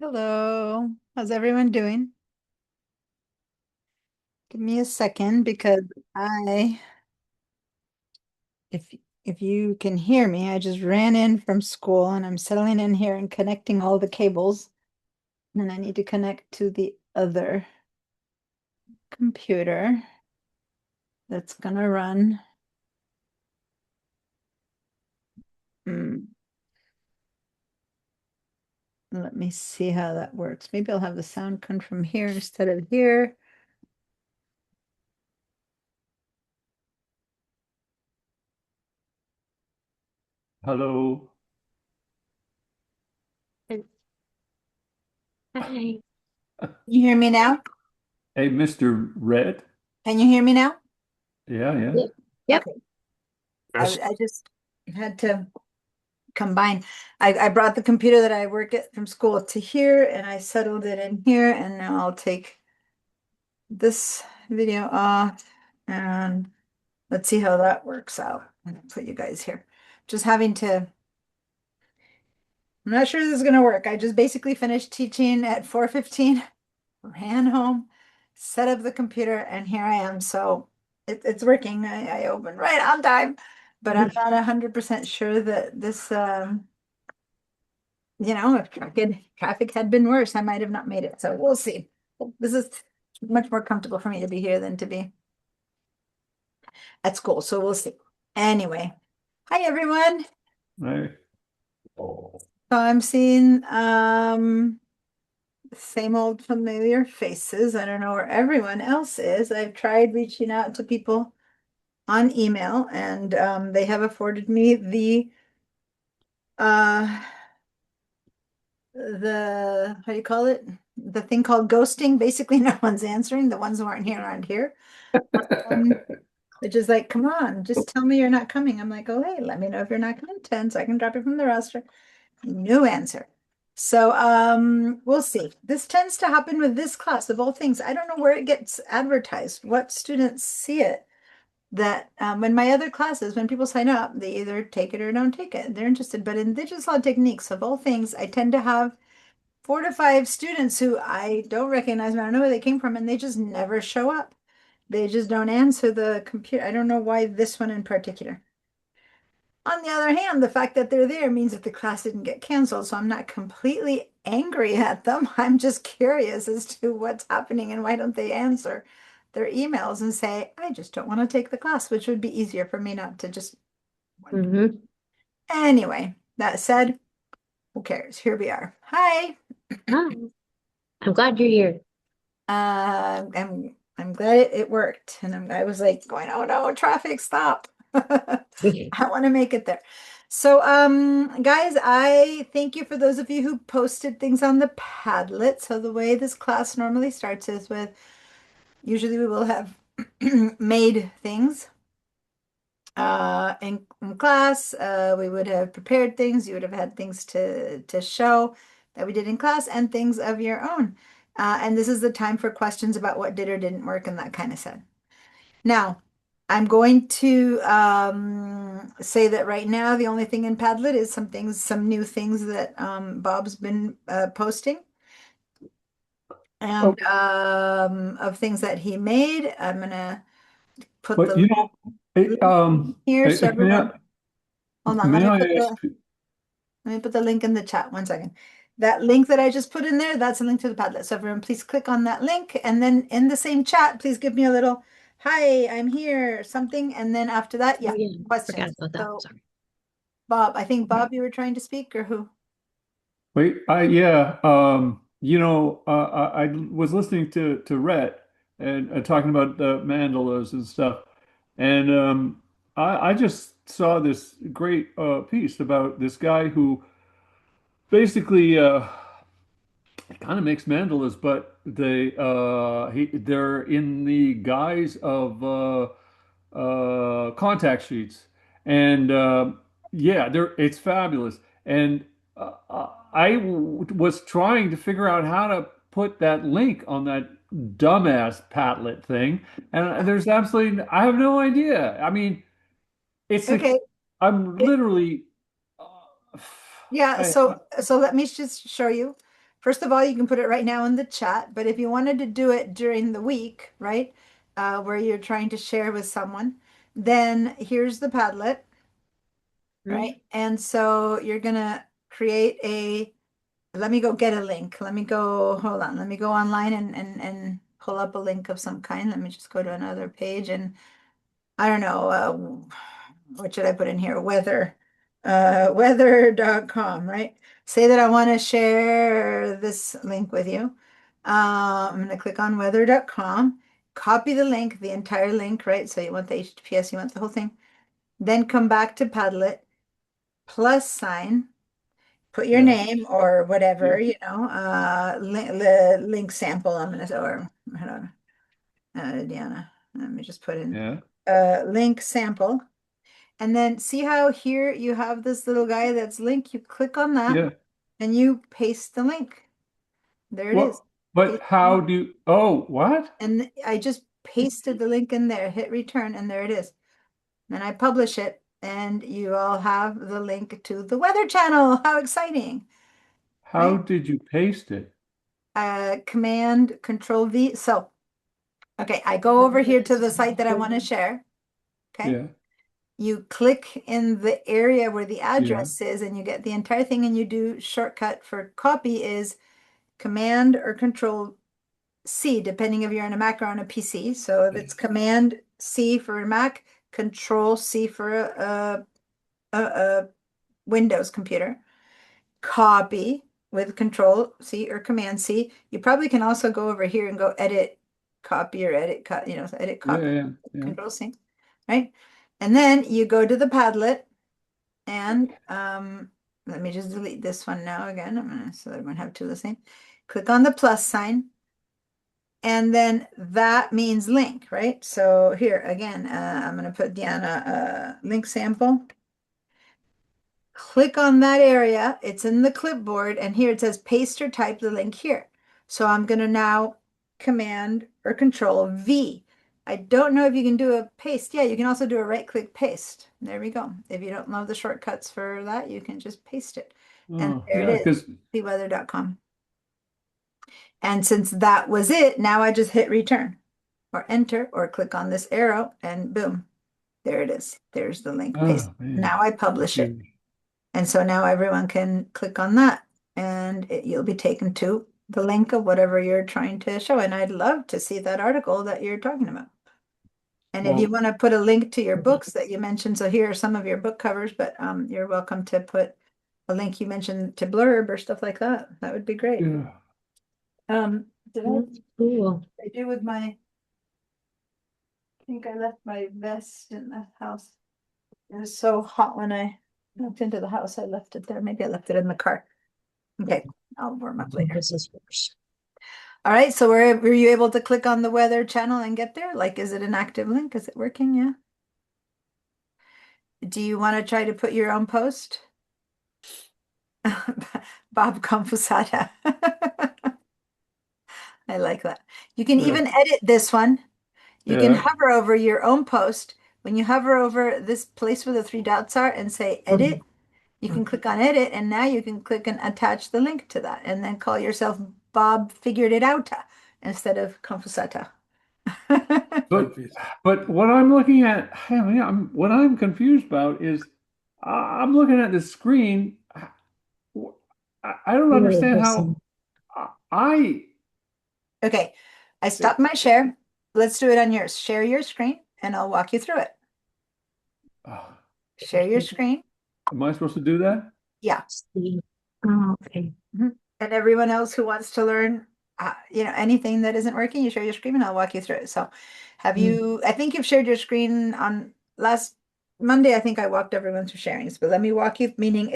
Hello. How's everyone doing? Give me a second because I, if if you can hear me, I just ran in from school and I'm settling in here and connecting all the cables. And I need to connect to the other computer that's gonna run. Hmm, Let me see how that works. Maybe I'll have the sound come from here instead of here. Hello. Hi. Can you hear me now? Hey, Mr. Red. Can you hear me now? Yeah, yeah. Yep. Yep. Okay. Yes. I just had to combine. I brought the computer that I work at from school to here and I settled it in here and now I'll take this video off and let's see how that works out. I'm gonna put you guys here. Just having to, I'm not sure this is gonna work. I just basically finished teaching at 4:15, ran home, set up the computer, and here I am. So it's working. I opened right on time, but I'm not 100% sure that this if traffic had been worse, I might have not made it. So we'll see. This is much more comfortable for me to be here than to be at school. So we'll see. Anyway, hi everyone. Hey. Oh. So I'm seeing same old familiar faces. I don't know where everyone else is. I've tried reaching out to people on email and they have afforded me uh the how do you call it? The thing called ghosting. Basically, no one's answering. The ones who aren't here aren't here. Um, which is like, come on, just tell me you're not coming. I'm like, oh, hey, let me know if you're not coming to 10 so I can drop you from the roster. No answer. So we'll see. This tends to happen with this class of all things. I don't know where it gets advertised, what students see it. That in my other classes, when people sign up, they either take it or don't take it. They're interested. But in digital techniques of all things, I tend to have 4 to 5 students who I don't recognize, and I don't know where they came from, and they just never show up. They just don't answer the computer. I don't know why this one in particular. On the other hand, the fact that they're there means that the class didn't get canceled, so I'm not completely angry at them. I'm just curious as to what's happening and why don't they answer their emails and say, I just don't want to take the class, which would be easier for me not to just wonder. Mm-hmm. Anyway, that said, who cares? Here we are. Hi. Hi. I'm glad you're here. I'm glad it worked. And I was like going, oh no, traffic stop. I want to make it there. So guys, I thank you for those of you who posted things on the Padlet. So the way this class normally starts is with usually we will have made things in class. We would have prepared things. You would have had things to show that we did in class and things of your own. And this is the time for questions about what did or didn't work and that kind of stuff. Now, I'm going to say that right now the only thing in Padlet is some new things that Bob's been posting Oh, and of things that he made. I'm gonna put but the hey, link here so may everyone. Hold on, may I ask? let me put the link in the chat. One second. That link that I just put in there, that's a link to the Padlet. So everyone, please click on that link. And then in the same chat, please give me a little, hi, I'm here, something. And then after that, Oh yeah, yeah, forgot questions. about that. So Sorry. Bob, I think Bob, you were trying to speak or who? Wait, yeah. I was listening to Rhett and talking about the mandalas and stuff, and I just saw this great piece about this guy who basically kind of makes mandalas, but they're in the guise of contact sheets, and yeah, it's fabulous. And was trying to figure out how to put that link on that dumbass Padlet thing, and there's absolutely I have no idea. I mean, it's a Okay. I'm It, literally yeah, I so let me just show you. first of all, you can put it right now in the chat, but if you wanted to do it during the week, right, where you're trying to share with someone, then here's the Padlet, right? And so you're gonna create a, let me go get a link. Let me go, hold on, let me go online and pull up a link of some kind. Let me just go to another page and I don't know, what should I put in here? Weather.com, right? Say that I want to share this link with you. I'm going to click on weather.com, copy the link, the entire link, right? So you want the HTTPS, you want the whole thing. Then come back to Padlet, plus sign, put your Yeah. name or whatever, Yeah. link sample. I'm going to, or hold on, Diana, let me just put in link sample. And then see how here you have this little guy that's link. You click on that Yeah. and you paste the link. There it What? is. But Paste how do? Oh, what? and I just pasted the link in there, hit return, and there it is. Then I publish it, and you all have the link to the Weather Channel. How exciting, How right? did you paste it? Command Control V. So, okay, I go over here to the site that I want to share. Okay. Yeah. You click in the area where the Yeah. address is and you get the entire thing and you do shortcut for copy is Command or Control C, depending if you're on a Mac or on a PC. So if it's Command C for a Mac, Control C for a Windows computer, copy with Control C or Command C. You probably can also go over here and go edit copy or edit cut, edit copy, Yeah. Control C, right? And then you go to the Padlet and let me just delete this one now again. I'm gonna so everyone have two of the same. Click on the plus sign. And then that means link, right? So here again, I'm going to put Diana link sample. Click on that area. It's in the clipboard. And here it says paste or type the link here. So I'm going to now Command or Control V. I don't know if you can do a paste. Yeah, you can also do a right click paste. There we go. If you don't love the shortcuts for that, you can just paste it. And Oh, there yeah, it is, because theweather.com. And since that was it, now I just hit return or enter or click on this arrow and boom, there it is. There's the link paste. oh man, Now I that's publish it. huge. And so now everyone can click on that and you'll be taken to the link of whatever you're trying to show. And I'd love to see that article that you're talking about. And if you Well, want to put a link to your books that you mentioned, so here are some of your book covers, but you're welcome to put a link you mentioned to Blurb or stuff like that. That would be great. yeah. Did That's cool. I do with my, I think I left my vest in the house. It was so hot when I walked into the house. I left it there. Maybe I left it in the car. Okay, I'll warm up later. This is worse. All right, so were you able to click on the weather channel and get there? Like, is it an active link? Is it working? Yeah. Do you want to try to put your own post? Bob Compusata. I like that. You can Yeah. even edit this one. You can Yeah. hover over your own post. When you hover over this place where the three dots are and say edit, you can click on edit and now you can click and attach the link to that and then call yourself Bob Figured It Out instead of Compusata. But what I'm looking at, I mean, what I'm confused about is I'm looking at the screen. I don't understand how I. Okay, I stopped my share. Let's do it on yours. Share your screen and I'll walk you through it. Share your screen. Am I supposed to do that? Yeah. Oh, okay. And everyone else who wants to learn, anything that isn't working, you share your screen and I'll walk you through it. So have you, I think you've shared your screen on last Monday. I think I walked everyone through sharings, but let me walk you, meaning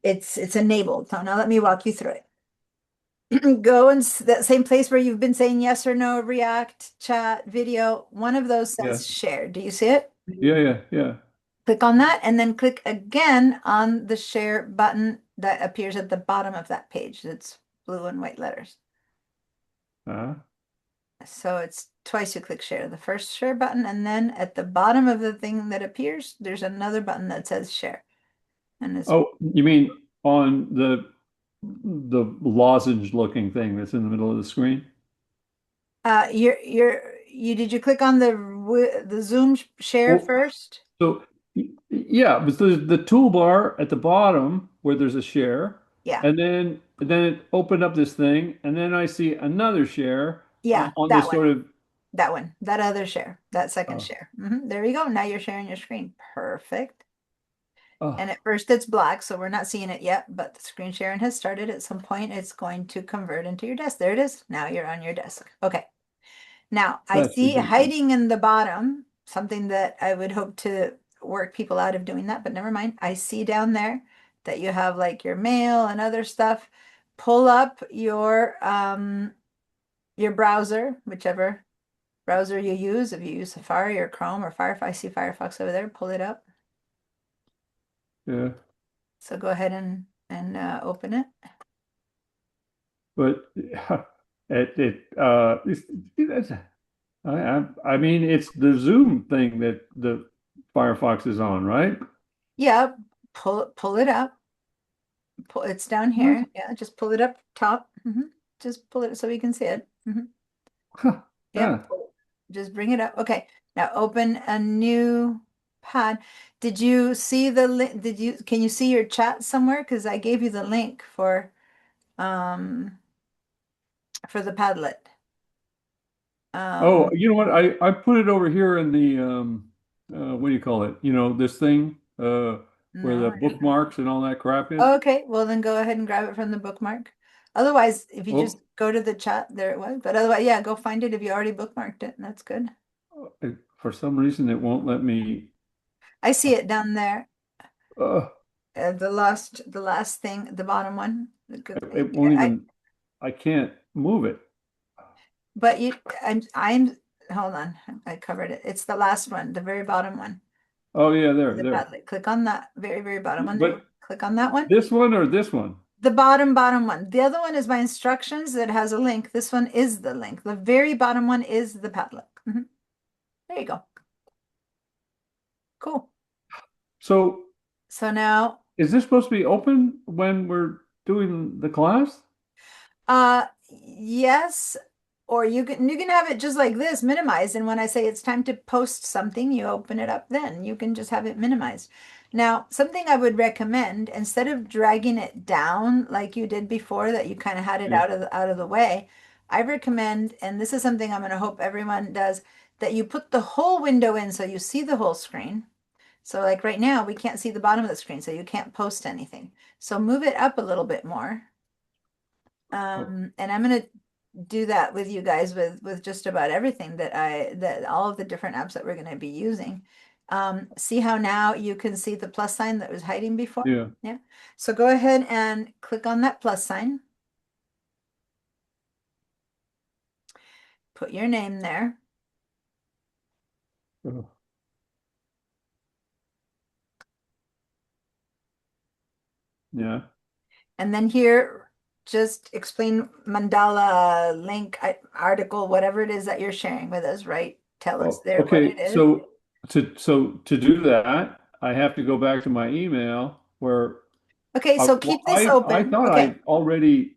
it's enabled. So now let me walk you through it. Go in that same place where you've been saying yes or no, react, chat, video. One of those says share. Do you see it? Yeah. Click on that and then click again on the share button that appears at the bottom of that page. It's blue and white letters. So it's twice you click share. The first share button and then at the bottom of the thing that appears, there's another button that says share. And it's Oh, you mean on the the lozenge looking thing that's in the middle of the screen. Did you click on the Zoom share Well, first? so yeah, but the toolbar at the bottom where there's a share, Yeah, and then it opened up this thing, and then I see another share yeah, on that this one, sort of. that one, that other share, that second Oh, share. There you go. Now you're sharing your screen. Perfect. And oh, at first it's black, so we're not seeing it yet, but the screen sharing has started. At some point, it's going to convert into your desk. There it is. Now you're on your desk. Okay. Now I that's see ridiculous. hiding in the bottom something that I would hope to work people out of doing that, but never mind. I see down there that you have like your mail and other stuff. Pull up your browser, whichever browser you use. If you use Safari or Chrome or Firefox, I see Firefox over there. Pull it up. Yeah, So go ahead and open it. but that's, I mean it's the Zoom thing that the Firefox is on, right? Yeah, pull it up. It's down What? here. Yeah, just pull it up top. Just pull it so we can see it. Huh. Yep. Yeah. Just bring it up. Okay. Now open a new pad. Did you see the link? Can you see your chat somewhere? Because I gave you the link um for the Padlet. Oh, Um you know what? I put it over here in the what do you call it? You know, this thing where no, the I don't know. bookmarks and all that crap is. Okay, well then go ahead and grab it from the bookmark. Otherwise, if you just Oh, go to the chat, there it was. But otherwise, yeah, go find it if you already bookmarked it. That's good. for some reason it won't let me. I see it down there. Uh, The last thing, the bottom one. it won't even. I can't move it. But I'm hold on. I covered it. It's the last one, the very bottom one. Oh yeah, The there. Padlet. Click on that very, very bottom one there. But Click on that one. this one or this one? The bottom one. The other one is my instructions that has a link. This one is the link. The very bottom one is the Padlet. There you go. Cool. So So now, is this supposed to be open when we're doing the class? yes, or you can have it just like this, minimized. And when I say it's time to post something, you open it up then. You can just have it minimized. Now, something I would recommend, instead of dragging it down like you did before, that you kind of had it Yeah. out of the way, I recommend, and this is something I'm going to hope everyone does, that you put the whole window in so you see the whole screen. So like right now, we can't see the bottom of the screen, so you can't post anything. So move it up a little bit more. Oh, And I'm gonna do that with you guys with just about everything that all of the different apps that we're gonna be using. See how now you can see the plus sign that was hiding before? yeah. Yeah. So go ahead and click on that plus sign. Put your name there. Oh, yeah. And then here, just explain mandala link article, whatever it is that you're sharing with us, right? Tell us Oh, there what it okay. is. So to do that, I have to go back to my email where Okay, so well, keep this I open. thought Okay. I already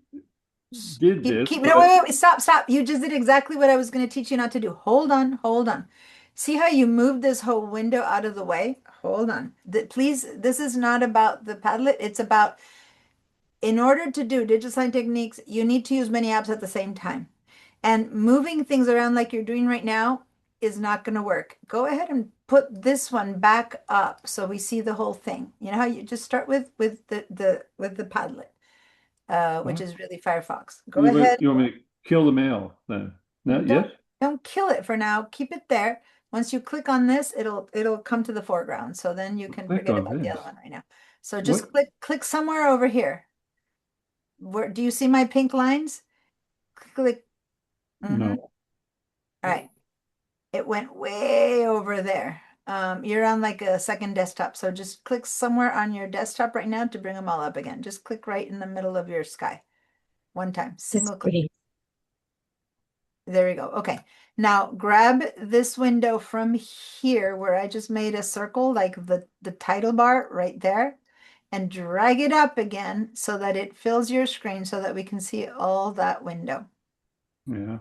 did this, Keep no, but wait, stop. You just did exactly what I was going to teach you not to do. Hold on. See how you moved this whole window out of the way? Hold on. Please, this is not about the Padlet. It's about, in order to do digital sign techniques, you need to use many apps at the same time. And moving things around like you're doing right now is not going to work. Go ahead and put this one back up so we see the whole thing. You know how you just start with the Padlet, which huh? is really Firefox. Go ahead. You want me to kill the mail then? Not Don't yet? don't kill it for now. Keep it there. Once you click on this, it'll come to the foreground. So then you can Click forget on about the this. other one right now. So just What? click somewhere over here. Where do you see my pink lines? Click. All No. right. It went way over there. You're on like a second desktop. So just click somewhere on your desktop right now to bring them all up again. Just click right in the middle of your sky. One time. That's Single click. great. There we go. Okay. Now grab this window from here where I just made a circle, like the title bar right there, and drag it up again so that it fills your screen so that we can see all that window. Yeah.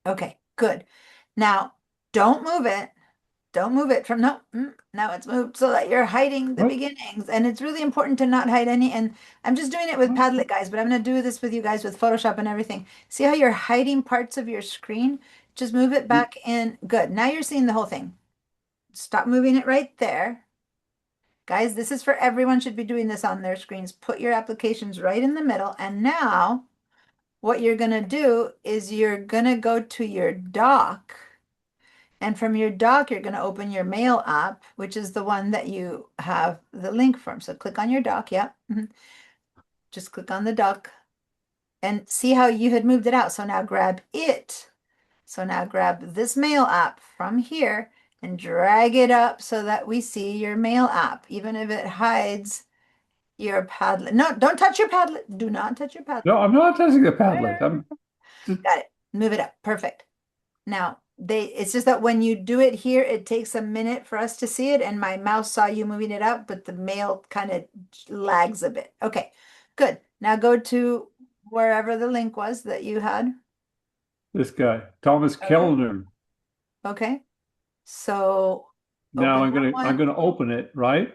Okay, good. Now, don't move it. Don't move it from, no, now it's moved so that you're hiding the What? beginnings. And it's really important to not hide any. And I'm just doing it with What? Padlet, guys, but I'm going to do this with you guys with Photoshop and everything. See how you're hiding parts of your screen? Just move it back in. Good. Now you're seeing the whole thing. Stop moving it right there. Guys, this is for everyone should be doing this on their screens. Put your applications right in the middle. And now what you're going to do is you're going to go to your dock. And from your dock, you're going to open your mail app, which is the one that you have the link from. So click on your dock. Yeah. Just click on the dock and see how you had moved it out. So now grab it. So now grab this mail app from here and drag it up so that we see your mail app, even if it hides your Padlet. No, don't touch your Padlet. Do not touch your Padlet. No, I'm not touching the Padlet. I'm just, Got it. Move it up. Perfect. Now, it's just that when you do it here, it takes a minute for us to see it, and my mouse saw you moving it up, but the mail kind of lags a bit. Okay, good. Now go to wherever the link was that you had. this guy, Thomas Okay. Kellner. Okay. So Now open that I'm one. gonna open it, right?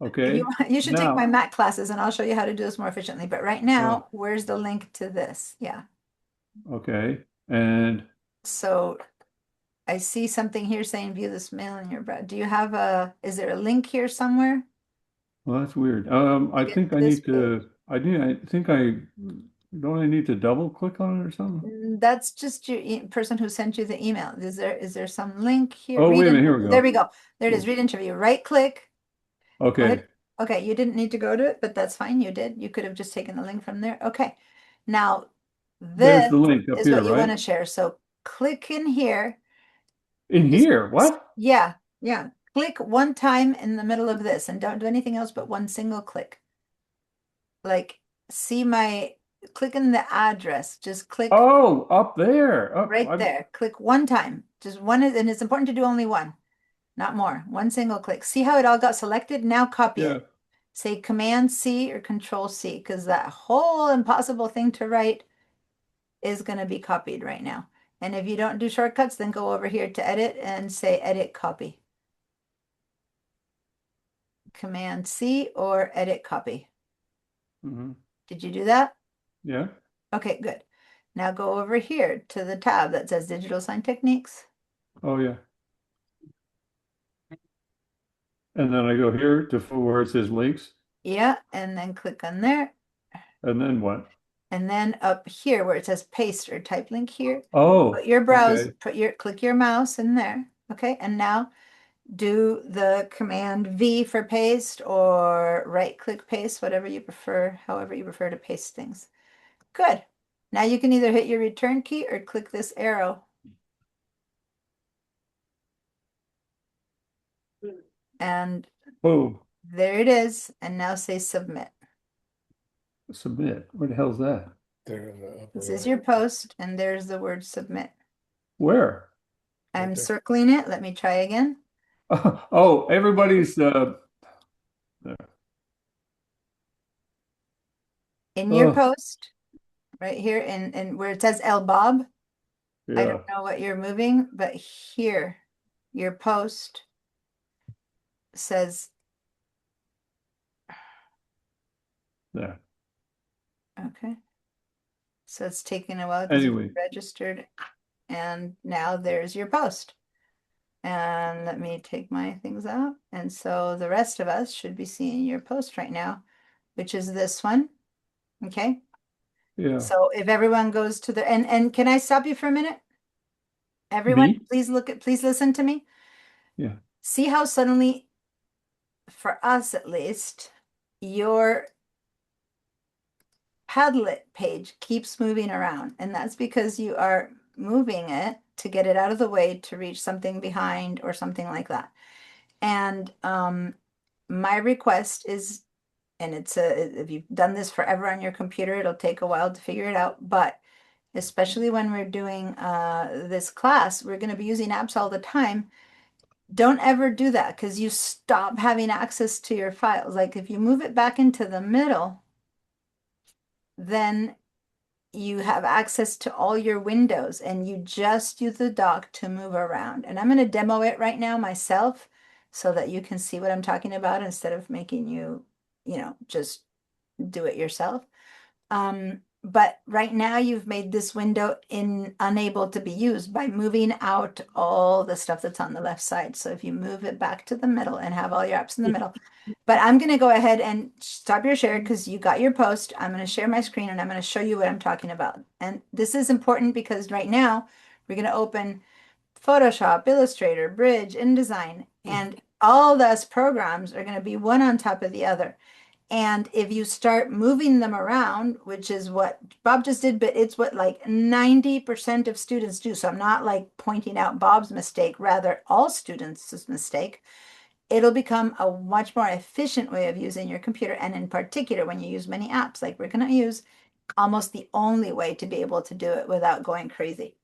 You Okay. you should take my Now, Mac classes and I'll show you how to do this more efficiently. But right now, where's the link to this? Yeah. okay. And So I see something here saying view this mail in your browser. Do you have is there a link here somewhere well, that's weird. to I get think to I this need page? to, I think I, don't I need to double click on it or something? That's just your person who sent you the email. Is there some link here? Oh, Read wait a minute. Here we interview. There go. we go. There it is. Read interview. Right click. Go ahead. Okay. Okay, you didn't need to go to it, but that's fine. You did. You could have just taken the link from there. Okay. Now, There's this the link up is here, what you want right? to share. So click in here. In Just here. What? yeah, yeah. Click one time in the middle of this and don't do anything else but one single click. Like, see my click in the address. Just click Oh, up there. Up. right there. Click one time. Just one, and it's important to do only one, not more. One single click. See how it all got selected? Now copy Yeah. it. Say Command C or Control C, because that whole impossible thing to write is going to be copied right now. And if you don't do shortcuts, then go over here to edit and say edit copy. Command C or edit copy. hmm Did you do that? Yeah. Okay, good. Now go over here to the tab that says Digital Sign Techniques. Oh, yeah. And then I go here to where it says links. Yeah, and then click on there. And then what? And then up here where it says paste or type link here, Oh, put your browse, okay. click your mouse in there. Okay, and now do the Command V for paste or right click paste, whatever you prefer, however you prefer to paste things. Good. Now you can either hit your return key or click this arrow. And Boom. there it is. And now say submit. Submit. Where the hell's that? There in the upper This is right. your post, and there's the word submit. Where? I'm there. circling it. Let me try again. Oh, everybody's there. In your Oh, post, right here in where it says El Bob, I yeah. don't know what you're moving, but here, your post says, There. okay. So it's taking a while because Anyway, you registered, and now there's your post. And let me take my things out. And so the rest of us should be seeing your post right now, which is this one. Okay. yeah. So if everyone goes to the, and can I stop you for a minute? Everyone, Me? please listen to me. Yeah. See how suddenly, for us at least, your Padlet page keeps moving around. And that's because you are moving it to get it out of the way to reach something behind or something like that. And my request is, and it's if you've done this forever on your computer, it'll take a while to figure it out, but especially when we're doing this class, we're going to be using apps all the time. don't ever do that because you stop having access to your files. Like if you move it back into the middle, then you have access to all your windows and you just use the dock to move around. And I'm going to demo it right now myself so that you can see what I'm talking about instead of making you, just do it yourself. But right now you've made this window unable to be used by moving out all the stuff that's on the left side. So if you move it back to the middle and have all your apps in the middle, but I'm going to go ahead and stop your share because you got your post. I'm going to share my screen and I'm going to show you what I'm talking about. And this is important because right now we're going to open Photoshop, Illustrator, Bridge, InDesign, and all those programs are going to be one on top of the other. And if you start moving them around, which is what Bob just did, but it's what like 90% of students do. So I'm not like pointing out Bob's mistake, rather all students' mistake. It'll become a much more efficient way of using your computer. And in particular, when you use many apps, like we're going to use almost the only way to be able to do it without going crazy.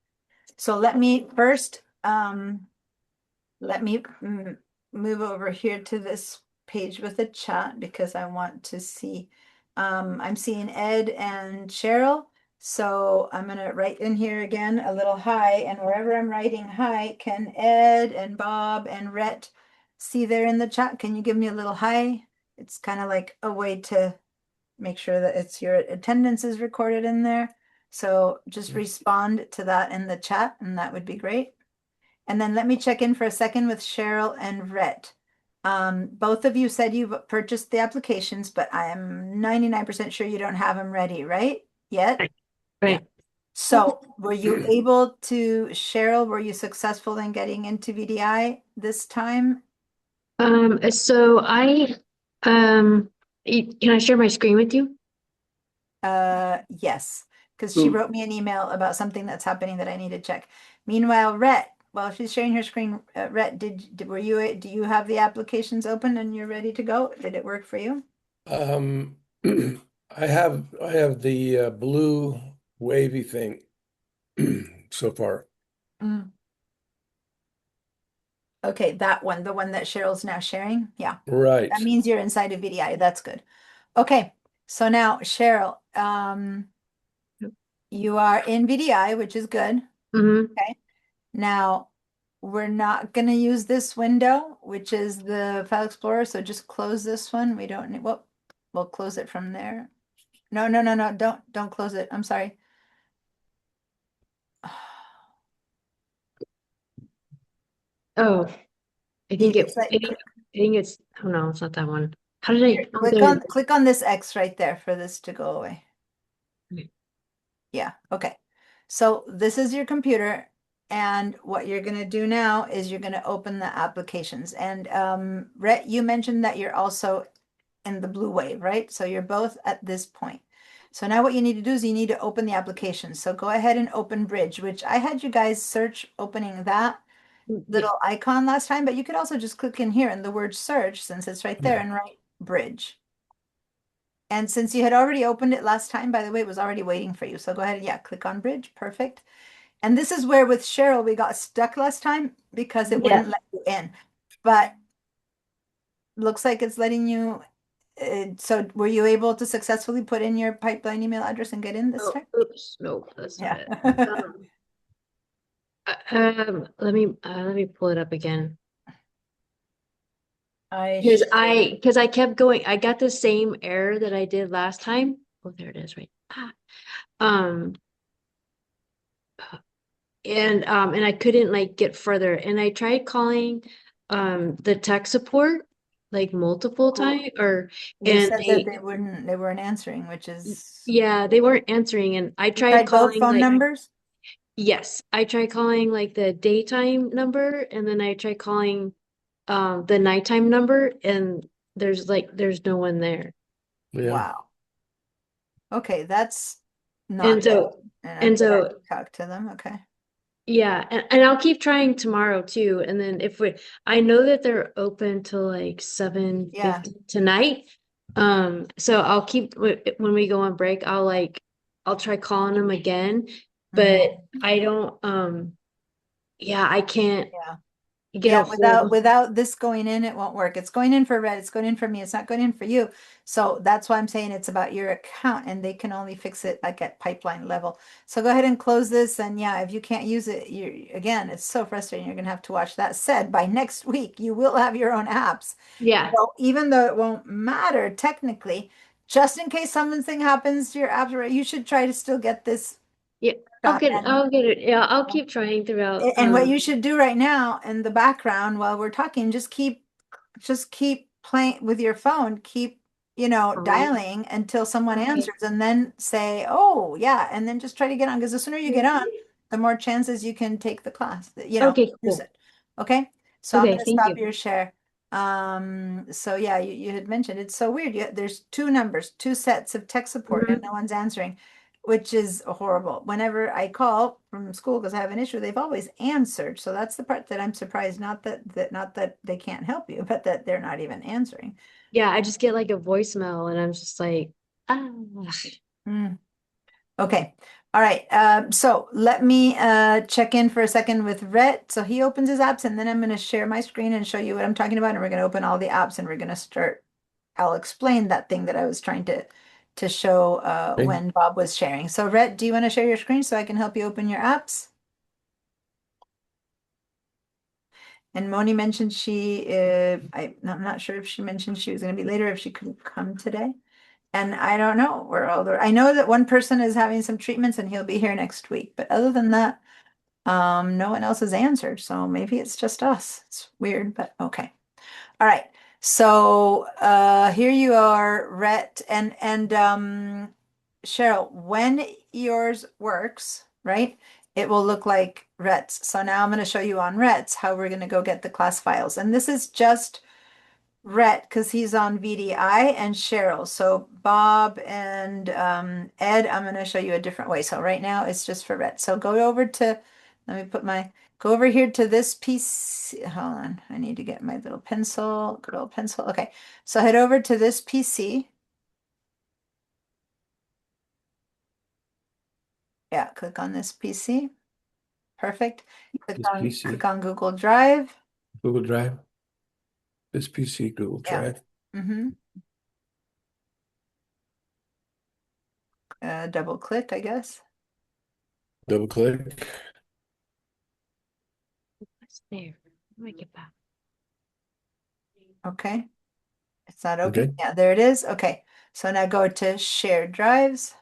So let me first, let me move over here to this page with the chat because I want to see, I'm seeing Ed and Cheryl. So I'm going to write in here again a little hi, and wherever I'm writing hi, can Ed and Bob and Rhett see there in the chat? Can you give me a little hi? It's kind of like a way to make sure that it's your attendance is recorded in there. So just respond to that in the chat, and that would be great. And then let me check in for a second with Cheryl and Rhett. Both of you said you've purchased the applications, but I am 99% sure you don't have them ready, right? Yet? Right. So were you able to, Cheryl, were you successful in getting into VDI this time? So can I share my screen with you? Yes, because she wrote me an email about something that's happening that I need to check. Meanwhile, Rhett, while she's sharing her screen, Rhett, do you have the applications open and you're ready to go? Did it work for you? Um, I have the blue wavy thing so far. Okay, that one, the one that Cheryl's now sharing. Yeah, Right. that means you're inside of VDI. That's good. Okay, so now Cheryl, you are in VDI, which is good. Mm-hmm. Okay. Now, we're not going to use this window, which is the File Explorer. So just close this one. We don't need, well, we'll close it from there. No, no, no, no, don't close it. I'm sorry. Oh, I think It's like, it's, oh no, it's not that one. How did I, oh, click there. on this X right there for this to go away. Okay. Yeah, okay. So this is your computer, and what you're gonna do now is you're gonna open the applications. And Rhett, you mentioned that you're also in the blue wave, right? So you're both at this point. So now what you need to do is you need to open the application. So go ahead and open Bridge, which I had you guys search opening that Yeah. little icon last time, but you could also just click in here in the word search since it's right there and write Bridge. And since you had already opened it last time, by the way, it was already waiting for you. So go ahead and, yeah, click on Bridge. Perfect. And this is where with Cheryl, we got stuck last time because it wouldn't let you in. But looks like it's letting you. So were you able to successfully put in your pipeline email address and get in this Oh, time? oops, no, that's not Yeah. it. Let me pull it up again. Because I kept going. I got the same error that I did last time. Oh, there it is, right. And I couldn't like get further. And I tried calling the tech support like multiple times They and said that they weren't answering, which is yeah, they weren't answering. And I you tried both calling phone like numbers. yes, I tried calling like the daytime number and then I tried calling the nighttime number and there's no one there. Yeah. Wow. Okay, that's not And so good. And I'm and gonna so talk to them. Okay. yeah, and I'll keep trying tomorrow too. And then I know that they're open till like 7:50 Yeah. tonight. So I'll keep when we go on break, I'll try calling them again, but I don't, yeah, I can't, Yeah. you get Yeah, a whole. without this going in, it won't work. It's going in for Red, it's going in for me, it's not going in for you. So that's why I'm saying it's about your account, and they can only fix it like at pipeline level. So go ahead and close this, and yeah, if you can't use it, you again, it's so frustrating. You're gonna have to watch. That said, by next week, you will have your own apps. Yeah. So even though it won't matter technically, just in case something happens to your apps, you should try to still get this Yeah. done. I'll get it. Yeah, I'll keep trying throughout. And what you should do right now in the background while we're talking, just keep playing with your phone, keep, Alright. dialing until someone Okay. answers, and then say, oh, yeah, and then just try to get on, because the sooner you get on, the more chances you can take the class, Okay, use cool. it. Okay, so I'm Okay, gonna thank stop you. your share. So yeah, you had mentioned it's so weird. There's two numbers, two sets of tech support, and Mhm. no one's answering, which is horrible. Whenever I call from school because I have an issue, they've always answered. So that's the part that I'm surprised. Not that they can't help you, but that they're not even answering. Yeah, I just get like a voicemail and I'm just like, ah. Mm. Okay. All right. So let me check in for a second with Rhett. So he opens his apps, and then I'm going to share my screen and show you what I'm talking about. And we're going to open all the apps, and we're going to start. I'll explain that thing that I was trying to show Okay. when Bob was sharing. So Rhett, do you want to share your screen so I can help you open your apps? And Moni mentioned I'm not sure if she mentioned she was going to be later, if she couldn't come today. And I don't know where I know that one person is having some treatments and he'll be here next week. But other than that, no one else has answered. So maybe it's just us. It's weird, but okay. All right. So here you are, Rhett and Cheryl, when yours works, right? It will look like Rhett's. So now I'm going to show you on Rhett's how we're going to go get the class files. And this is just Rhett because he's on VDI, and Cheryl. So Bob and Ed, I'm going to show you a different way. So right now it's just for Rhett. So go over here to this piece. Hold on. I need to get my little pencil, good old pencil. Okay. So head over to this PC. Yeah, click on this PC. Perfect. Click This on PC, click on Google Drive. Google Drive. This PC, Google Yeah. Drive. Mm-hmm. Double click, I guess. Double click. What's there? Let me get back. Okay. It's not open. Okay. Yeah, there it is. Okay. So now go to shared drives.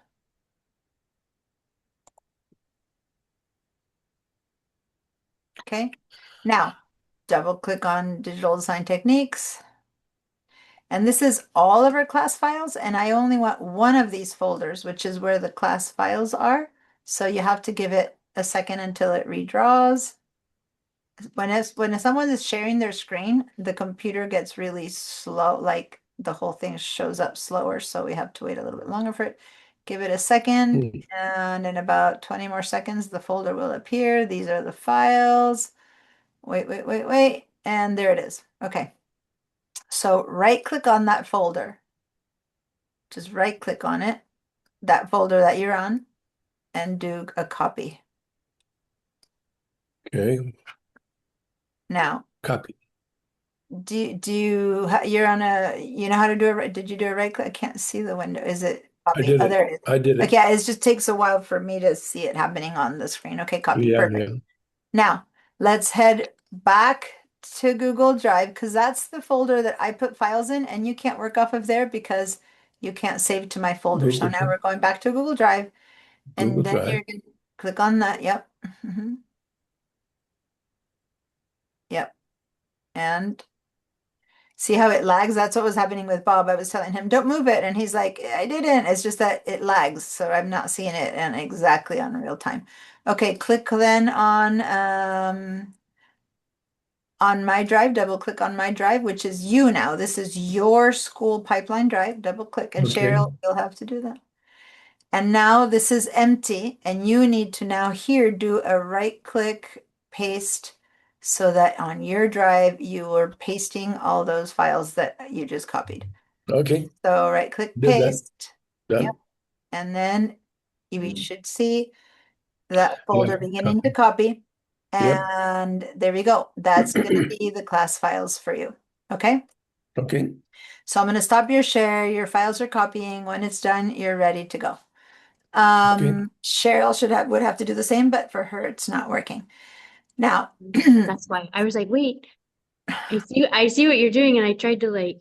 Okay. Now double click on digital design techniques. And this is all of our class files. And I only want one of these folders, which is where the class files are. So you have to give it a second until it redraws. When someone is sharing their screen, the computer gets really slow, like the whole thing shows up slower. So we have to wait a little bit longer for it. Give it a second, and in about 20 more seconds, the folder will appear. These are the files. Wait. And there it is. Okay. So right click on that folder. Just right click on it, that folder that you're on, and do a copy. Okay. Now, Copy. you're on you know how to do it? Did you do a right click? I can't see the window. Is it copy? I did Oh, it. there it is. I did it. Okay, yeah, it just takes a while for me to see it happening on the screen. Okay, copy. Yeah, Perfect. yeah. Now, let's head back to Google Drive because that's the folder that I put files in, and you can't work off of there because you can't save to my folder. So Google now Drive. we're going back to Google Drive, Google and then Drive. you're going to click on that. Yep. Yep. And see how it lags? That's what was happening with Bob. I was telling him, don't move it. And he's like, I didn't. It's just that it lags. So I'm not seeing it and exactly on real time. Okay, click then on my drive, double click on my drive, which is you now. This is your school pipeline drive. Double click. And Okay. Cheryl, you'll have to do that. And now this is empty. And you need to now here do a right click paste so that on your drive you are pasting all those files that you just copied. Okay. So right click Did that. paste. Done. Yep. And then we should see that folder Yeah, beginning copy. to copy. Yeah. And there we go. That's going to be the class files for you. Okay. Okay. So I'm going to stop your share. Your files are copying. When it's done, you're ready to go. Okay. Cheryl would have to do the same, but for her, it's not working. Now, That's why I was like, wait, I see what you're doing, and I tried to like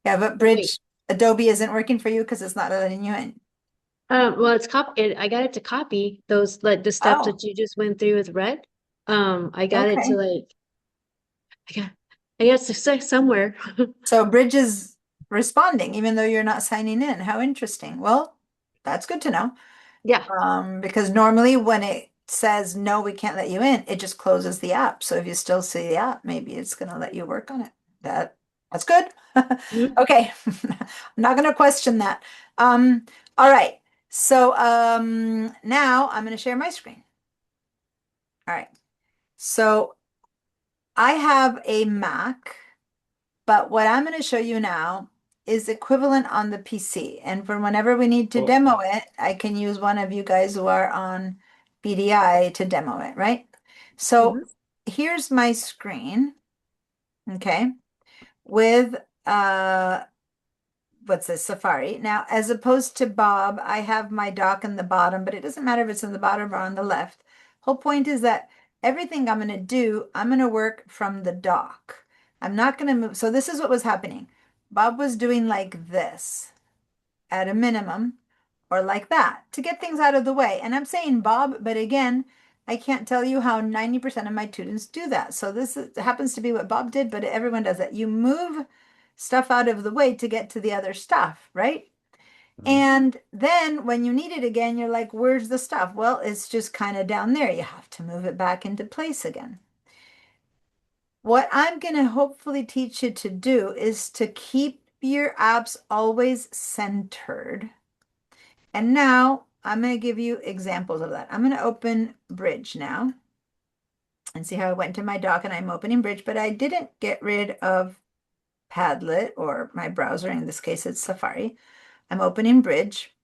yeah, but wait. Adobe isn't working for you because it's not letting you in. Well, it's copied. I got it to copy those like the steps Oh, that you just went through with Red. I got it to okay. like I got success somewhere. So Bridge is responding even though you're not signing in. How interesting. Well, that's good to know. Yeah. Because normally when it says no, we can't let you in, it just closes the app. So if you still see the app, maybe it's going to let you work on it. That's good. Mhm. Okay. I'm not going to question that. All right. So now I'm going to share my screen. All right. So I have a Mac, but what I'm going to show you now is equivalent on the PC. And for whenever we need to Oh, demo it, I can use one of you guys who are on BDI to demo it, right? So Mhm. here's my screen, okay, with what's this, Safari. Now, as opposed to Bob, I have my dock in the bottom, but it doesn't matter if it's in the bottom or on the left. Whole point is that everything I'm going to do, I'm going to work from the dock. I'm not going to move. So this is what was happening. Bob was doing like this at a minimum or like that to get things out of the way. And I'm saying Bob, but again, I can't tell you how 90% of my students do that. So happens to be what Bob did, but everyone does it. You move stuff out of the way to get to the other stuff, right? And then when you need it again, you're like, where's the stuff? Well, it's just kind of down there. You have to move it back into place again. What I'm going to hopefully teach you to do is to keep your apps always centered. And now I'm going to give you examples of that. I'm going to open Bridge now and see how I went to my dock and I'm opening Bridge, but I didn't get rid of Padlet or my browser. In this case, it's Safari. I'm opening Bridge.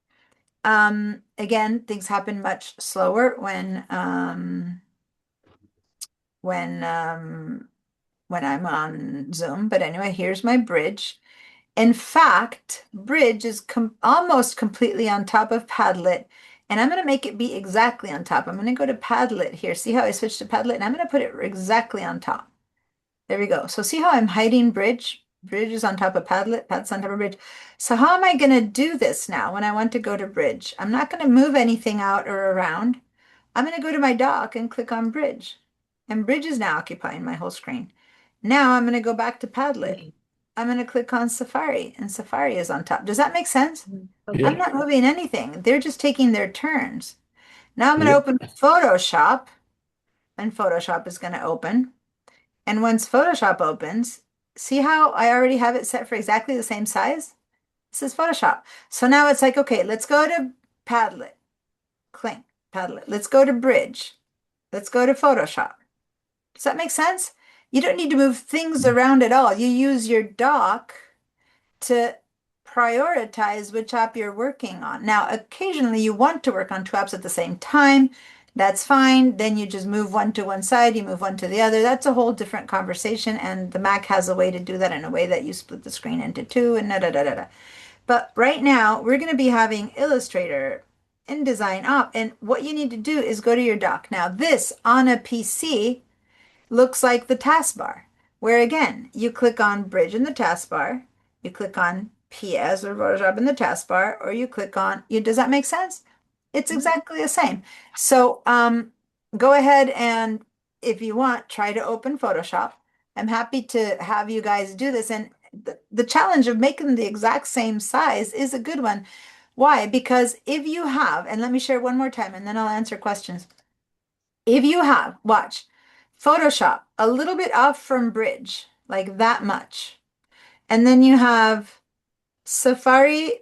Again, things happen much slower when I'm on Zoom. But anyway, here's my Bridge. In fact, Bridge is almost completely on top of Padlet, and I'm going to make it be exactly on top. I'm going to go to Padlet here. See how I switched to Padlet, and I'm going to put it exactly on top. There we go. So see how I'm hiding Bridge? Bridge is on top of Padlet, Padlet's on top of Bridge. So how am I going to do this now when I want to go to Bridge? I'm not going to move anything out or around. I'm going to go to my dock and click on Bridge. And Bridge is now occupying my whole screen. Now I'm going to go back to Padlet. Okay. I'm going to click on Safari, and Safari is on top. Does that make sense? Mhm. I'm yeah. Okay. not moving anything. They're just taking their turns. Now I'm going to Yep. open Photoshop, and Photoshop is going to open. And once Photoshop opens, see how I already have it set for exactly the same size? This is Photoshop. So now it's like, okay, let's go to Padlet. Clink, Padlet. Let's go to Bridge. Let's go to Photoshop. Does that make sense? You don't need to move things around at all. You use your dock to prioritize which app you're working on. Now, occasionally you want to work on two apps at the same time. That's fine. Then you just move one to one side, you move one to the other. That's a whole different conversation. And the Mac has a way to do that in a way that you split the screen into two and da da da da da. But right now, we're going to be having Illustrator, InDesign up. And what you need to do is go to your dock. Now, this on a PC looks like the taskbar, where again, you click on Bridge in the taskbar, you click on PS or Photoshop in the taskbar, or you click on you. Does that make sense? It's Mhm. exactly the same. So go ahead and if you want, try to open Photoshop. I'm happy to have you guys do this. And the challenge of making them the exact same size is a good one. Why? Because if you have, and let me share one more time and then I'll answer questions. If you have, watch, Photoshop a little bit off from Bridge, like that much. And then you have Safari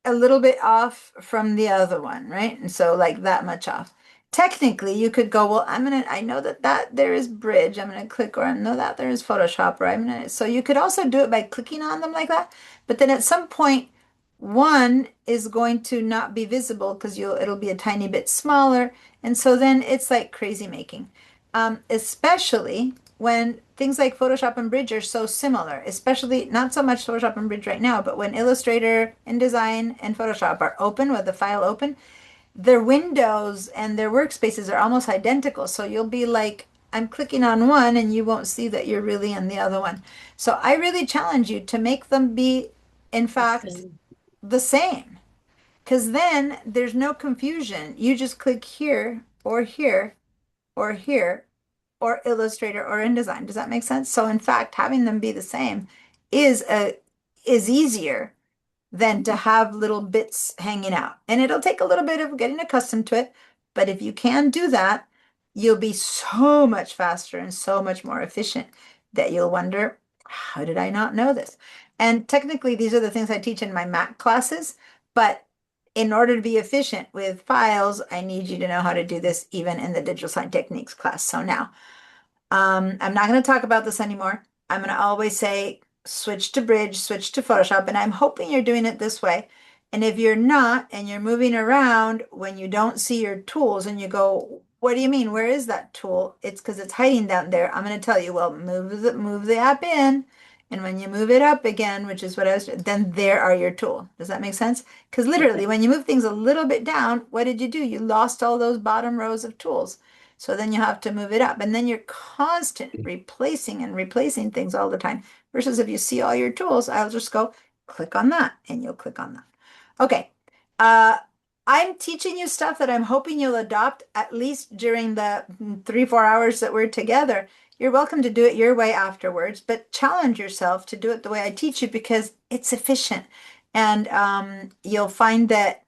a little bit off from the other one, right? And so like that much off. Technically, you could go, well, I know that there is Bridge. I'm gonna click, or I know that there is Photoshop, or so you could also do it by clicking on them like that. But then at some point, one is going to not be visible because it'll be a tiny bit smaller. And so then it's like crazy making. Especially when things like Photoshop and Bridge are so similar, especially not so much Photoshop and Bridge right now, but when Illustrator, InDesign, and Photoshop are open with the file open, their windows and their workspaces are almost identical. So you'll be like, I'm clicking on one and you won't see that you're really in the other one. So I really challenge you to make them be, in fact, Same. the same. Because then there's no confusion. You just click here or here or here or Illustrator or InDesign. Does that make sense? So in fact, having them be the same is easier than to have little bits hanging out. And it'll take a little bit of getting accustomed to it. But if you can do that, you'll be so much faster and so much more efficient that you'll wonder, how did I not know this? And technically, these are the things I teach in my Mac classes. But in order to be efficient with files, I need you to know how to do this even in the Digital Sign Techniques class. So now, I'm not going to talk about this anymore. I'm going to always say switch to Bridge, switch to Photoshop, and I'm hoping you're doing it this way. And if you're not, and you're moving around when you don't see your tools and you go, what do you mean? Where is that tool? It's because it's hiding down there. I'm going to tell you, well, move the app in. And when you move it up again, which is what I was, then there are your tool. Does that make sense? Because literally, when you move things a little bit down, what did you do? You lost all those bottom rows of tools. So then you have to move it up. And then you're constant replacing and replacing things all the time. Versus if you see all your tools, I'll just go click on that and you'll click on that. Okay. I'm teaching you stuff that I'm hoping you'll adopt at least during the 3-4 hours that we're together. You're welcome to do it your way afterwards, but challenge yourself to do it the way I teach you because it's efficient. And you'll find that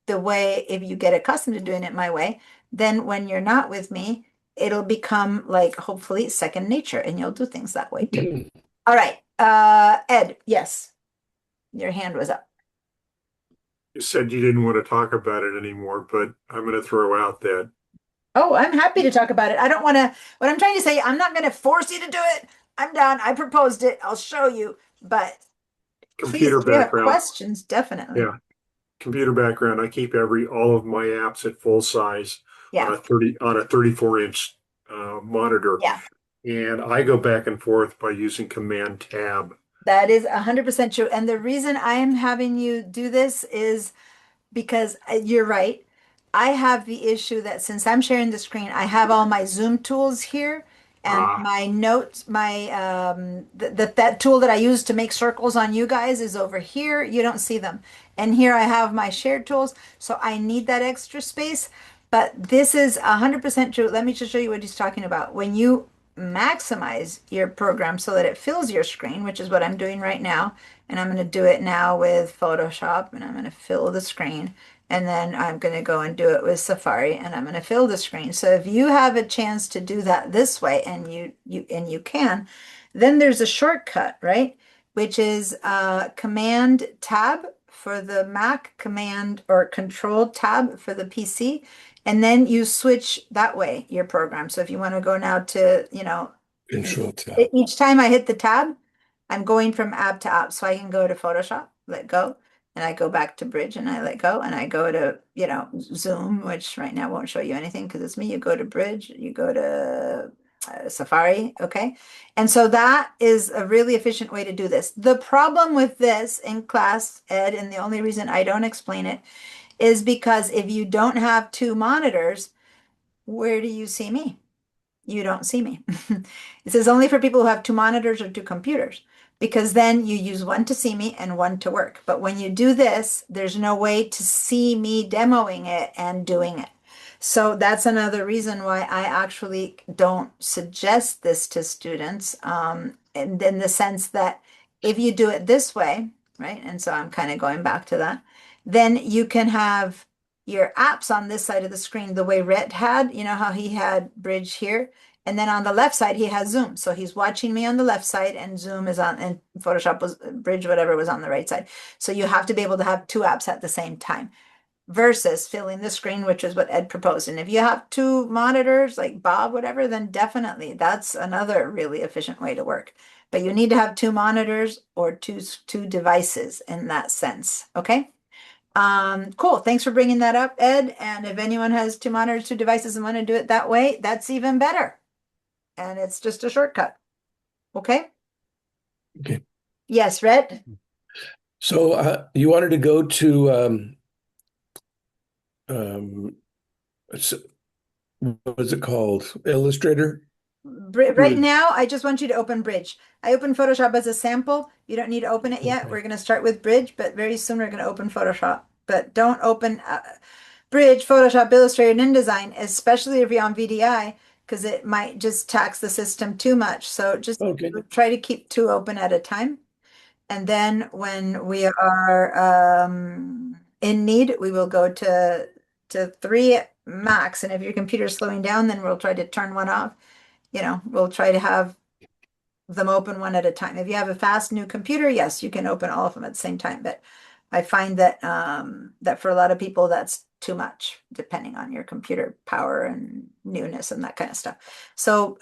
the way, if you get accustomed to doing it my way, then when you're not with me, it'll become like hopefully second nature and you'll do things that way too. All right. Ed, yes. Your hand was up. You said you didn't want to talk about it anymore, but I'm going to throw out that Oh, I'm happy to talk about it. I don't want to, what I'm trying to say, I'm not going to force you to do it. I'm down. I proposed it. I'll show you. But please, computer if you have background. questions, definitely. Yeah, computer background. I keep all of my apps at full size on Yeah. a 34-inch monitor, Yeah. and I go back and forth by using Command Tab. That is 100% true. And the reason I am having you do this is because you're right. I have the issue that since I'm sharing the screen, I have all my Zoom tools here and Ah. my notes, my that tool that I use to make circles on you guys is over here. You don't see them. And here I have my shared tools. So I need that extra space. But this is 100% true. Let me just show you what he's talking about. When you maximize your program so that it fills your screen, which is what I'm doing right now. And I'm going to do it now with Photoshop and I'm going to fill the screen. And then I'm going to go and do it with Safari and I'm going to fill the screen. So if you have a chance to do that this way and you can, then there's a shortcut, right? Which is Command Tab for the Mac, Command or Control Tab for the PC. And then you switch that way your program. So if you want to go now to, Control tab. each time I hit the tab, I'm going from app to app. So I can go to Photoshop, let go, and I go back to Bridge and I let go, and I go to, Zoom, which right now won't show you anything because it's me. You go to Bridge, you go to Safari, okay? And so that is a really efficient way to do this. The problem with this in class, Ed, and the only reason I don't explain it is because if you don't have two monitors, where do you see me? You don't see me. It says only for people who have two monitors or two computers, because then you use one to see me and one to work. But when you do this, there's no way to see me demoing it and doing it. So that's another reason why I actually don't suggest this to students. And in the sense that if you do it this way, right? And so I'm kind of going back to that, then you can have your apps on this side of the screen the way Rhett had, how he had Bridge here. And then on the left side, he has Zoom. So he's watching me on the left side and Zoom is on, and Photoshop was, Bridge, whatever was on the right side. So you have to be able to have two apps at the same time versus filling the screen, which is what Ed proposed. And if you have two monitors like Bob, whatever, then definitely that's another really efficient way to work. but you need to have two monitors or two devices in that sense. Okay. Cool. Thanks for bringing that up, Ed. And if anyone has two monitors, two devices and want to do it that way, that's even better. And it's just a shortcut. Okay. Okay. Yes, Rhett. So you wanted to go to um, it's- what is it called? Illustrator? Right Bridge. now, I just want you to open Bridge. I opened Photoshop as a sample. You don't need to open it yet. Okay. We're going to start with Bridge, but very soon we're going to open Photoshop. But don't open Bridge, Photoshop, Illustrator, and InDesign, especially if you're on VDI, because it might just tax the system too much. So just Okay. try to keep two open at a time. And then when we are in need, we will go to three max. And if your computer's slowing down, then we'll try to turn one off. We'll try to have them open one at a time. If you have a fast new computer, yes, you can open all of them at the same time. But I find that that for a lot of people, that's too much, depending on your computer power and newness and that kind of stuff. So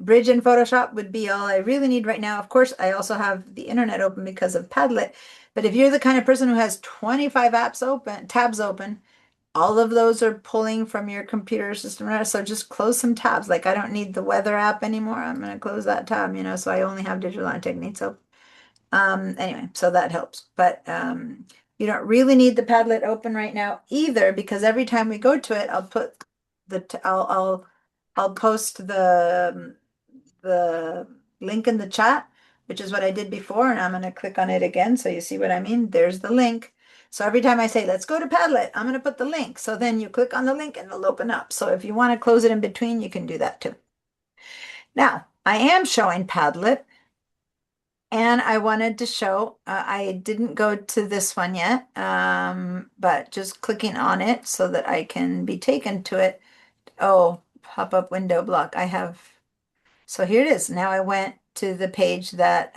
Bridge and Photoshop would be all I really need right now. Of course, I also have the internet open because of Padlet. But if you're the kind of person who has 25 tabs open, all of those are pulling from your computer system, right? So just close some tabs. Like I don't need the weather app anymore. I'm going to close that tab, so I only have Digital Line Techniques. So anyway, so that helps. But you don't really need the Padlet open right now either, because every time we go to it, I'll put I'll post the link in the chat, which is what I did before, and I'm going to click on it again so you see what I mean. There's the link. So every time I say, let's go to Padlet, I'm going to put the link. So then you click on the link and it'll open up. So if you want to close it in between, you can do that too. Now, I am showing Padlet, and I wanted to show, I didn't go to this one yet, but just clicking on it so that I can be taken to it. Oh, pop-up window block. So here it is. Now I went to the page that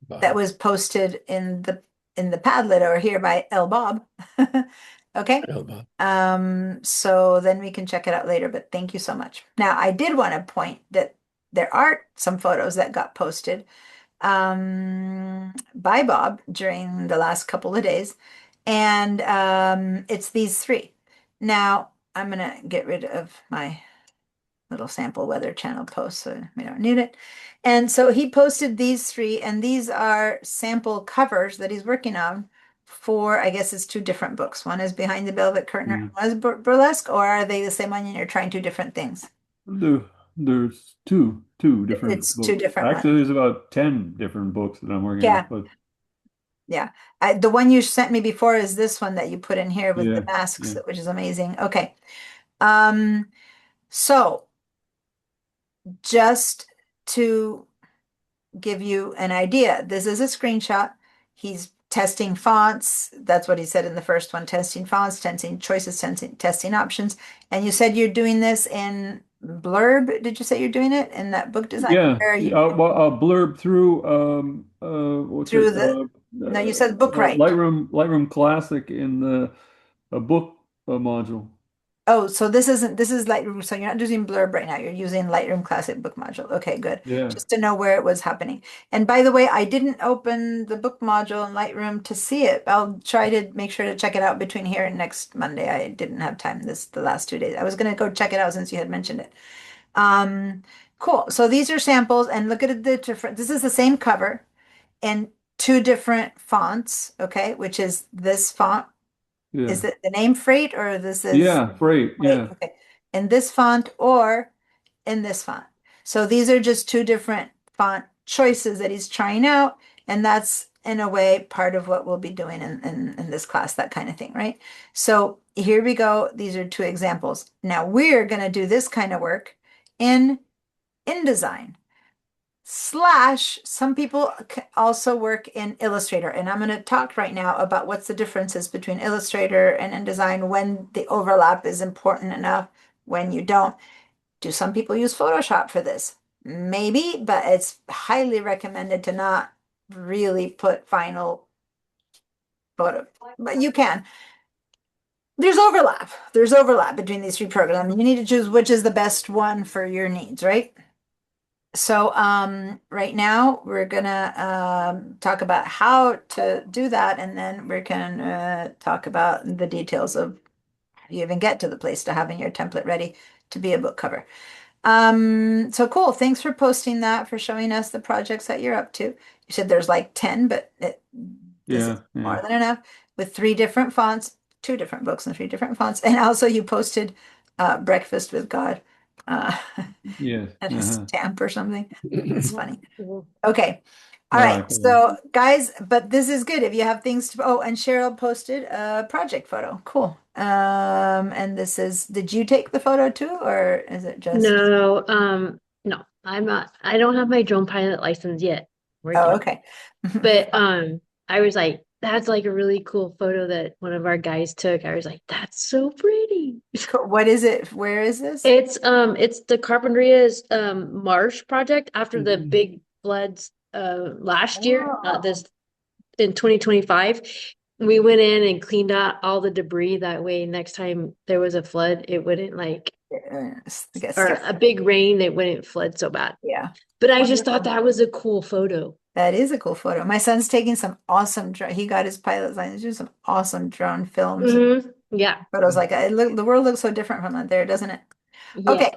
that was posted in the Padlet over here by L Bob. Okay. So then we can check it out later, but thank you so much. Now I did want to point that there are some photos that got posted by Bob during the last couple of days, and it's these three. Now I'm gonna get rid of my little sample Weather Channel post, so we don't need it. And so he posted these three, and these are sample covers that he's working on for, I guess it's two different books. One is Behind the Velvet Curtain, and one is Burlesque, or are they the same one and you're trying two different things? There's two different It's books. two different ones. Actually, there's about 10 different books that I'm working Yeah. on. But Yeah. The one you sent me before is this one that you put in here with the Yeah, masks, yeah. which is amazing. Okay. So just to give you an idea, this is a screenshot. He's testing fonts. That's what he said in the first one, testing fonts, testing choices, testing options. And you said you're doing this in Blurb. Did you say you're doing it in that book design? Yeah, Where are you? well, I'll blurb through what's Through it? the, no, you said Bookright. Lightroom Classic in the book module. Oh, so this is Lightroom. So you're not using Blurb right now. You're using Lightroom Classic book module. Okay, good. Yeah. Just to know where it was happening. And by the way, I didn't open the book module in Lightroom to see it. I'll try to make sure to check it out between here and next Monday. I didn't have time the last 2 days. I was going to go check it out since you had mentioned it. Cool. So these are samples, and look at the different. This is the same cover in two different fonts. Okay, which is this font. Yeah. Is it the name Freight, or this is Yeah, Freight. Yeah. Okay. In this font or in this font. So these are just two different font choices that he's trying out, and that's in a way part of what we'll be doing in this class, that kind of thing, right? So here we go. These are two examples. Now we're going to do this kind of work in InDesign. Some people also work in Illustrator, and I'm going to talk right now about what's the differences between Illustrator and InDesign, when the overlap is important enough, when you don't. Do some people use Photoshop for this? Maybe, but it's highly recommended to not really put final photo, but you can. There's overlap. There's overlap between these three programs. You need to choose which is the best one for your needs, right? So right now we're gonna talk about how to do that, and then we're gonna talk about the details of how you even get to the place to having your template ready to be a book cover. So cool. Thanks for posting that, for showing us the projects that you're up to. You said there's like 10, but this is Yeah, more than enough, with 3 different fonts, 2 different books and 3 different fonts. And also you posted Breakfast with God uh, yes. and a stamp or something. It's funny. Cool. Okay. All right. Cool. So guys, but this is good if you have things to, oh, and Cheryl posted a project photo. Cool. And this is, did you take the photo too, or is it just, No, no, I'm not. I don't have my drone pilot license yet. Working oh, on it. okay. But I was like, that's like a really cool photo that one of our guys took. I was like, that's so pretty. Cool. What is it? Where is this? It's the Carpinteria's marsh project after the Mhm. big floods last year, Oh. this in 2025. We went in and cleaned out all the debris. That way, next time there was a flood, it wouldn't like, I guess, or a big rain, it wouldn't flood so bad. yeah. But I just thought Wonderful. that was a cool photo. That is a cool photo. My son's taking some awesome drone. He got his pilot's license. There's some awesome drone films and Yeah. photos. Like the world looks so different from out there, doesn't it? Yeah. Okay,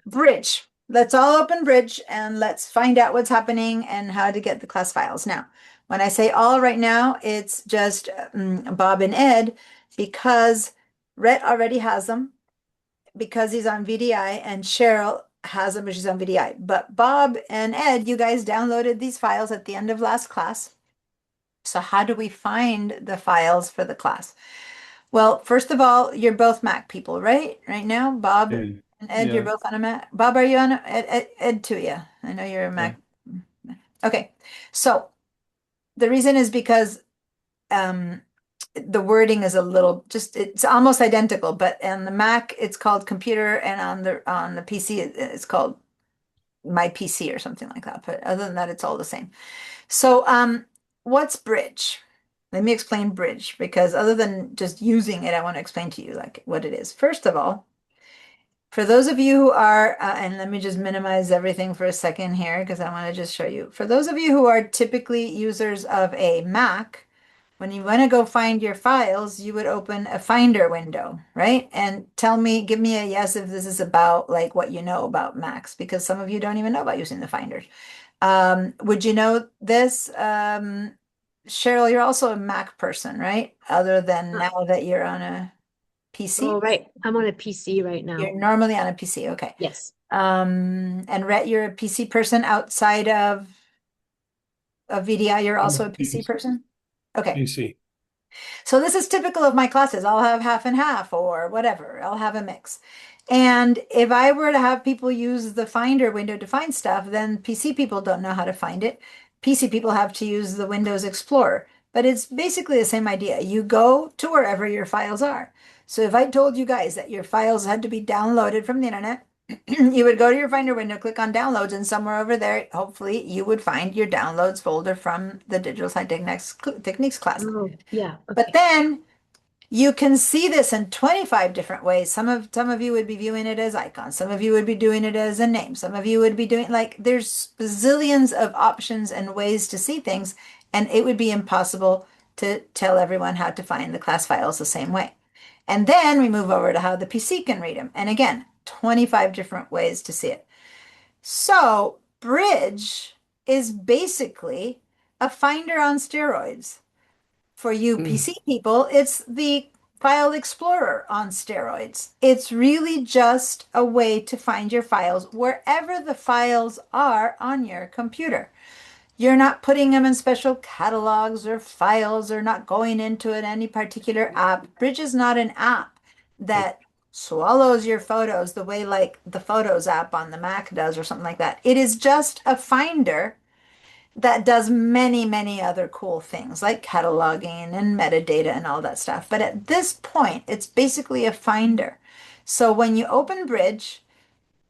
Bridge. Let's all open Bridge and let's find out what's happening and how to get the class files. Now, when I say all right now, it's just Bob and Ed, because Rhett already has them, because he's on VDI, and Cheryl has them, but she's on VDI. But Bob and Ed, you guys downloaded these files at the end of last class. So how do we find the files for the class? Well, first of all, you're both Mac people, right? Right now, Bob Yeah. and Ed, you're Yeah. both on a Mac. Bob, are you on Ed too? Yeah, I know you're a Mac. Okay, so the reason is because the wording is a little, just it's almost identical, but on the Mac it's called computer, and on the PC it's called my PC or something like that. But other than that, it's all the same. So what's Bridge? Let me explain Bridge, because other than just using it, I want to explain to you like what it is. First of all, for those of you who are, and let me just minimize everything for a second here because I want to just show you. For those of you who are typically users of a Mac, when you want to go find your files, you would open a Finder window, right? And give me a yes if this is about like what you know about Macs, because some of you don't even know about using the Finders. Would you know this? Cheryl, you're also a Mac person, right? Other than now that you're on a PC? Oh, right. I'm on a PC right now. You're normally on a PC, okay. Yes. And Rhett, you're a PC person outside of VDI, you're also a PC person? Okay. PC. So this is typical of my classes. I'll have half and half or whatever. I'll have a mix. And if I were to have people use the Finder window to find stuff, then PC people don't know how to find it. PC people have to use the Windows Explorer. But it's basically the same idea. You go to wherever your files are. So if I told you guys that your files had to be downloaded from the internet, you would go to your Finder window, click on downloads, and somewhere over there, hopefully, you would find your downloads folder from the Digital Sign Techniques class. Oh, yeah. But Okay. then you can see this in 25 different ways. Some of you would be viewing it as icons. Some of you would be doing it as a name. Some of you would be doing like there's bazillions of options and ways to see things, and it would be impossible to tell everyone how to find the class files the same way. And then we move over to how the PC can read them. And again, 25 different ways to see it. So Bridge is basically a Finder on steroids. For you PC people, it's the File Explorer on steroids. It's really just a way to find your files wherever the files are on your computer. You're not putting them in special catalogs or files or not going into any particular app. Bridge is not an app that swallows your photos the way like the Photos app on the Mac does or something like that. It is just a Finder that does many, many other cool things like cataloging and metadata and all that stuff. But at this point, it's basically a Finder. So when you open Bridge,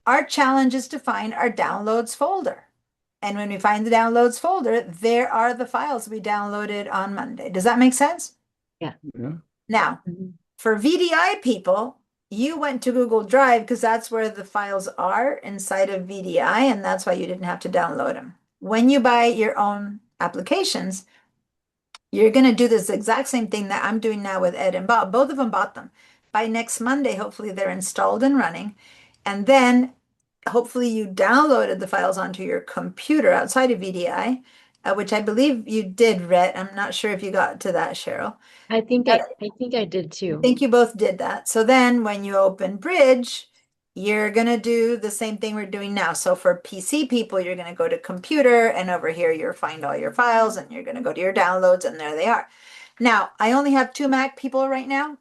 our challenge is to find our downloads folder. And when we find the downloads folder, there are the files we downloaded on Monday. Does that make sense? Yeah. Now, Mhm. for VDI people, you went to Google Drive because that's where the files are inside of VDI, and that's why you didn't have to download them. When you buy your own applications, you're going to do this exact same thing that I'm doing now with Ed and Bob. Both of them bought them. By next Monday, hopefully they're installed and running. And then hopefully you downloaded the files onto your computer outside of VDI, which I believe you did, Rhett. I'm not sure if you got to that, Cheryl. I think But I think I did I too. think you both did that. So then when you open Bridge, you're going to do the same thing we're doing now. So for PC people, you're going to go to computer, and over here you'll find all your files, and you're going to go to your downloads, and there they are. Now, I only have 2 Mac people right now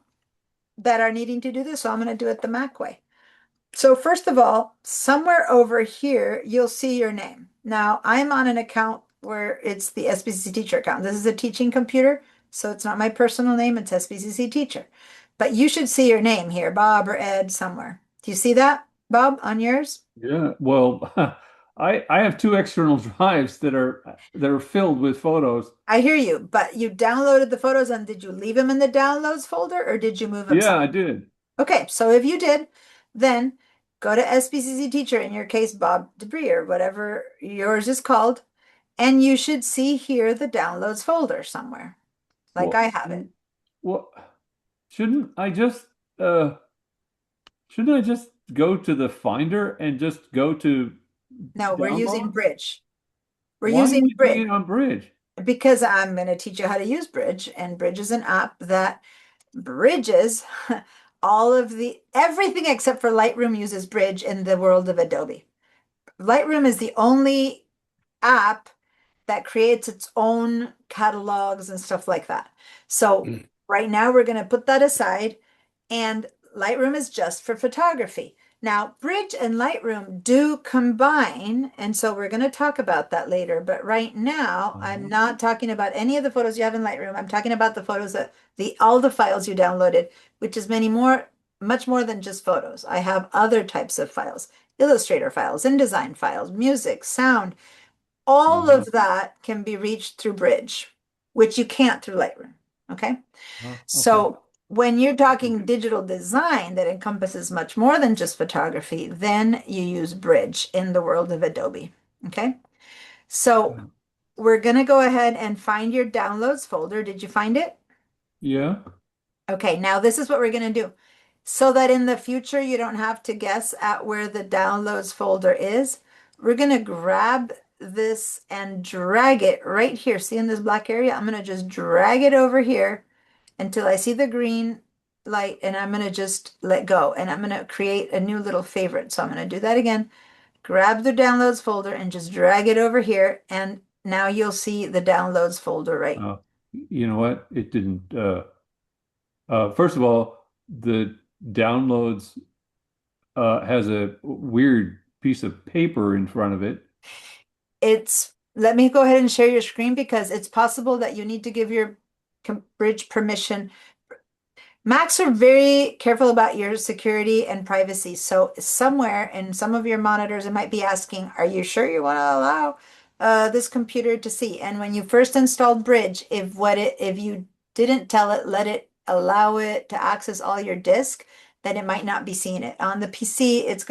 that are needing to do this, so I'm going to do it the Mac way. So first of all, somewhere over here, you'll see your name. Now, I'm on an account where it's the SBCC teacher account. This is a teaching computer, so it's not my personal name, it's SBCC teacher. But you should see your name here, Bob or Ed, somewhere. Do you see that, Bob, on yours? Yeah, well, I have 2 external drives that are filled with photos. I hear you, but you downloaded the photos, and did you leave them in the downloads folder or did you move them Yeah, I somewhere? did. Okay, so if you did, then go to SBCC teacher, in your case, Bob Debris or whatever yours is called, and you should see here the downloads folder somewhere, like I Well, have it. well, shouldn't I just uh shouldn't I just go to the Finder and just go to No, we're using download? Bridge. We're Why am using I doing Bridge it on Bridge? because I'm going to teach you how to use Bridge, and Bridge is an app that bridges all of the everything except for Lightroom uses Bridge in the world of Adobe. Lightroom is the only app that creates its own catalogs and stuff like that. So Mm. right now we're going to put that aside, and Lightroom is just for photography. Now, Bridge and Lightroom do combine, and so we're going to talk about that later. But right now, I'm not talking about any of the photos you have in Lightroom. I'm talking about the photos that all the files you downloaded, which is much more than just photos. I have other types of files, Illustrator files, InDesign files, music, sound. All Uh-huh. of that can be reached through Bridge, which you can't through Lightroom. Okay. Okay. So when you're talking digital design that encompasses much more than just photography, then you use Bridge in the world of Adobe. Okay. So we're going to go ahead and find your downloads folder. Did you find it? Yeah. Okay, now this is what we're going to do. So that in the future you don't have to guess at where the downloads folder is, we're going to grab this and drag it right here. See in this black area? I'm going to just drag it over here until I see the green light, and I'm going to just let go. And I'm going to create a new little favorite. So I'm going to do that again. Grab the downloads folder and just drag it over here. And now you'll see the downloads folder right. You know what? It didn't first of all, the downloads has a weird piece of paper in front of it. Let me go ahead and share your screen because it's possible that you need to give your Bridge permission. Macs are very careful about your security and privacy. So somewhere in some of your monitors, it might be asking, are you sure you want to allow this computer to see? And when you first installed Bridge, if you didn't tell it, let it allow it to access all your disk, then it might not be seeing it. On the PC, it's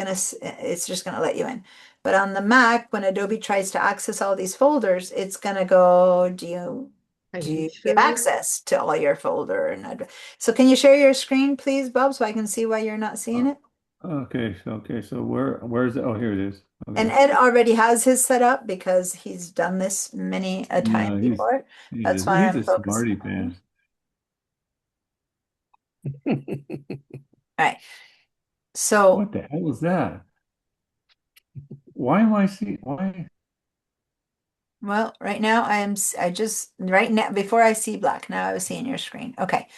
just gonna let you in. But on the Mac, when Adobe tries to access all these folders, it's gonna go, Are do you you sure? give access to all your folder? And so can you share your screen, please, Bob, so I can see why you're not seeing it? Okay, so where's it? Oh, here it is. And Okay. Ed already has his set up because he's done this many a time Yeah, before. That's why he's I'm a focusing smarty on him. pants. All right. So, What the hell is that? Why am I seeing why? well, right now I just right now before I see black, now I was seeing your screen. Okay.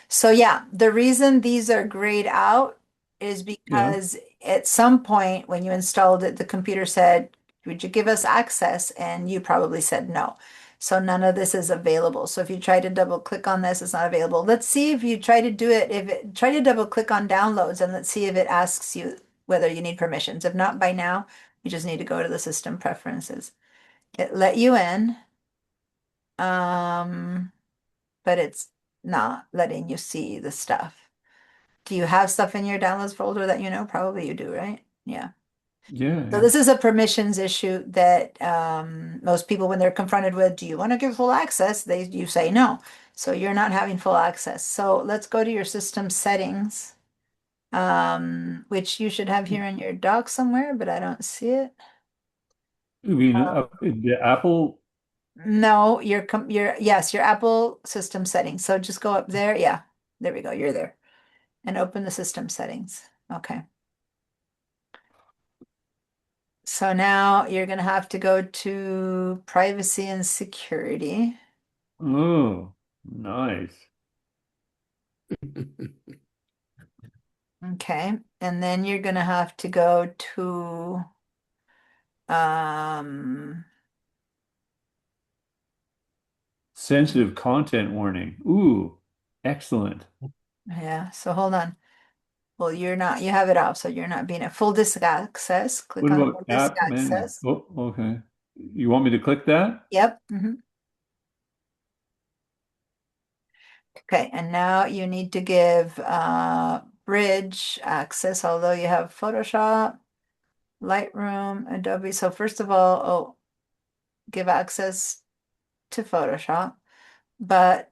So yeah, the reason these are grayed out is Yeah. because at some point when you installed it, the computer said, would you give us access? And you probably said no. So none of this is available. So if you try to double click on this, it's not available. Let's see if you try to do it, try to double click on downloads and let's see if it asks you whether you need permissions. If not by now, you just need to go to the system preferences. It let you in. But it's not letting you see the stuff. Do you have stuff in your downloads folder that you know? Probably you do, right? Yeah. Yeah, So yeah. this is a permissions issue that most people, when they're confronted with, do you want to give full access? You say no. So you're not having full access. So let's go to your system settings, which you should have here in your dock somewhere, but I don't see it. You mean the Apple? No, yes, your Apple system settings. So just go up there. Yeah, there we go. You're there. And open the system settings. Okay. So now you're going to have to go to privacy and security. Oh, nice. Okay. And then you're going to have to go to um Sensitive content warning. Ooh, excellent. yeah, so hold on. Well, you have it off, so you're not being at full disk access. Click What on about full disk app manager? access. Oh, okay. You want me to click that? Yep. Okay, and now you need to give Bridge access, although you have Photoshop, Lightroom, Adobe. So first of all, give access to Photoshop, but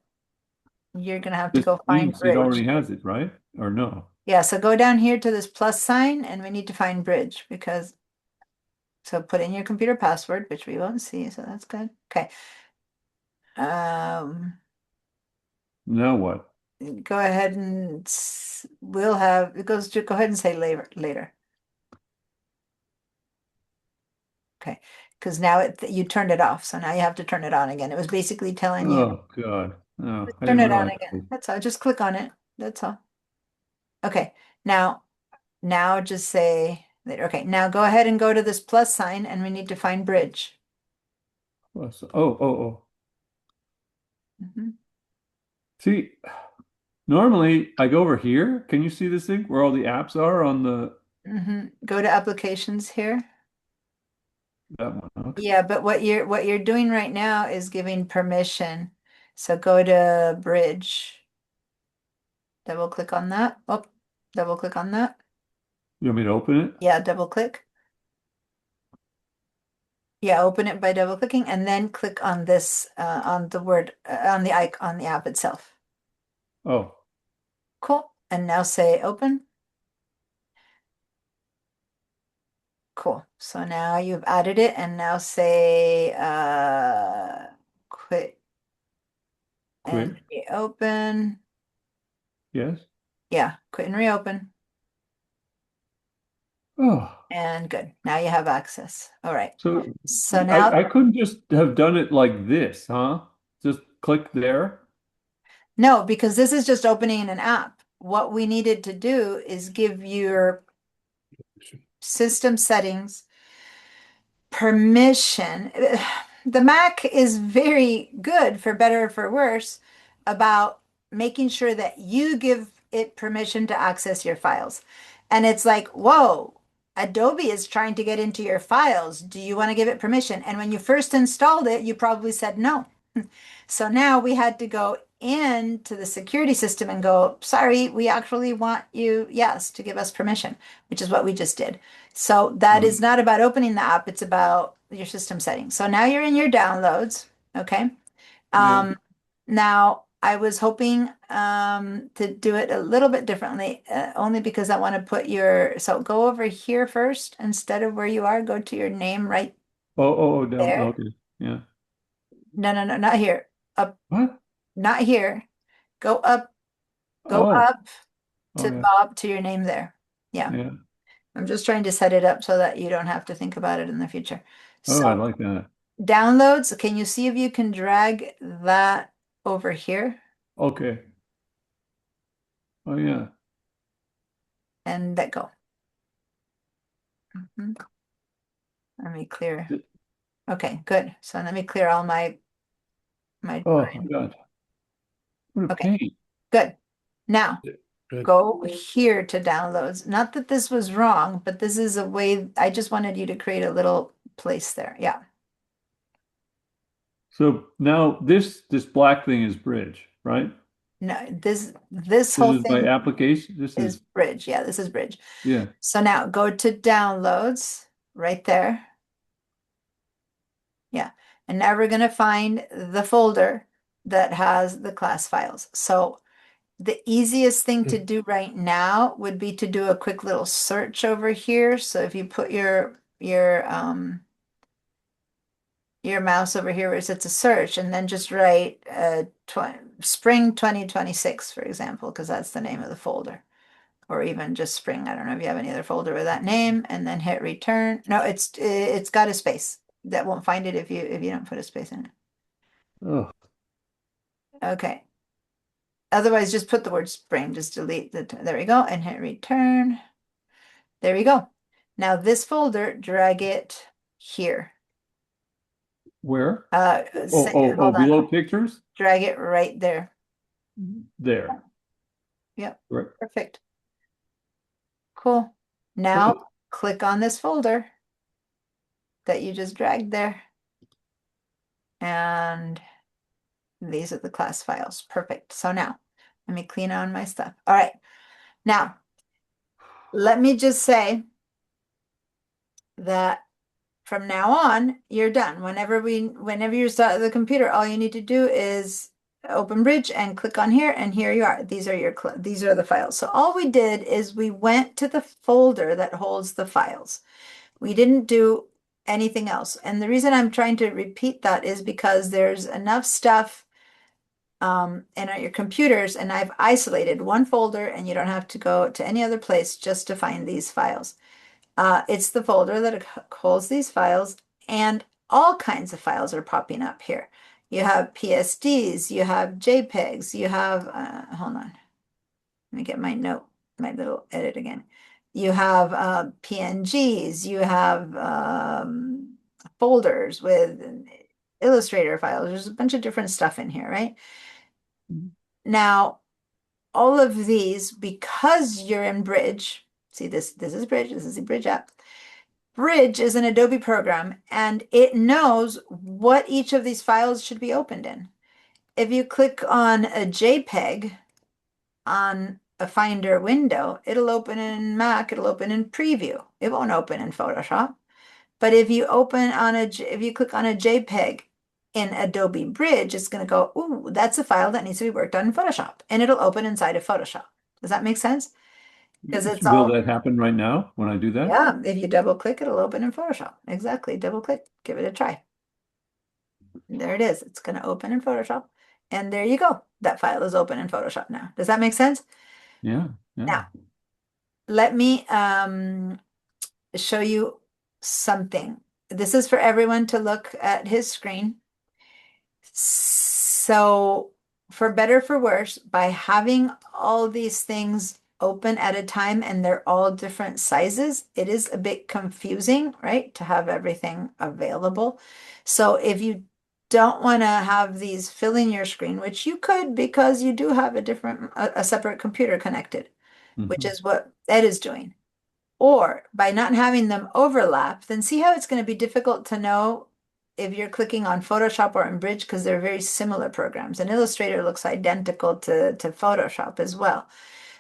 you're gonna have to This go find means it Bridge. already has it, right? Or no? Yeah, so go down here to this plus sign and we need to find Bridge so put in your computer password, which we won't see, so that's good. Okay. Um, Now what? go ahead and we'll have it goes to go ahead and say later. Okay, because now you turned it off, so now you have to turn it on again. It was basically telling you Oh God. No, I turn didn't it on realize. again. That's all. Just click on it. That's all. Okay, now just say later. Okay, now go ahead and go to this plus sign, and we need to find Bridge. Oh. Mhm. See, normally I go over here. Can you see this thing where all the apps are on Go to applications here. that one? Okay. Yeah, but what you're doing right now is giving permission. So go to Bridge. Double click on that. Oh, double click on that. You want me to open it? Yeah, double click. Yeah, open it by double clicking and then click on this on the word on the icon on the app itself. Oh, Cool. And now say open. Cool. So now you've added it and now say quit and quit. reopen. Yes. Yeah, quit and reopen. Oh, And good. Now you have access. All right. so So now, I couldn't just have done it like this, huh? Just click there. no, because this is just opening an app. What we needed to do is give your system settings permission. The Mac is very good, for better or for worse, about making sure that you give it permission to access your files. And it's like, whoa, Adobe is trying to get into your files. Do you want to give it permission? And when you first installed it, you probably said no. So now we had to go into the security system and go, sorry, we actually want you, yes, to give us permission, which is what we just did. So that is not about opening the app, it's about your system settings. So now you're in your downloads, okay? Yeah. Now I was hoping to do it a little bit differently, only because I want to put so go over here first instead of where you are, go to your name right Down. there. Okay. Yeah. No, not here. Up, What? not here. Go up, go Oh, up oh to yeah. Bob to your name there. Yeah. Yeah. I'm just trying to set it up so that you don't have to think about it in the future. Oh, I So like that. downloads, can you see if you can drag that over here Okay. Oh yeah. and let go? Mhm. Let me clear. Okay, good. So let me clear all my Oh God. What a okay, pain. good. Now Good. go here to downloads. Not that this was wrong, but this is a way I just wanted you to create a little place there. Yeah. So now this black thing is Bridge, right? No, this This whole is my thing application. This is is, Bridge. Yeah, this is Bridge. yeah. So now go to downloads right there. Yeah. And now we're going to find the folder that has the class files. So the easiest thing to do right now would be to do a quick little search over here. So if you put your mouse over here where it says a search and then just write spring 2026, for example, because that's the name of the folder. Or even just spring. I don't know if you have any other folder with that name, and then hit return. No, it's got a space. That won't find it if you don't put a space in it. Oh, Okay. Otherwise, just put the word spring. Just delete there we go, and hit return. There we go. Now this folder, drag it here. where? Hold Oh, on. below pictures? Drag it right there. There. Yep. Right. Perfect. Cool. Now click on this folder that you just dragged there. And these are the class files. Perfect. So now let me clean on my stuff. All right. Now, let me just say that from now on, you're done. Whenever you start the computer, all you need to do is open Bridge and click on here, and here you are. These are the files. So all we did is we went to the folder that holds the files. We didn't do anything else. And the reason I'm trying to repeat that is because there's enough stuff and on your computers, and I've isolated one folder, and you don't have to go to any other place just to find these files. It's the folder that holds these files, and all kinds of files are popping up here. You have PSDs, you have JPEGs, you have, hold on, let me get my little edit again. You have PNGs, you have folders with Illustrator files. There's a bunch of different stuff in here, right? Now, all of these, because you're in Bridge, see this is Bridge, this is the Bridge app. Bridge is an Adobe program, and it knows what each of these files should be opened in. If you click on a JPEG on a Finder window, it'll open in Mac, it'll open in Preview. It won't open in Photoshop. But if you click on a JPEG in Adobe Bridge, it's going to go, ooh, that's a file that needs to be worked on in Photoshop, and it'll open inside of Photoshop. Does that make sense? Because it's Will all, that happen right now when I do that? yeah, if you double click, it'll open in Photoshop. Exactly. Double click, give it a try. There it is. It's going to open in Photoshop. And there you go. That file is open in Photoshop now. Does that make sense? Yeah. Now, let me show you something. This is for everyone to look at his screen. So, for better for worse, by having all these things open at a time and they're all different sizes, it is a bit confusing, right? To have everything available. So if you don't want to have these filling your screen, which you could because you do have a separate computer connected, which is what Ed is doing. Or by not having them overlap, then see how it's going to be difficult to know if you're clicking on Photoshop or in Bridge, because they're very similar programs. And Illustrator looks identical to Photoshop as well.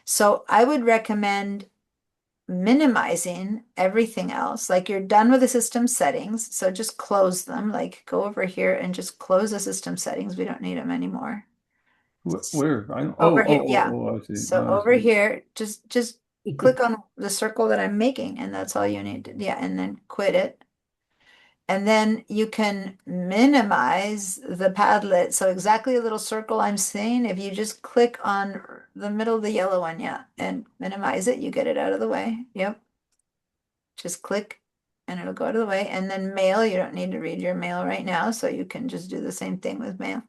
So I would recommend minimizing everything else. Like you're done with the system settings, so just close them. Like go over here and just close the system settings. We don't need them anymore. Where? Over here, yeah. I see. So I over see. here, just click on the circle that I'm making, and that's all you need to, yeah, and then quit it. And then you can minimize the Padlet. So exactly a little circle I'm seeing, if you just click on the middle of the yellow one, yeah, and minimize it, you get it out of the way. Yep. Just click and it'll go out of the way. And then mail, you don't need to read your mail right now, so you can just do the same thing with mail.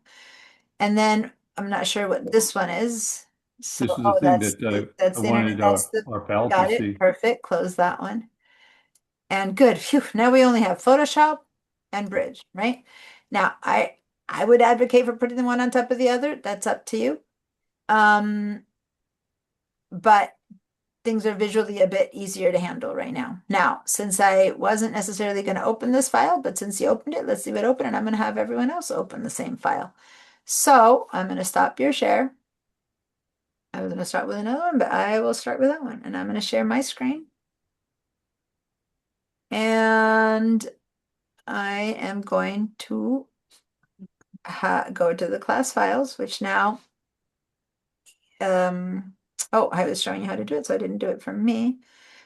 And then I'm not sure what this one is. So, This is the thing that that's I the wanted internet. That's the, our pal got to it. see. Perfect. Close that one. And good. Phew. Now we only have Photoshop and Bridge, right? Now I would advocate for putting the one on top of the other. That's up to you. But things are visually a bit easier to handle right now. Now, since I wasn't necessarily going to open this file, but since you opened it, let's leave it open, and I'm going to have everyone else open the same file. So I'm going to stop your share. I was going to start with another one, but I will start with that one. And I'm going to share my screen. And I am going to go to the class files, which now, oh, I was showing you how to do it, so I didn't do it for me.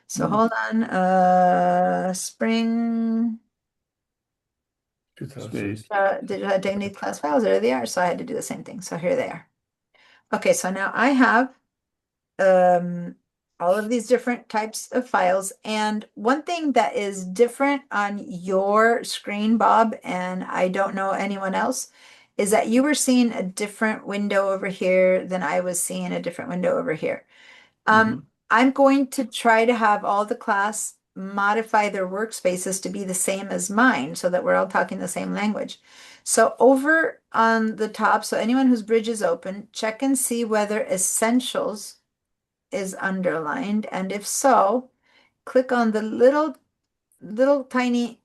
So hold on, spring, Space. digital dignity class files, there they are. So I had to do the same thing. So here they are. Okay, so now I have all of these different types of files. And one thing that is different on your screen, Bob, and I don't know anyone else, is that you were seeing a different window over here than I was seeing a different window over here. I'm going to try to have all the class modify their workspaces to be the same as mine so that we're all talking the same language. So over on the top, so anyone whose bridge is open, check and see whether essentials is underlined. And if so, click on the little tiny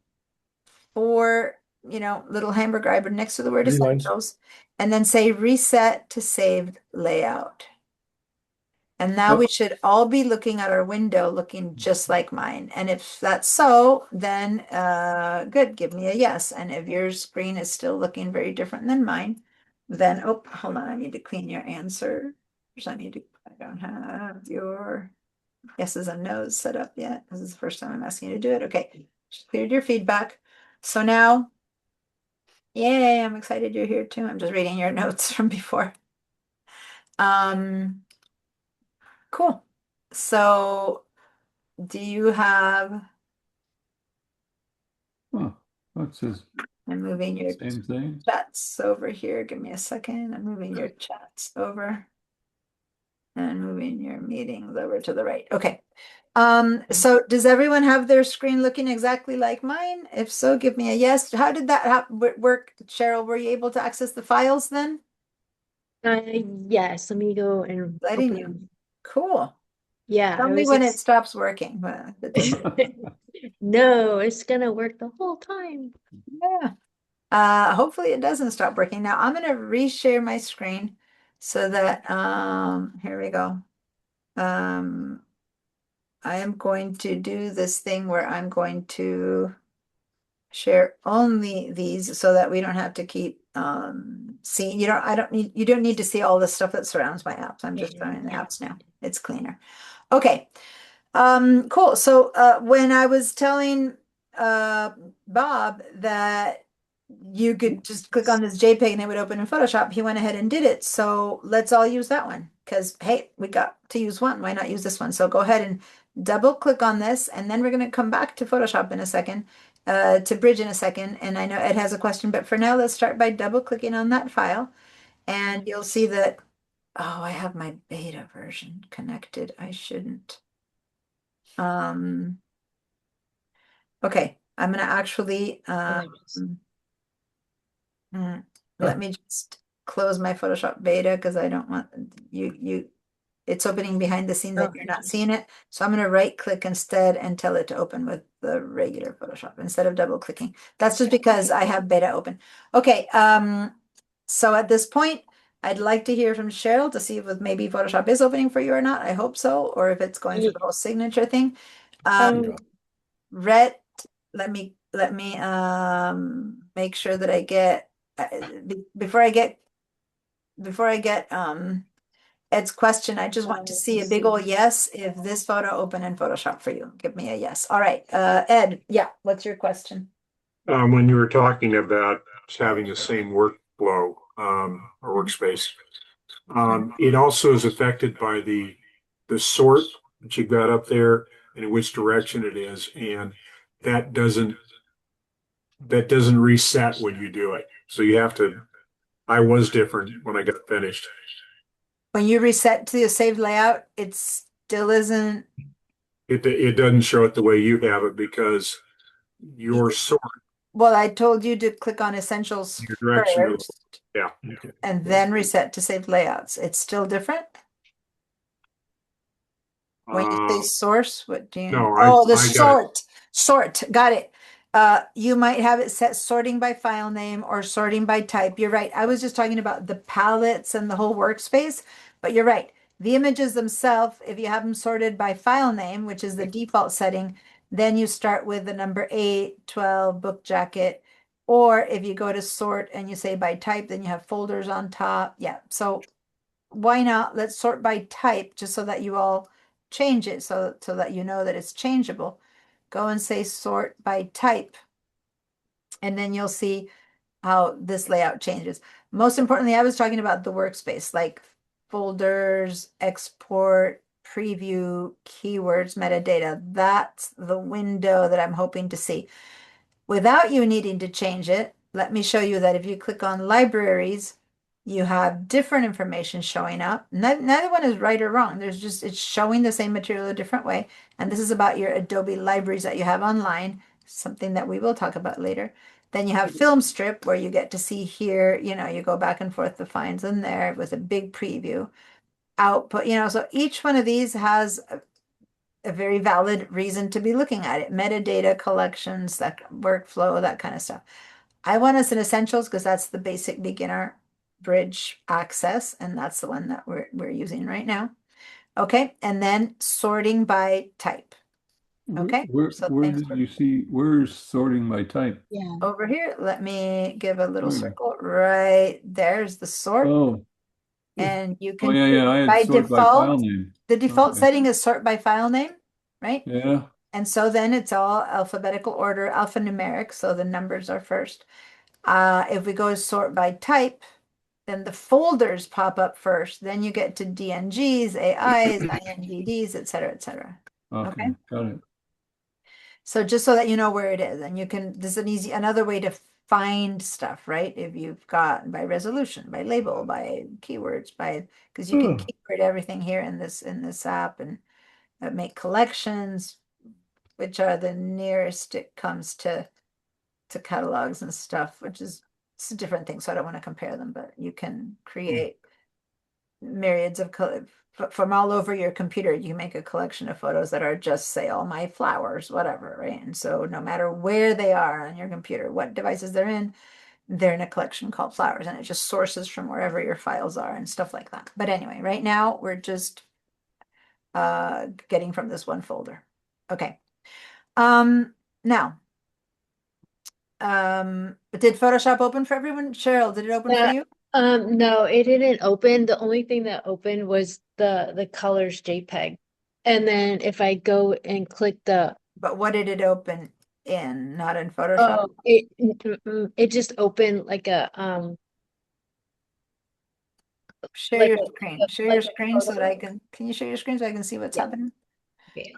little hamburger eyebrow next to the word Three lines. essentials, and then say reset to saved layout. And now we should all be looking at our window looking just like mine. And if that's so, then good, give me a yes. And if your screen is still looking very different than mine, then, oh, hold on, I need to clean your answers. I don't have your yeses and nos set up yet. This is the first time I'm asking you to do it. Okay, just cleared your feedback. So now, yay, I'm excited you're here too. I'm just reading your notes from before. Cool. So do you have, Huh. It says I'm moving your same thing. chats over here. Give me a second. I'm moving your chats over and moving your meetings over to the right. Okay. So does everyone have their screen looking exactly like mine? If so, give me a yes. How did that work, Cheryl? Were you able to access the files then? Yes, let me go and Letting open you. them. Cool. Yeah, Tell I me was when it stops working. No, it's gonna work the whole time. Yeah. Hopefully it doesn't stop working. Now I'm gonna reshare my screen so that here we go. I am going to do this thing where I'm going to share only these so that we don't have to keep seeing. You don't need to see all the stuff that surrounds my apps. I'm just showing the apps now. It's cleaner. Okay. Cool. So when I was telling Bob that you could just click on this JPEG and it would open in Photoshop, he went ahead and did it. So let's all use that one because, hey, we got to use one. Why not use this one? So go ahead and double click on this, and then we're going to come back to Photoshop in a second, to Bridge in a second. And I know Ed has a question, but for now, let's start by double clicking on that file. And you'll see that, oh, I have my beta version connected. I shouldn't. Okay, I'm going to actually, let me just close my Photoshop beta because I don't want it's opening behind the scenes and you're not seeing it. So I'm going to right click instead and tell it to open with the regular Photoshop instead of double clicking. That's just because I have beta open. Okay, so at this point, I'd like to hear from Cheryl to see if maybe Photoshop is opening for you or not. I hope so, or if it's going through the whole signature thing. Rhett, let me make sure that I get before I get Ed's question, I just want to see a big old yes if this photo open in Photoshop for you. Give me a yes. All right, Ed, yeah, what's your question? When you were talking about having the same workflow or workspace, it also is affected by the sort that you got up there and in which direction it is, and that doesn't reset when you do it. So you have to. I was different when I got finished. When you reset to the saved layout, it still isn't. It doesn't show it the way you have it because your sort. Well, I told you to click on essentials Your direction first, yeah. and then reset to saved layouts. It's still different. When you say source, what do you? No, oh, the I got sort. Got it. You might have it set sorting by file name or sorting by type. You're right. I was just talking about the palettes and the whole workspace, but you're right. The images themselves, if you have them sorted by file name, which is the default setting, then you start with the number 8, 12, book jacket. Or if you go to sort and you say by type, then you have folders on top. Yeah, so why not? Let's sort by type just so that you all change it so that you know that it's changeable. Go and say sort by type. And then you'll see how this layout changes. Most importantly, I was talking about the workspace, like folders, export, preview, keywords, metadata. That's the window that I'm hoping to see. Without you needing to change it, let me show you that if you click on libraries, you have different information showing up. Neither one is right or wrong. It's showing the same material a different way. And this is about your Adobe libraries that you have online, something that we will talk about later. Then you have film strip where you get to see here, you go back and forth the finds in there with a big preview. Output, so each one of these has a very valid reason to be looking at it. Metadata collections, that workflow, that kind of stuff. I want us in essentials because that's the basic beginner bridge access, and that's the one that we're using right now. Okay, and then sorting by type. Okay, Where so where thanks did for you see, where's sorting by type? Yeah. over here. Let me give a little Where? circle. Right there's the sort, Oh, and you oh can yeah, I by had sort by file default. name. The default Okay. setting is sort by file name, right? Yeah. And so then it's all alphabetical order, alphanumeric, so the numbers are first. If we go sort by type, then the folders pop up first. Then you get to DNGs, AIs, INDDs, et cetera, et cetera. Okay, got it. So just so that you know where it is, and this is another way to find stuff, right? If you've got by resolution, by label, by keywords, because you can Oh. keyword everything here in this app and make collections, which are the nearest it comes to catalogs and stuff, which is it's a different thing. So I don't want to compare them, but you can create myriads of from all over your computer. You can make a collection of photos that are just say all my flowers, whatever, right? And so no matter where they are on your computer, what devices they're in a collection called flowers, and it just sources from wherever your files are and stuff like that. But anyway, right now we're just getting from this one folder. Okay. Now, did Photoshop open for everyone? Cheryl, did it open for you? No, it didn't open. The only thing that opened was the colors JPEG. And then if I go and click the But what did it open in? Not in Photoshop? it just opened like a Share like your a screen. Share like your a screen so that photo. can you share your screen so I can see what's Yeah. happening? Okay,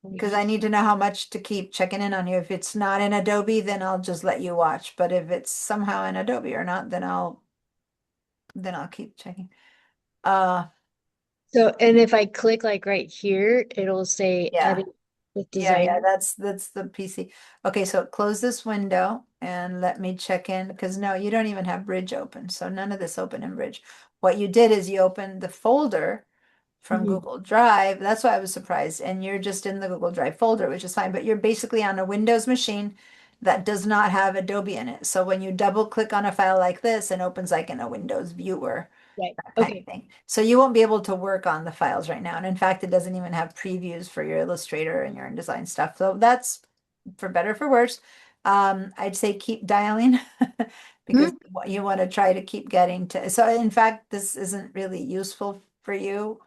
Because I need to know how much to keep checking in on you. If it's not in Adobe, then I'll just let you watch. But if it's somehow in Adobe or not, then I'll keep checking. So, and if I click like right here, it'll say Yeah. edit with Yeah, design. that's the PC. Okay, so close this window and let me check in because no, you don't even have Bridge open. So none of this open in Bridge. What you did is you opened the folder from Mhm. Google Drive. That's why I was surprised. And you're just in the Google Drive folder, which is fine, but you're basically on a Windows machine that does not have Adobe in it. So when you double click on a file like this, it opens like in a Windows viewer, Right. that kind Okay. of thing. So you won't be able to work on the files right now. And in fact, it doesn't even have previews for your Illustrator and your InDesign stuff. So that's for better or for worse. I'd say keep dialing because you want to try to keep getting to. So in fact, this isn't really useful for you.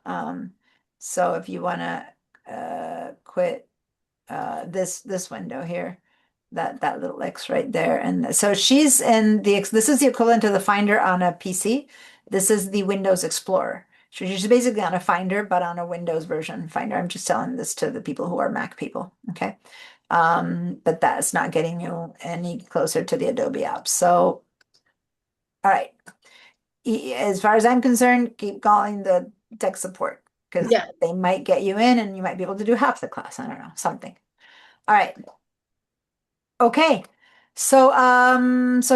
So if you want to quit this window here, that little X right there, and so she's in this is the equivalent of the Finder on a PC. This is the Windows Explorer. So she's basically on a Finder, but on a Windows version Finder. I'm just telling this to the people who are Mac people, okay? But that's not getting you any closer to the Adobe apps. So, all right. As far as I'm concerned, keep calling the tech support because Yeah. they might get you in and you might be able to do half the class. I don't know, something. All right. Okay. So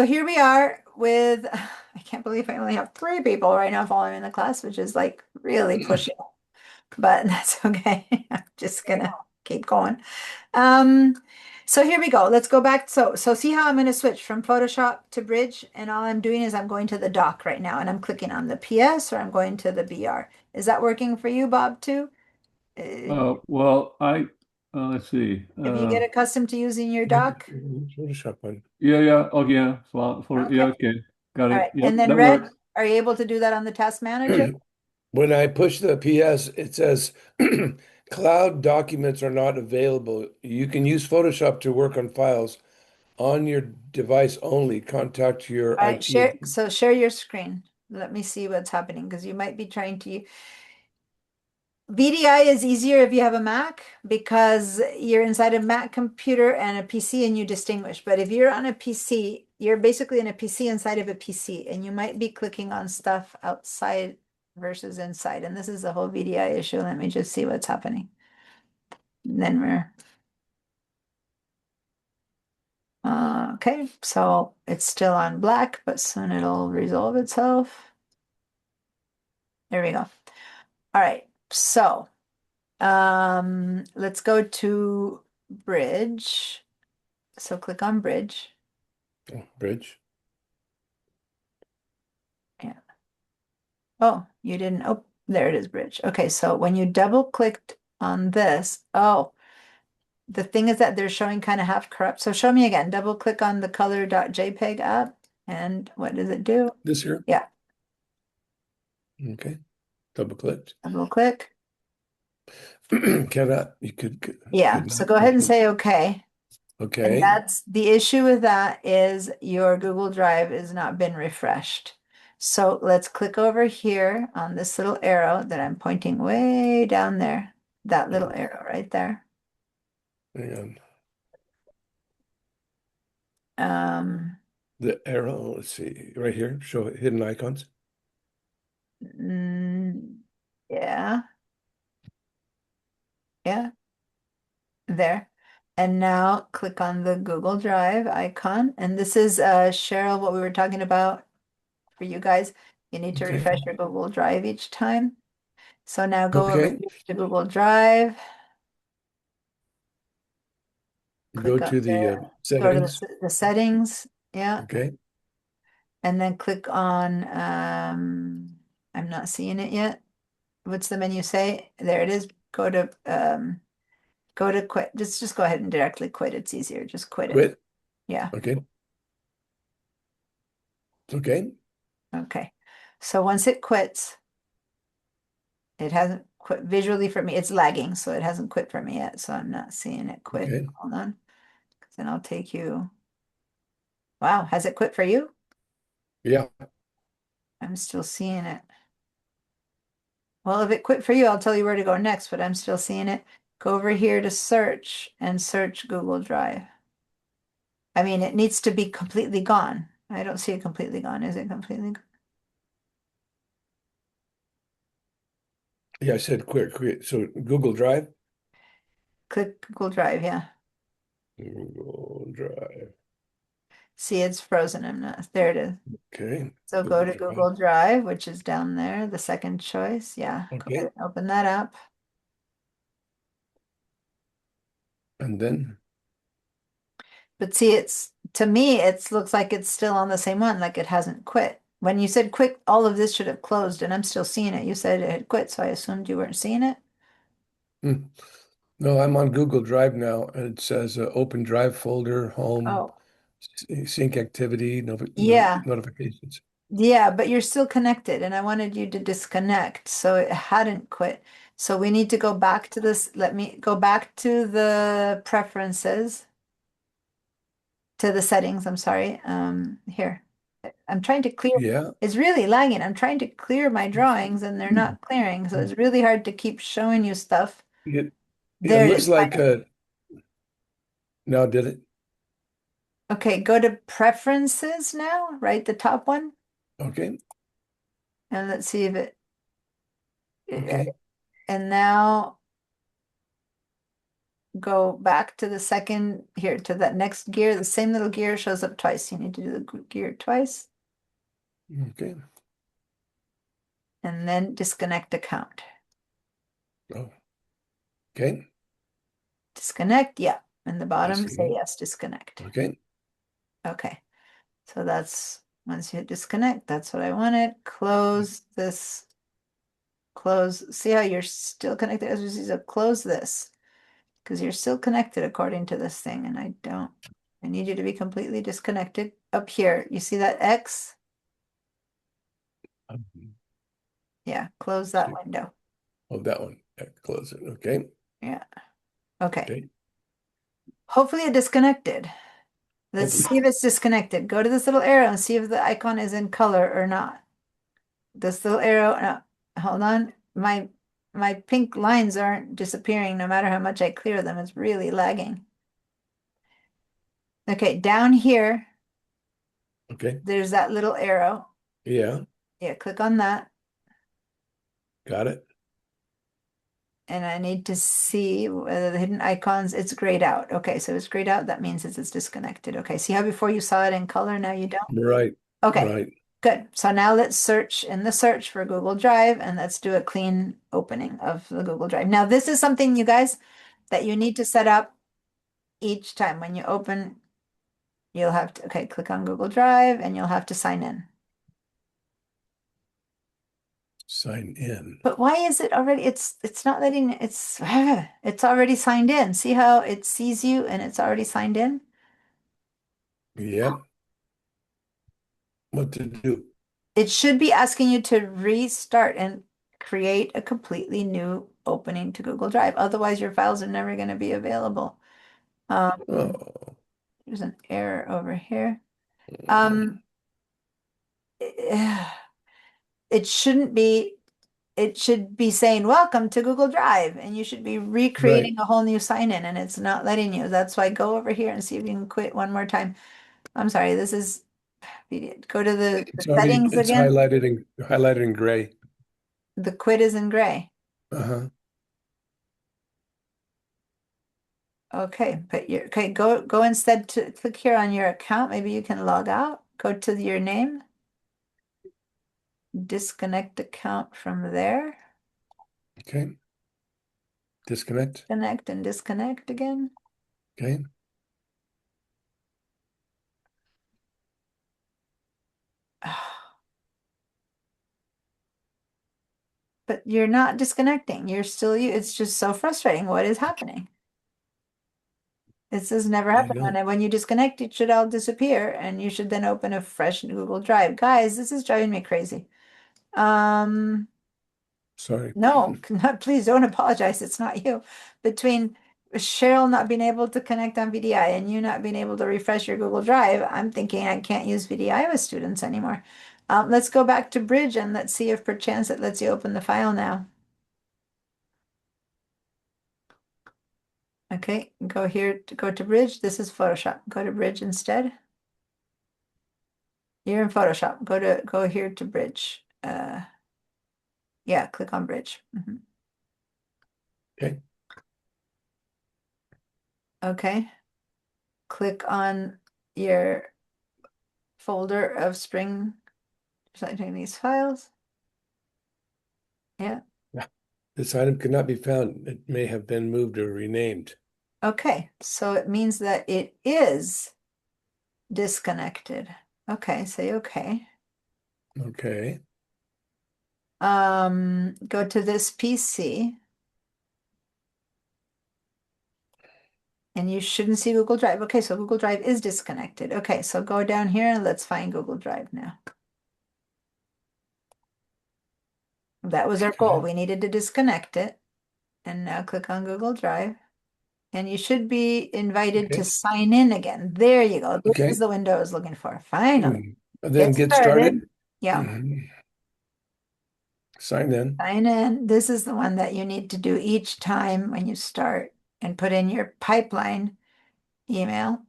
here we are with I can't believe I only have 3 people right now following in the class, which is like really pushing, but that's okay. I'm just gonna keep going. So here we go. Let's go back. So see how I'm going to switch from Photoshop to Bridge, and all I'm doing is I'm going to the dock right now, and I'm clicking on the PS or I'm going to the BR. Is that working for you, Bob, too? Well, let's see. If you get accustomed to using your dock. Photoshop one. Yeah. Oh, yeah. Well, Okay. okay. Got All it. right. Yep, And then that Red, works. are you able to do that on the task manager? When I push the PS, it says cloud documents are not available. You can use Photoshop to work on files on your device only. Contact your All right, IT. share your screen. Let me see what's happening because you might be trying to. VDI is easier if you have a Mac because you're inside a Mac computer and a PC and you distinguish. But if you're on a PC, you're basically in a PC inside of a PC and you might be clicking on stuff outside versus inside. And this is the whole VDI issue. Let me just see what's happening. And then we're okay, so it's still on black, but soon it'll resolve itself. There we go. All right, so let's go to Bridge. So click on Bridge. Oh, Bridge. Yeah. Oh, you didn't. Oh, there it is, Bridge. Okay, so when you double clicked on this, oh, the thing is that they're showing kind of half corrupt. So show me again. Double click on the color.jpg app, and what does it do? This here? Yeah. Okay. Double clicked. Double click. Cannot, you could Yeah. not. So go ahead and say okay. And Okay. that's the issue with that is your Google Drive has not been refreshed. So let's click over here on this little arrow that I'm pointing way down there. That little arrow right there. Hang on. Um, The arrow, let's see, right here, show hidden icons. yeah. Yeah. There. And now click on the Google Drive icon. And this is Cheryl, what we were talking about for you guys. You need to Okay. refresh your Google Drive each time. So now go over Okay. here to Google Drive. Go Click up to the there. Go to settings. the settings. Yeah. Okay. And then click on I'm not seeing it yet. What's the menu say? There it is. Go to quit. Just go ahead and directly quit. It's easier. Just quit it. Quit. Yeah. Okay. Okay. Okay. So once it quits, it hasn't quit visually for me. It's lagging, so it hasn't quit for me yet. So I'm not seeing it quit. Okay. Hold on. Because then I'll take you. Wow, has it quit for you? Yeah. I'm still seeing it. Well, if it quit for you, I'll tell you where to go next, but I'm still seeing it. Go over here to search and search Google Drive. I mean, it needs to be completely gone. I don't see it completely gone. Is it completely gone? Yeah, I said quit. So Google Drive. Click Google Drive, yeah. Google Drive. See, it's frozen. I'm not. There it is. Okay. So go to Google Drive. Google Drive, which is down there, the second choice. Yeah. Go Okay. ahead and open that up. And then But see, it's to me, it looks like it's still on the same one, like it hasn't quit. When you said quit, all of this should have closed, and I'm still seeing it. You said it had quit, so I assumed you weren't seeing it. no, I'm on Google Drive now, and it says open Drive folder, home, Oh, sync activity, yeah. notifications. Yeah, but you're still connected, and I wanted you to disconnect, so it hadn't quit. So we need to go back to this. Let me go back to the preferences, to the settings. I'm sorry. Here. I'm trying to clear. Yeah. It's really lagging. I'm trying to clear my drawings, and they're not clearing. So it's really hard to keep showing you stuff. It There it looks is. like now did it? Okay, go to preferences now, right? The top one. Okay. And let's see if it. Okay. And now go back to the second here to that next gear. The same little gear shows up twice. You need to do the gear twice Okay. and then disconnect account. Oh. Okay. Disconnect. Yeah. In the bottom, say Disconnect. yes, disconnect. Okay. Okay. So that's once you hit disconnect, that's what I wanted. Close this. Close. See how you're still connected as we see. So close this because you're still connected according to this thing. And I need you to be completely disconnected up here. You see that X? Yeah, close that window. Oh, that one. Close it. Okay. Yeah. Okay. Okay. Hopefully it disconnected. Let's Hopefully. see if it's disconnected. Go to this little arrow and see if the icon is in color or not. This little arrow, no, hold on. My pink lines aren't disappearing no matter how much I clear them. It's really lagging. Okay, down here, Okay. there's that little arrow. Yeah. Yeah, click on that. Got it. And I need to see whether the hidden icons, it's grayed out. Okay, so it's grayed out. That means it's disconnected. Okay, see how before you saw it in color, now you don't? Right. Okay, Right. good. So now let's search in the search for Google Drive and let's do a clean opening of the Google Drive. Now, this is something, you guys, that you need to set up each time. When you open, you'll have to, okay, click on Google Drive and you'll have to sign in. Sign in. But why is it already, it's not letting, it's already signed in. See how it sees you and it's already signed in? Yep. What to do? It should be asking you to restart and create a completely new opening to Google Drive. Otherwise, your files are never going to be available. Oh. There's an error over here. It shouldn't be, it should be saying, welcome to Google Drive, and you should be recreating a whole new sign in, and it's not letting you. That's why go over here and see if you can quit one more time. I'm sorry, this is, go to the It's already, settings it's again. highlighted in gray. The quit is in gray. Uh-huh. Okay, but you're okay. Go instead to click here on your account. Maybe you can log out. Go to your name. Disconnect account from there. Okay. Disconnect. Connect and disconnect again. Okay. But you're not disconnecting. You're still you. It's just so frustrating. What is happening? This has never happened. When you disconnect, it should all disappear, and you should then open a fresh Google Drive. Guys, this is driving me crazy. Sorry. No, please don't apologize. It's not you. Between Cheryl not being able to connect on VDI and you not being able to refresh your Google Drive, I'm thinking I can't use VDI with students anymore. Let's go back to Bridge and let's see if perchance it lets you open the file now. Okay, go here to go to Bridge. This is Photoshop. Go to Bridge instead. You're in Photoshop. Go here to Bridge. Yeah, click on Bridge. Okay. Okay. Click on your folder of Spring selecting these files. Yeah. This item could not be found. It may have been moved or renamed. Okay, so it means that it is disconnected. Okay, say okay. Okay. Go to this PC. And you shouldn't see Google Drive. Okay, so Google Drive is disconnected. Okay, so go down here and let's find Google Drive now. That was our goal. We needed to disconnect it. And now click on Google Drive. And you should be invited to sign in again. There you go. This is the window I was looking for. Finally. And then get started. Yeah. Sign in. Sign in. This is the one that you need to do each time when you start and put in your pipeline email.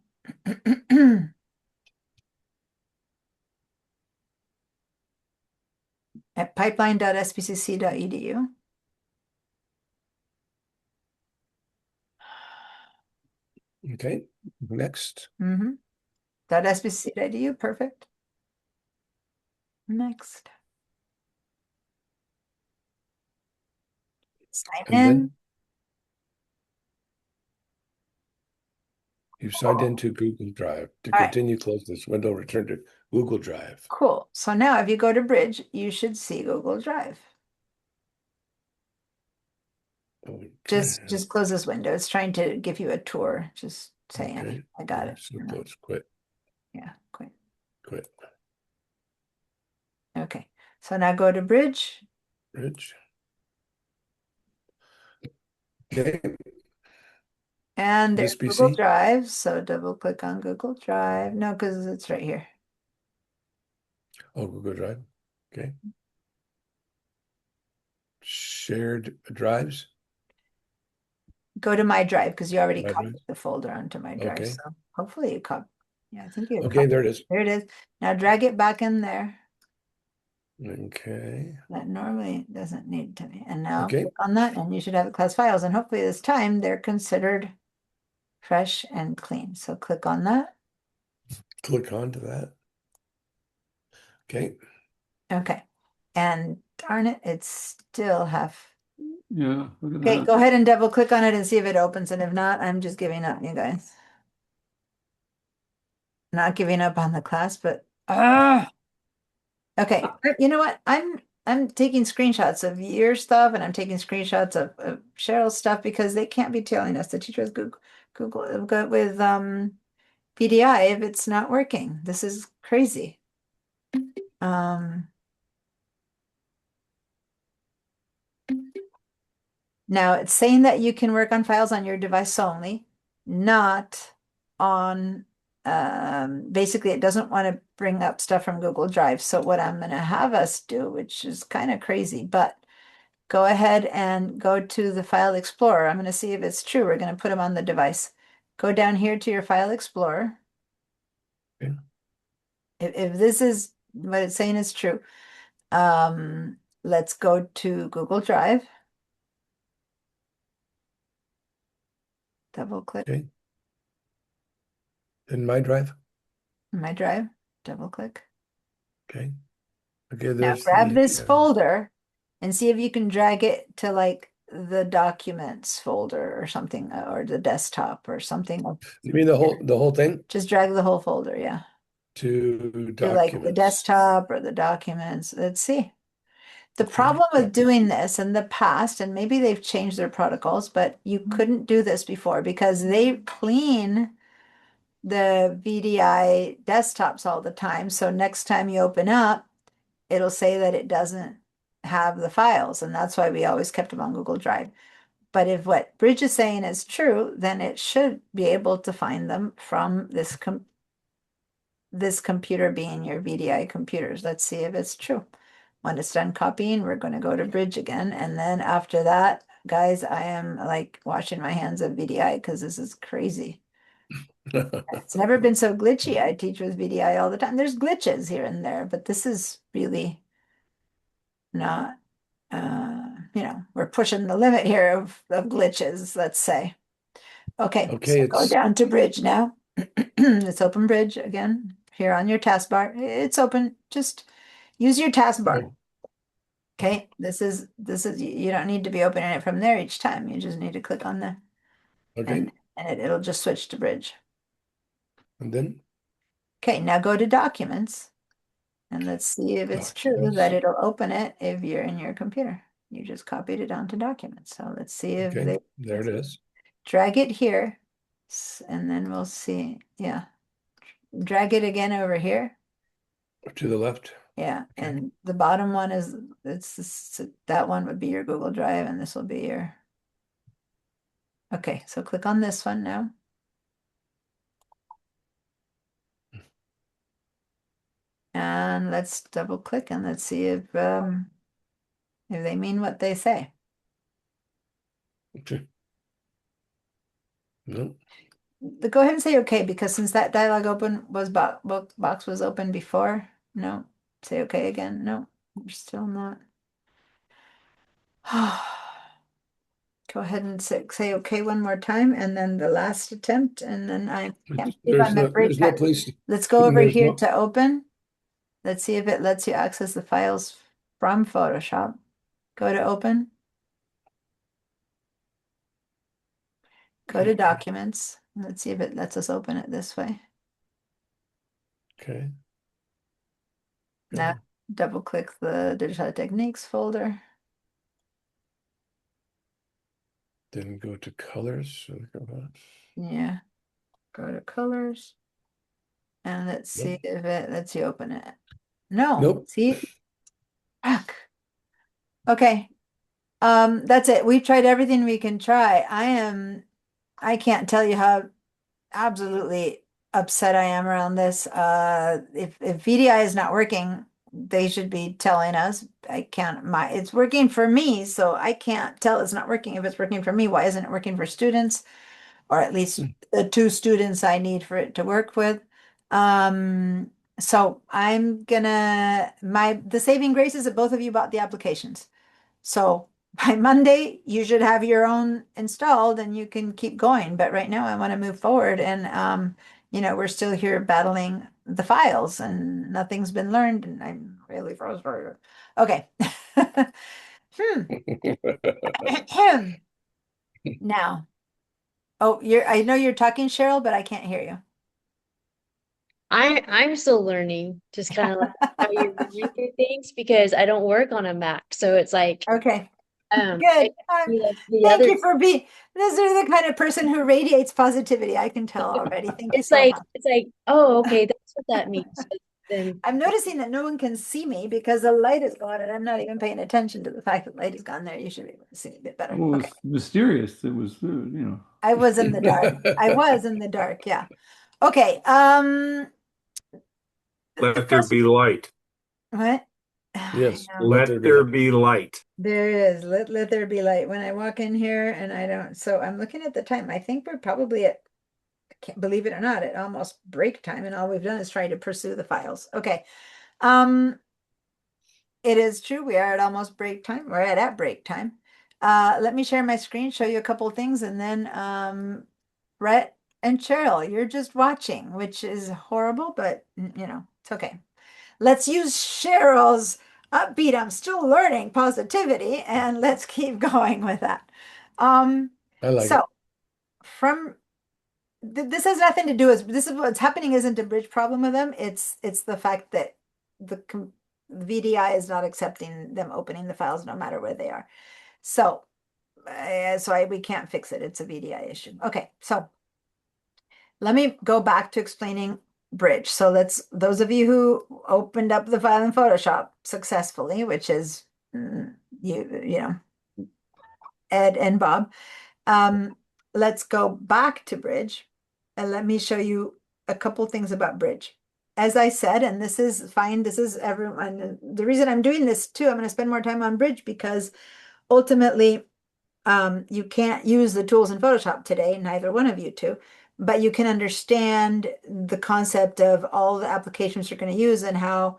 At pipeline.spcc.edu. Okay, next. .spcc.edu, perfect. Next. Sign in. You've signed into Google Drive. To All right. continue, close this window, return to Google Drive. Cool. So now if you go to Bridge, you should see Google Drive. Okay. Just close this window. It's trying to give you a tour. Just saying, Okay. I got it. So And then- let's quit. yeah, quit. Quit. Okay. So now go to Bridge. Bridge. Okay. And This there's Google PC? Drive. So double click on Google Drive. No, because it's right here. Oh, Google Drive. Okay. Shared drives. Go to My Drive because you already My copied Drive. the folder onto My Drive. Okay. So hopefully you copy. Yeah, I think you Okay, copied. there it is. There it is. Now drag it back in there. Okay. That normally doesn't need to be. And now Okay. click on that and you should have it class files. And hopefully this time they're considered fresh and clean. So click on that. Click onto that. Okay. Okay. And darn it, it's still half. Yeah, look at Okay, that. go ahead and double click on it and see if it opens. And if not, I'm just giving up, you guys. Not giving up on the class, but okay. You know what? I'm taking screenshots of your stuff and I'm taking screenshots of Cheryl's stuff because they can't be telling us the teachers Google with PDI if it's not working. This is crazy. Now it's saying that you can work on files on your device only, not on basically it doesn't want to bring up stuff from Google Drive. So what I'm going to have us do, which is kind of crazy, but go ahead and go to the File Explorer. I'm going to see if it's true. We're going to put them on the device. Go down here to your File Explorer. Okay. If this is what it's saying is true, let's go to Google Drive. Double click Okay. In My Drive. My Drive. Double click. Okay. Okay, Now there's grab the this folder and see if you can drag it to like the documents folder or something, or the desktop or something. you mean the whole thing Just drag the whole folder, yeah. to To like the documents. desktop or the documents. Let's see. The Okay, problem with copy. doing this in the past, and maybe they've changed their protocols, but you couldn't do this before because they clean the VDI desktops all the time. So next time you open up, it'll say that it doesn't have the files. And that's why we always kept them on Google Drive. But if what Bridge is saying is true, then it should be able to find them from this computer being your VDI computers. Let's see if it's true. When it's done copying, we're going to go to Bridge again. And then after that, guys, I am like washing my hands of VDI because this is crazy. It's never been so glitchy. I teach with VDI all the time. There's glitches here and there, but this is really not, we're pushing the limit here of glitches, let's say. Okay, Okay, so go it's down to Bridge now. Let's open Bridge again here on your taskbar. It's open. Just use your taskbar. oh, Okay, this is you don't need to be opening it from there each time. You just need to click on the okay. and it'll just switch to Bridge. And then Okay, now go to Documents and let's see if it's true that Documents. it'll open it if you're in your computer. You just copied it onto Documents. So let's see if Okay, there it is. drag it here and then we'll see. Yeah, drag it again over here. To the left. Yeah, Okay. and the bottom one is that one would be your Google Drive and this will be your. Okay, so click on this one now. And let's double click and let's see if they mean what they say. Okay. No. Go ahead and say okay, because since that dialog box was open before, no. Say okay again. No, we're still not. Go ahead and say okay one more time, and then the last attempt, and then I can't believe I'm at break There's no time. place. Let's go over There's here no- to open. Let's see if it lets you access the files from Photoshop. Go to open. Go to Documents. Let's see if it lets us open it this way. Okay. Now, Go. double click the Digital Techniques folder. Then go to colors. So go back. Yeah. Go to colors. And let's see Nope. if it lets you open it. No. Nope. See? Fuck. Okay. That's it. We've tried everything we can try. I can't tell you how absolutely upset I am around this. If VDI is not working, they should be telling us. I can't, it's working for me, so I can't tell it's not working. If it's working for me, why isn't it working for students? Or at least the two students I need for it to work with. So I'm gonna, the saving grace is that both of you bought the applications. So by Monday, you should have your own installed and you can keep going. But right now I want to move forward and we're still here battling the files and nothing's been learned and I'm really frustrated. Okay. Now, oh, I know you're talking, Cheryl, but I can't hear you. I'm still learning, just kind of like how you're going through things because I don't work on a Mac, so it's like Okay, I good. see, like, the Thank other. you for being, this is the kind of person who radiates positivity. I can tell already. Thank you It's so like much. oh, okay, that's what that means. So then I'm noticing that no one can see me because the light is gone and I'm not even paying attention to the fact that light is gone there. You should be able to see me a bit better. Well, Okay. it's mysterious. It was, I was in the dark. I was in the dark. Yeah. Okay. Let there be light. What? I Yes. know. Let there be light. There is. Let there be light. When I walk in here and I don't, so I'm looking at the time. I think we're probably at, I can't believe it or not, at almost break time, and all we've done is try to pursue the files. Okay. It is true. We are at almost break time. We're at break time. Let me share my screen, show you a couple of things, and then Rhett and Cheryl, you're just watching, which is horrible, but it's okay. Let's use Cheryl's upbeat, I'm still learning positivity, and let's keep going with that. I like So it. from this has nothing to do with this is what's happening isn't a bridge problem with them. It's the fact that the VDI is not accepting them opening the files no matter where they are. So we can't fix it. It's a VDI issue. Okay, so let me go back to explaining bridge. So those of you who opened up the file in Photoshop successfully, which is Ed and Bob. Let's go back to bridge and let me show you a couple things about bridge. As I said, and this is fine, this is everyone. The reason I'm doing this too, I'm going to spend more time on bridge because ultimately you can't use the tools in Photoshop today, neither one of you two, but you can understand the concept of all the applications you're going to use and how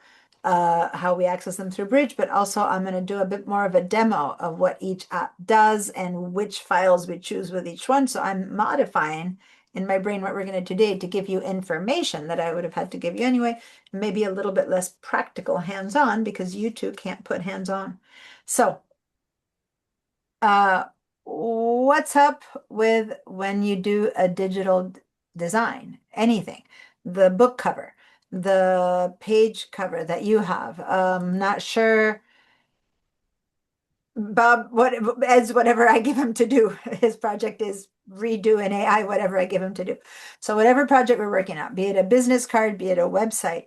we access them through Bridge, but also I'm going to do a bit more of a demo of what each app does and which files we choose with each one. So I'm modifying in my brain what we're going to do today to give you information that I would have had to give you anyway, maybe a little bit less practical hands-on because you two can't put hands-on. So what's up with when you do a digital design, anything, the book cover, the page cover that you have? Not sure, Bob, whatever I give him to do, his project is redo an AI, whatever I give him to do. So whatever project we're working on, be it a business card, be it a website,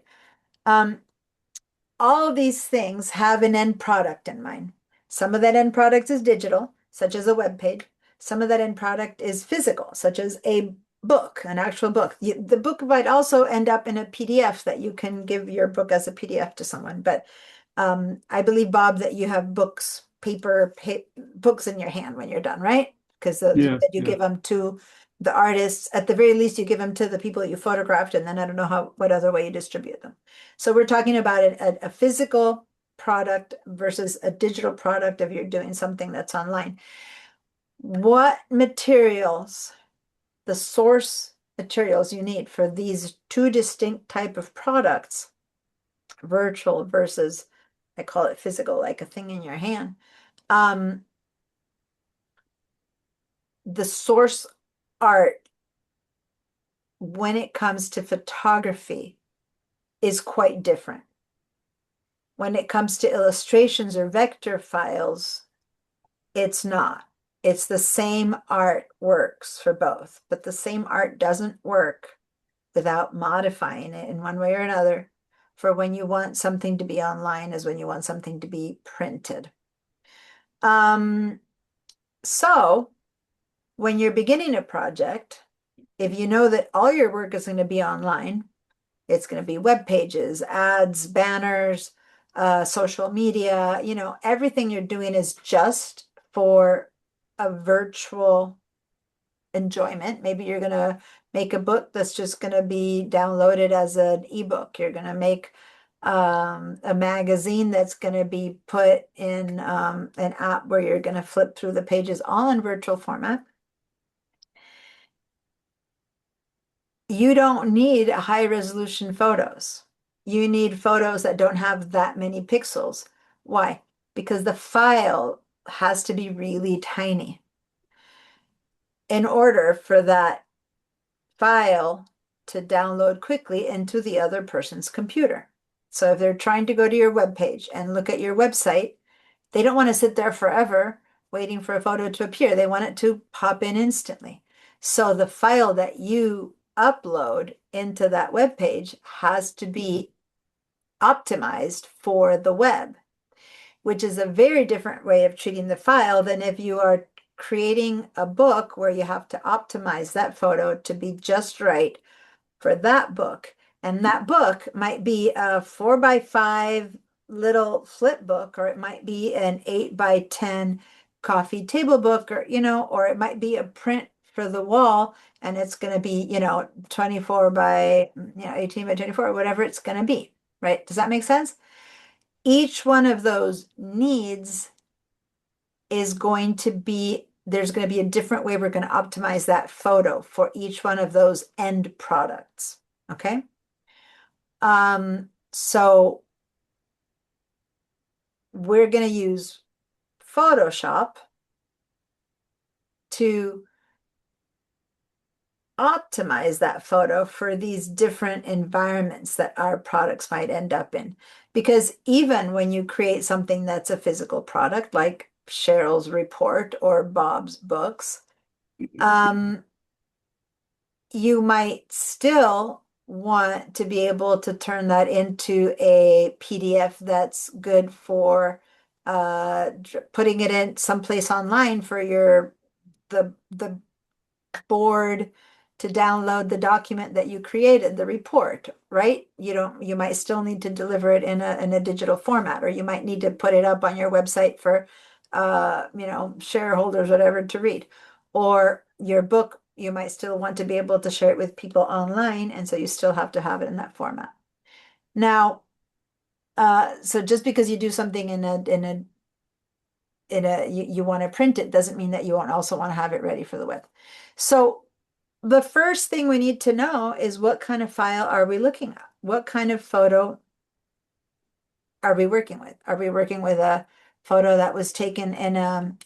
all of these things have an end product in mind. Some of that end product is digital, such as a web page. Some of that end product is physical, such as a book, an actual book. The book might also end up in a PDF that you can give your book as a PDF to someone. But I believe, Bob, that you have books, books in your hand when you're done, right? Because you give them to the artists. At the very least, you give them to the people that you photographed, and then I don't know what other way you distribute them. So we're talking about a physical product versus a digital product if you're doing something that's online. What materials, the source materials you need for these two distinct type of products, virtual versus, I call it physical, like a thing in your hand. The source art when it comes to photography is quite different. When it comes to illustrations or vector files, it's not. It's the same art works for both, but the same art doesn't work without modifying it in one way or another for when you want something to be online as when you want something to be printed. So when you're beginning a project, if you know that all your work is going to be online, it's going to be web pages, ads, banners, social media, you know, everything you're doing is just for a virtual enjoyment. Maybe you're going to make a book that's just going to be downloaded as an ebook. You're going to make a magazine that's going to be put in an app where you're going to flip through the pages all in virtual format. You don't need high resolution photos. You need photos that don't have that many pixels. Why? Because the file has to be really tiny in order for that file to download quickly into the other person's computer. So if they're trying to go to your web page and look at your website, they don't want to sit there forever waiting for a photo to appear. They want it to pop in instantly. So the file that you upload into that web page has to be optimized for the web, which is a very different way of treating the file than if you are creating a book where you have to optimize that photo to be just right for that book. And that book might be a 4x5 little flip book, or it might be an 8x10 coffee table book, or, you know, or it might be a print for the wall and it's going to be, you know, 24 by, 18 by 24, or whatever it's going to be, right? Does that make sense? Each one of those needs is going to be, there's going to be a different way we're going to optimize that photo for each one of those end products. Okay. So we're going to use Photoshop to optimize that photo for these different environments that our products might end up in. Because even when you create something that's a physical product, like Cheryl's report or Bob's books, you might still want to be able to turn that into a PDF that's good for putting it in someplace online for the board to download the document that you created, the report, right? You might still need to deliver it in a digital format, or you might need to put it up on your website for shareholders, whatever, to read. Or your book, you might still want to be able to share it with people online, and so you still have to have it in that format. Now, so just because you do something you want to print it doesn't mean that you won't also want to have it ready for the web. So the first thing we need to know is, what kind of file are we looking at? What kind of photo are we working with? Are we working with a photo that was taken in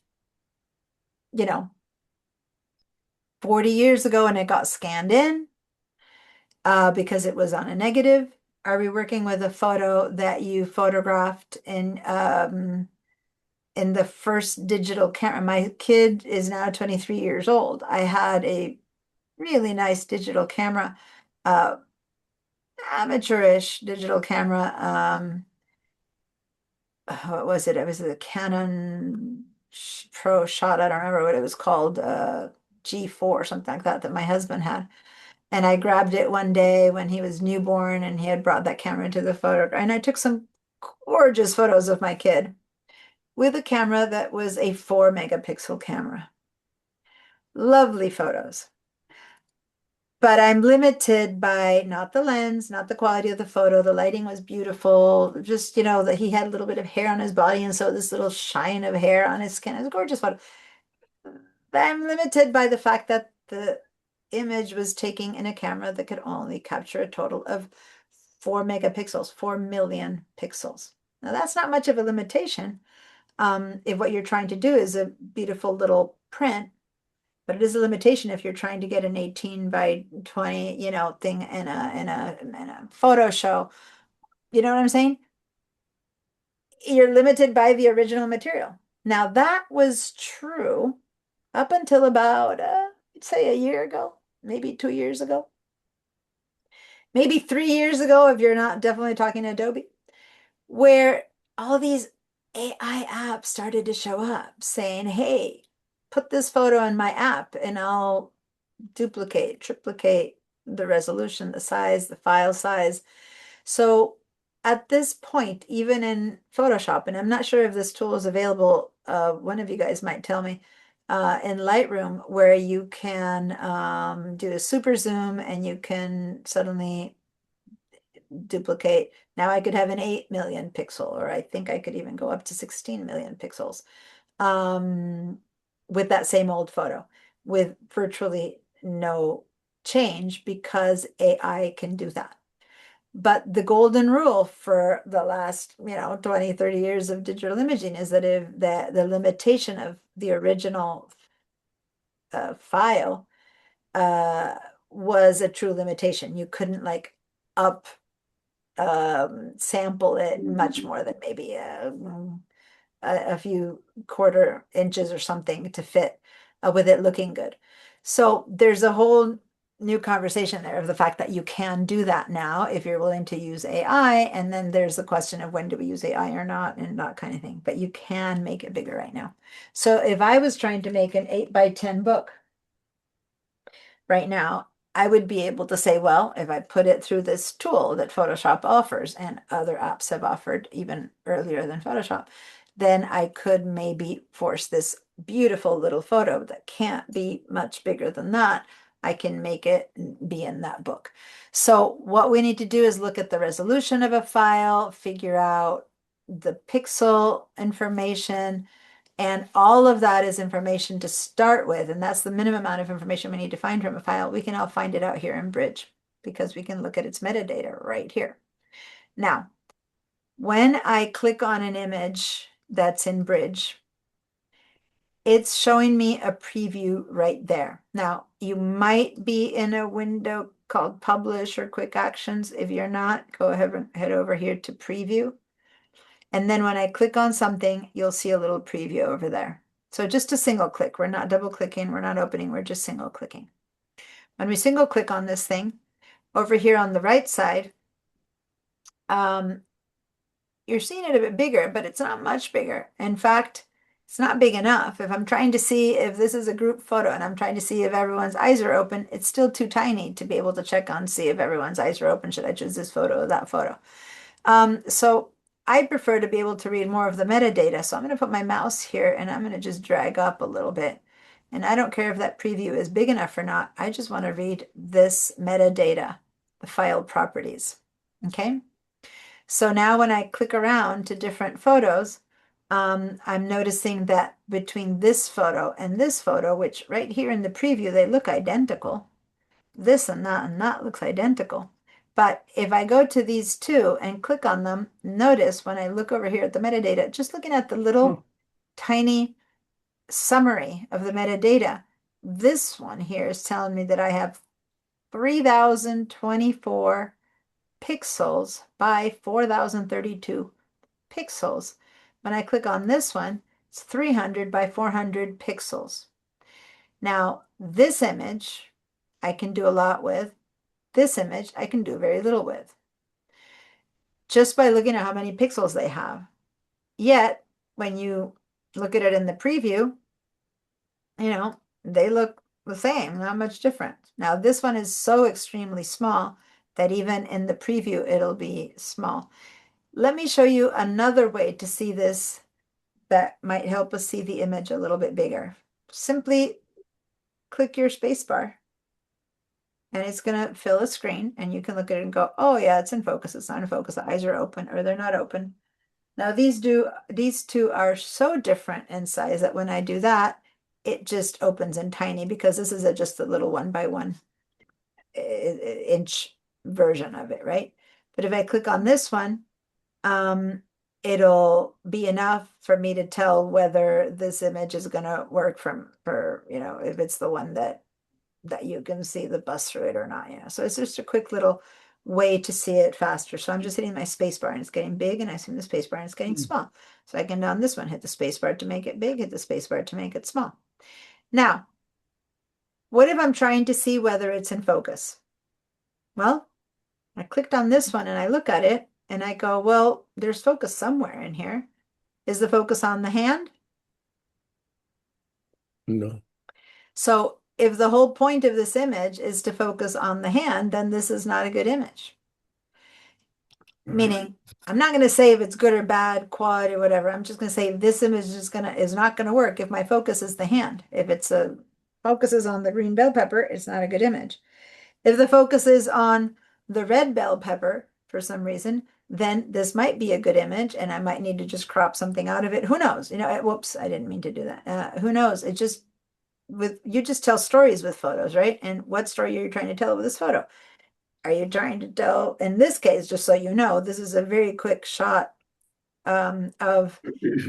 40 years ago and it got scanned in because it was on a negative? Are we working with a photo that you photographed in the first digital camera? My kid is now 23 years old. I had a really nice digital camera, amateurish digital camera. What was it? It was a Canon Pro Shot. I don't remember what it was called, G4 or something like that my husband had. And I grabbed it one day when he was newborn and he had brought that camera into the photo. And I took some gorgeous photos of my kid with a camera that was a 4-megapixel camera. Lovely photos. But I'm limited by not the lens, not the quality of the photo. The lighting was beautiful. Just, that he had a little bit of hair on his body, and so this little shine of hair on his skin. It was a gorgeous photo. But I'm limited by the fact that the image was taken in a camera that could only capture a total of 4 megapixels, 4 million pixels. Now, that's not much of a limitation. If what you're trying to do is a beautiful little print, But it is a limitation if you're trying to get an 18 by 20, thing in a photo show. You know what I'm saying? You're limited by the original material. Now that was true up until about, I'd say a year ago, maybe 2 years ago, maybe 3 years ago, if you're not definitely talking Adobe, where all these AI apps started to show up saying, hey, put this photo in my app and I'll duplicate, triplicate the resolution, the size, the file size. So at this point, even in Photoshop, and I'm not sure if this tool is available, one of you guys might tell me, in Lightroom, where you can do a super zoom and you can suddenly duplicate. Now I could have an 8 million pixel, or I think I could even go up to 16 million pixels with that same old photo with virtually no change because AI can do that. But the golden rule for the last, 20, 30 years of digital imaging is that if the limitation of the original file was a true limitation. You couldn't like up sample it much more than maybe a few quarter inches or something to fit with it looking good. So there's a whole new conversation there of the fact that you can do that now if you're willing to use AI. And then there's the question of when do we use AI or not and that kind of thing. But you can make it bigger right now. So if I was trying to make an 8 by 10 book right now, I would be able to say, well, if I put it through this tool that Photoshop offers and other apps have offered even earlier than Photoshop, then I could maybe force this beautiful little photo that can't be much bigger than that. I can make it be in that book. So what we need to do is look at the resolution of a file, figure out the pixel information, and all of that is information to start with. And that's the minimum amount of information we need to find from a file. We can all find it out here in Bridge because we can look at its metadata right here. Now, when I click on an image that's in Bridge, it's showing me a preview right there. Now, you might be in a window called Publish or Quick Actions. If you're not, go ahead and head over here to Preview. And then when I click on something, you'll see a little preview over there. So just a single click. We're not double clicking. We're not opening. We're just single clicking. When we single click on this thing, over here on the right side, you're seeing it a bit bigger, but it's not much bigger. In fact, it's not big enough. If I'm trying to see if this is a group photo and I'm trying to see if everyone's eyes are open, it's still too tiny to be able to check on, see if everyone's eyes are open. Should I choose this photo or that photo? So I prefer to be able to read more of the metadata. So I'm going to put my mouse here and I'm going to just drag up a little bit. And I don't care if that preview is big enough or not. I just want to read this metadata, the file properties. Okay. So now when I click around to different photos, I'm noticing that between this photo and this photo, which right here in the preview, they look identical. This and that looks identical. But if I go to these two and click on them, notice when I look over here at the metadata, just looking at the little tiny summary of the metadata, this one here is telling me that I have 3024 pixels by 4032 pixels. When I click on this one, it's 300 by 400 pixels. Now, this image I can do a lot with. This image I can do very little with, just by looking at how many pixels they have. Yet, when you look at it in the preview, they look the same, not much different. Now, this one is so extremely small that even in the preview, it'll be small. Let me show you another way to see this that might help us see the image a little bit bigger. Simply click your spacebar. And it's going to fill a screen and you can look at it and go, oh yeah, it's in focus. It's not in focus. The eyes are open or they're not open. Now these two are so different in size that when I do that, it just opens in tiny because this is just a little 1 by 1 inch version of it, right? But if I click on this one, it'll be enough for me to tell whether this image is going to work for, if it's the one that you can see the bus through it or not, So it's just a quick little way to see it faster. So I'm just hitting my space bar and it's getting big, and I see the space bar and it's getting small. So I can on this one hit the space bar to make it big, hit the space bar to make it small. Now, what if I'm trying to see whether it's in focus? Well, I clicked on this one and I look at it and I go, well, there's focus somewhere in here. Is the focus on the hand? No. So if the whole point of this image is to focus on the hand, then this is not a good image. Meaning, I'm not going to say if it's good or bad, quad or whatever. I'm just going to say this image is not going to work if my focus is the hand. If it's focus is on the green bell pepper, it's not a good image. If the focus is on the red bell pepper for some reason, then this might be a good image, and I might need to just crop something out of it. Who knows? Whoops, I didn't mean to do that. Who knows? You just tell stories with photos, right? And what story are you trying to tell with this photo? Are you trying to tell, in this case, just so you know, this is a very quick shot of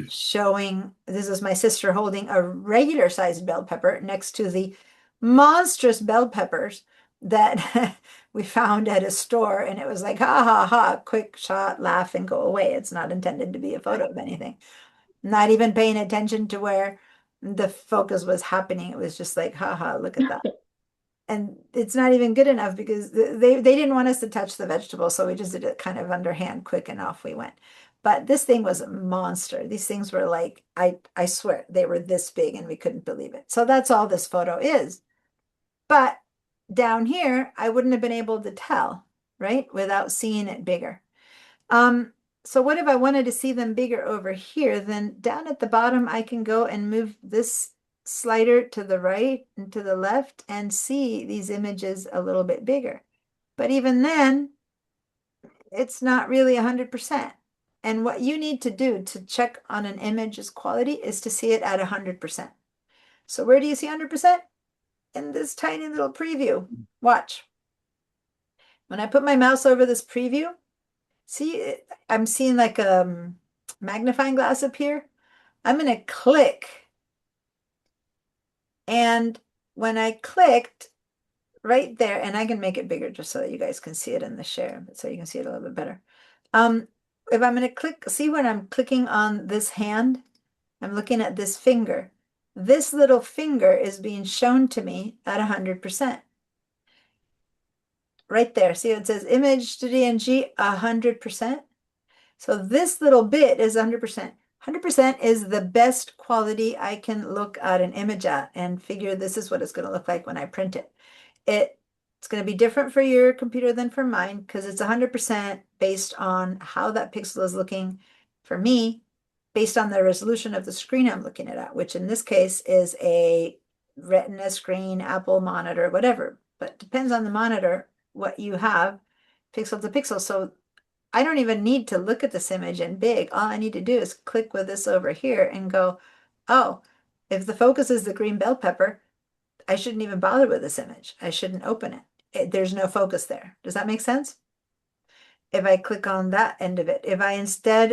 showing, this is my sister holding a regular sized bell pepper next to the monstrous bell peppers that we found at a store. And it was like, ha ha ha, quick shot, laugh and go away. It's not intended to be a photo of anything. Not even paying attention to where the focus was happening. It was just like, haha, look at that. And it's not even good enough because they didn't want us to touch the vegetable. So we just did it kind of underhand, quick, and off we went. But this thing was a monster. These things were like, I swear, they were this big and we couldn't believe it. So that's all this photo is. But down here, I wouldn't have been able to tell, right? Without seeing it bigger. So what if I wanted to see them bigger over here? Then down at the bottom, I can go and move this slider to the right and to the left and see these images a little bit bigger. But even then, it's not really 100%. And what you need to do to check on an image's quality is to see it at 100%. So where do you see 100%? In this tiny little preview. Watch. When I put my mouse over this preview, see, I'm seeing like a magnifying glass appear. I'm going to click. And when I clicked right there, and I can make it bigger just so that you guys can see it in the share, so you can see it a little bit better. If I'm going to click, see when I'm clicking on this hand, I'm looking at this finger. This little finger is being shown to me at 100%. Right there. See, it says image to DNG 100%. So this little bit is 100%. 100% is the best quality I can look at an image at and figure this is what it's going to look like when I print it. It's going to be different for your computer than for mine because it's 100% based on how that pixel is looking for me, based on the resolution of the screen I'm looking at, which in this case is a Retina screen, Apple monitor, whatever. But it depends on the monitor, what you have, pixel to pixel. So I don't even need to look at this image in big. All I need to do is click with this over here and go, oh, if the focus is the green bell pepper, I shouldn't even bother with this image. I shouldn't open it. There's no focus there. Does that make sense? If I click on that end of it, if I instead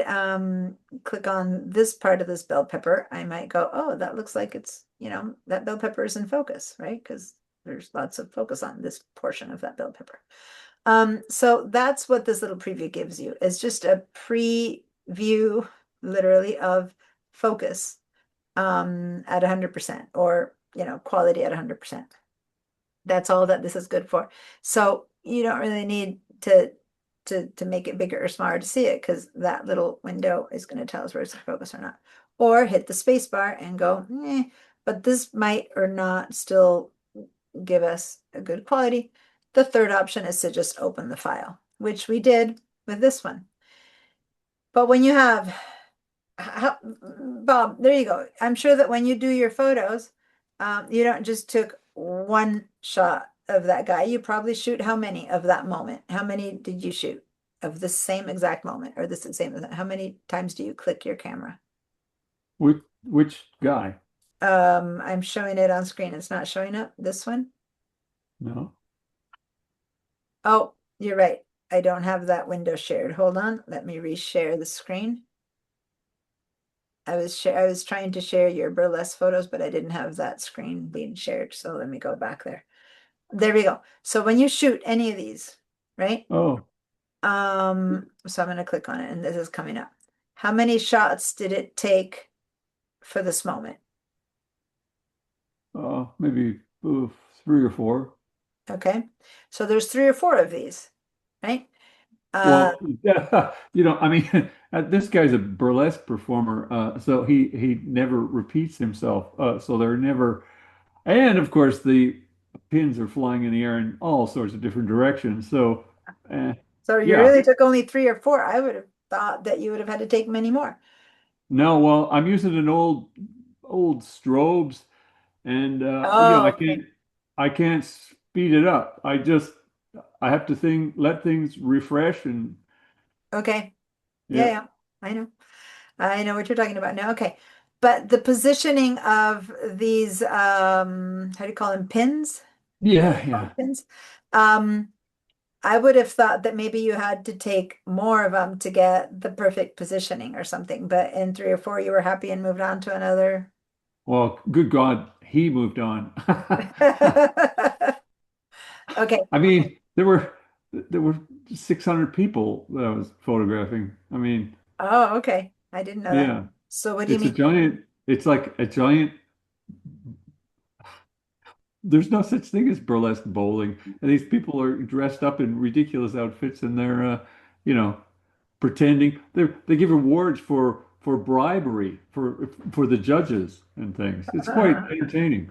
click on this part of this bell pepper, I might go, oh, that looks like it's, that bell pepper is in focus, right? Because there's lots of focus on this portion of that bell pepper. So that's what this little preview gives you. It's just a preview, literally, of focus at 100%, or quality at 100%. That's all that this is good for. So you don't really need to make it bigger or smaller to see it, because that little window is going to tell us where it's in focus or not. Or hit the space bar and go, but this might or not still give us a good quality. The third option is to just open the file, which we did with this one. But when you have, Bob, there you go. I'm sure that when you do your photos, you don't just took one shot of that guy. You probably shoot how many of that moment? How many did you shoot of the same exact moment, or this same? How many times do you click your camera? Which guy? I'm showing it on screen. It's not showing up. This one? No. Oh, you're right. I don't have that window shared. Hold on. Let me reshare the screen. I was trying to share your burlesque photos, but I didn't have that screen being shared. So let me go back there. There we go. So when you shoot any of these, right? Oh, So I'm going to click on it and this is coming up. How many shots did it take for this moment? maybe 3 or 4. Okay. So there's 3 or 4 of these, right? Well, I mean, this guy's a burlesque performer, so he never repeats himself. So they're never, and of course the pins are flying in the air in all sorts of different directions. So, So you yeah, really took only 3 or 4. I would have thought that you would have had to take many more. no, well, I'm using an old strobes, and Oh, I can't speed it up. I have to let things refresh and okay. Yeah, yeah, yeah. I know. I know what you're talking about now. Okay. But the positioning of these, how do you call them? Pins? yeah. Pins. Um, I would have thought that maybe you had to take more of them to get the perfect positioning or something, but in 3 or 4, you were happy and moved on to another. Well, good God, he moved on. Okay. I mean, there were 600 people that I was photographing. I mean, Oh, okay. I didn't know that. yeah, So what do you mean? it's like a giant, there's no such thing as burlesque bowling. And these people are dressed up in ridiculous outfits and they're, pretending they give awards for bribery for the judges and things. It's quite entertaining.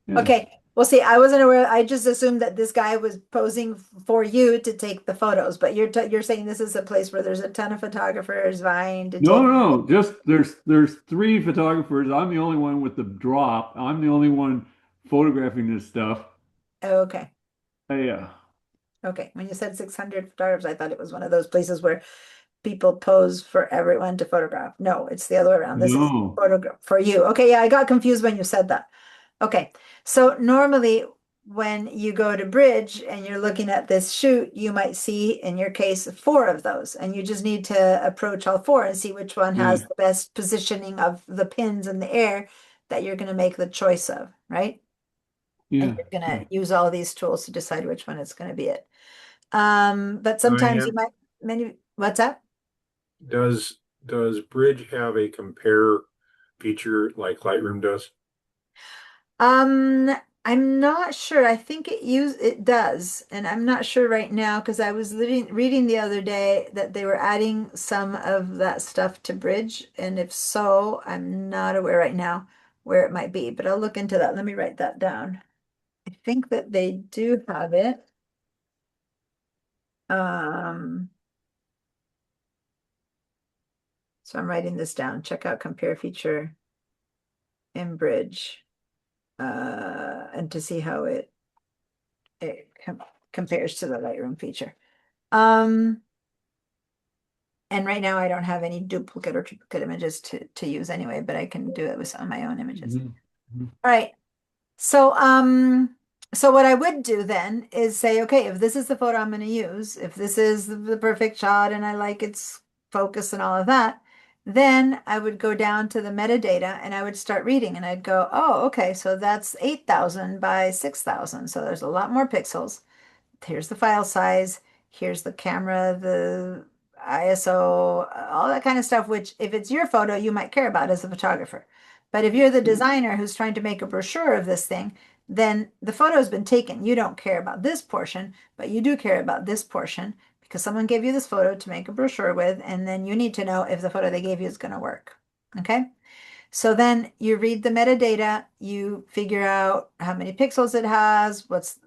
Yeah. Okay. Well, see, I wasn't aware. I just assumed that this guy was posing for you to take the photos, but you're saying this is a place where there's a ton of photographers vying to No, take. no, just there's 3 photographers. I'm the only one with the drop. I'm the only one photographing this stuff. Oh, okay. Yeah. Okay. When you said 600 photographers, I thought it was one of those places where people pose for everyone to photograph. No, it's the other way around. This is No. photograph for you. Okay, yeah, I got confused when you said that. Okay, so normally when you go to Bridge and you're looking at this shoot, you might see, in your case, 4 of those, and you just need to approach all 4 and see which one has Yeah. the best positioning of the pins in the air that you're going to make the choice of, right? And Yeah. you're going Yeah. to use all these tools to decide which one it's going to be it. But sometimes you Diane, might, what's that? does Bridge have a compare feature like Lightroom does? Um, I'm not sure. I think it does, and I'm not sure right now because I was reading the other day that they were adding some of that stuff to Bridge, and if so, I'm not aware right now where it might be, but I'll look into that. Let me write that down. I think that they do have it. Um, so I'm writing this down. Check out compare feature in Bridge, and to see how it compares to the Lightroom feature. And right now I don't have any duplicate or triplicate images to use anyway, but I can do it with some of my own images. Mhm. Mhm. All right. So so what I would do then is say, okay, if this is the photo I'm going to use, if this is the perfect shot and I like its focus and all of that, then I would go down to the metadata and I would start reading and I'd go, oh, okay, so that's 8,000 by 6,000. So there's a lot more pixels. Here's the file size, here's the camera, the ISO, all that kind of stuff, which if it's your photo, you might care about as a photographer. But if you're the designer who's trying to make a brochure of this thing, then the photo has been taken. You don't care about this portion, but you do care about this portion because someone gave you this photo to make a brochure with, and then you need to know if the photo they gave you is going to work. Okay? So then you read the metadata, you figure out how many pixels it has, what's,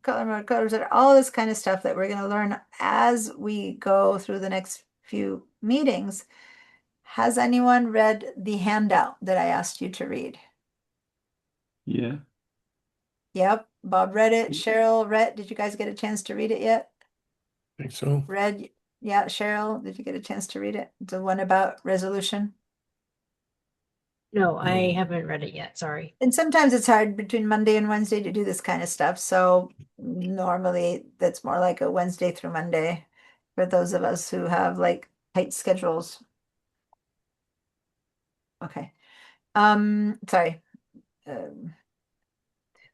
color mode, colors, all this kind of stuff that we're going to learn as we go through the next few meetings. Has anyone read the handout that I asked you to read? Yeah. Yep, Bob read it. Cheryl read. Did you guys get a chance to read it yet? I think so. Read? Yeah, Cheryl, did you get a chance to read it? The one about resolution? No, I No. haven't read it yet. Sorry. And sometimes it's hard between Monday and Wednesday to do this kind of stuff. So normally that's more like a Wednesday through Monday for those of us who have like tight schedules. Okay. Sorry.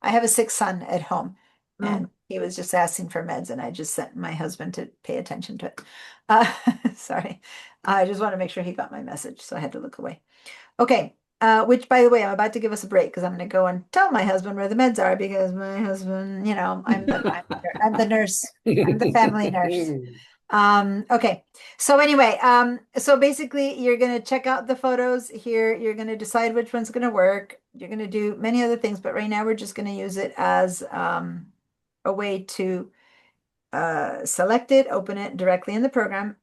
I have a sick son at home, and he was just asking for meds, and I just sent my husband to pay attention to it. Sorry. I just want to make sure he got my message, so I had to look away. Okay. Which, by the way, I'm about to give us a break because I'm going to go and tell my husband where the meds are because my husband, I'm the nurse. I'm the family nurse. Okay. So anyway, so basically you're going to check out the photos here. You're going to decide which one's going to work. You're going to do many other things, but right now we're just going to use it as a way to select it, open it directly in the program.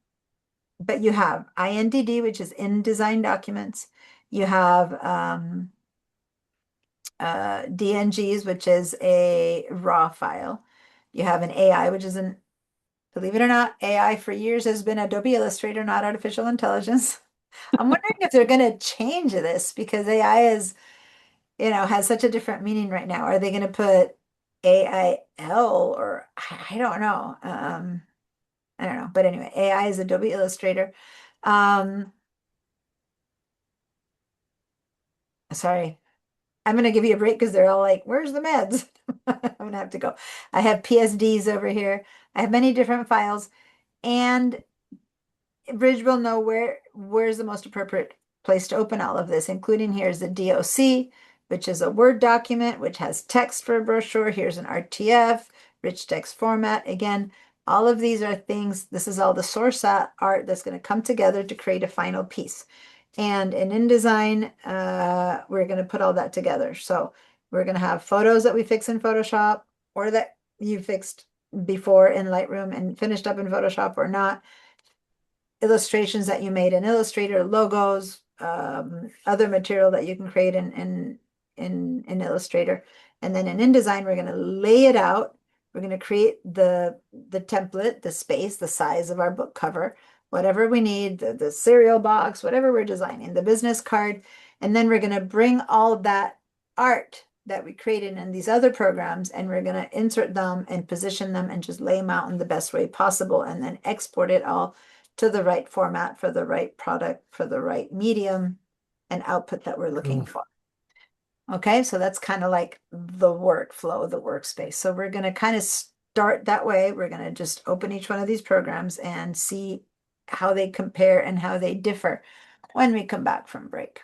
But you have INDD, which is InDesign Documents. You have DNGs, which is a raw file. You have an AI, which is an Believe it or not, AI for years has been Adobe Illustrator, not artificial intelligence. I'm wondering if they're going to change this because AI is, has such a different meaning right now. Are they going to put AIL or I don't know. I don't know. But anyway, AI is Adobe Illustrator. Sorry. I'm going to give you a break because they're all like, where's the meds? I'm going to have to go. I have PSDs over here. I have many different files. And Bridge will know where's the most appropriate place to open all of this, including here's the DOC, which is a Word document, which has text for a brochure. Here's an RTF, rich text format. Again, all of these are things, this is all the source art that's going to come together to create a final piece. And in InDesign, we're going to put all that together. So we're going to have photos that we fix in Photoshop or that you fixed before in Lightroom and finished up in Photoshop or not, illustrations that you made in Illustrator, logos, other material that you can create in Illustrator. And then in InDesign, we're going to lay it out. We're going to create the template, the space, the size of our book cover, whatever we need, the cereal box, whatever we're designing, the business card. And then we're going to bring all that art that we created in these other programs, and we're going to insert them and position them and just lay them out in the best way possible, and then export it all to the right format for the right product, for the right medium and output that we're looking for. Okay, so that's kind of like the workflow, the workspace. So we're going to kind of start that way. We're going to just open each one of these programs and see how they compare and how they differ when we come back from break.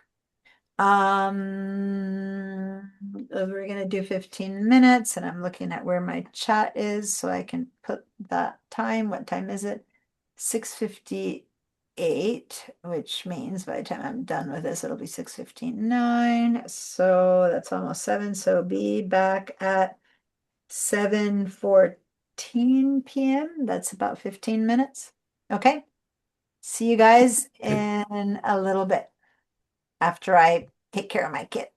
We're going to do 15 minutes, and I'm looking at where my chat is so I can put that time. What time is it? 6:58, which means by the time I'm done with this, it'll be 6:59. So that's almost 7. So be back at 7:14 p.m. That's about 15 minutes. Okay. See you guys in a little bit after I take care of my kid.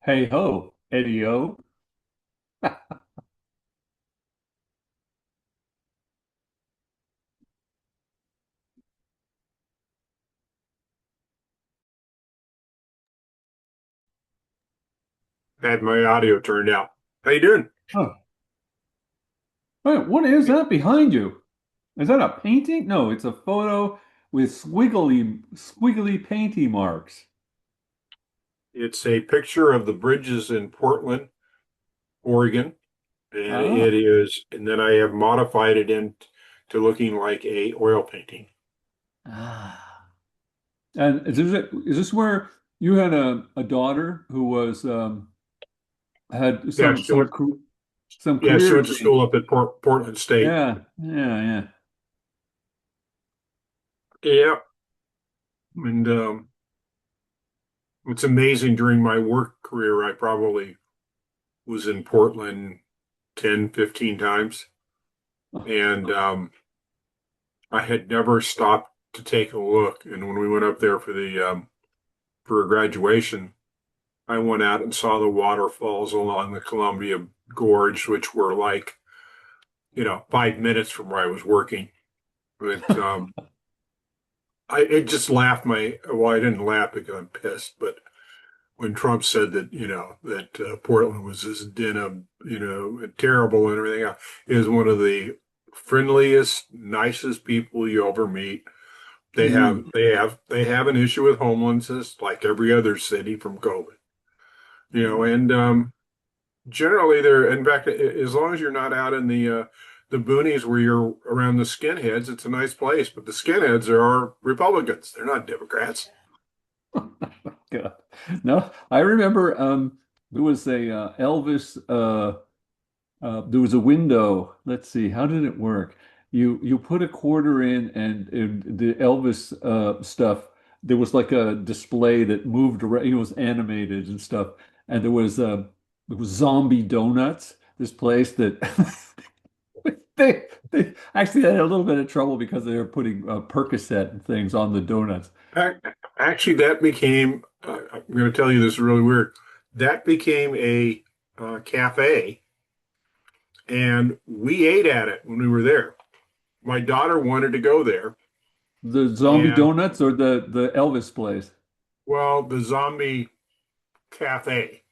Hey ho, Eddie O. Had my audio turned out. How you doing? Huh. Wait, what is that behind you? Is that a painting? No, it's a photo with squiggly painty marks. It's a picture of the bridges in Portland, Oregon, and Ah. it is, and then I have modified it into looking like a oil painting. Ah. And is this where you had a daughter who was had Yeah, she went, some yeah, she career went to school advantage? up at Portland State. Yeah, yeah, Yeah, and it's amazing. During my work career, I probably was in Portland 10, 15 times, yeah. and I had never stopped to take a look. And when we went up there for the for a graduation, I went out and saw the waterfalls along the Columbia Gorge, which were like, 5 minutes from where I was working. But I it just laughed my well, I didn't laugh because I'm pissed, but when Trump said that, that Portland was this den of, terrible and everything else, is one of the friendliest, nicest people you ever meet. Mm. They have an issue with homelessness like every other city from COVID, and generally they're, in fact, as long as you're not out in the boonies where you're around the skinheads, it's a nice place. But the skinheads are Republicans; they're not Democrats. God. No, I remember there was a Elvis there was a window. Let's see, how did it work? You put a quarter in and the Elvis stuff, there was like a display that moved around, it was animated and stuff. And there was Zombie Donuts, this place that they actually had a little bit of trouble because they were putting Percocet and things on the donuts. Ac- Actually, that became, I'm going to tell you this is really weird. That became a cafe, and we ate at it when we were there. My daughter wanted to go there, The Zombie and Donuts or the Elvis place? well, the zombie cafe.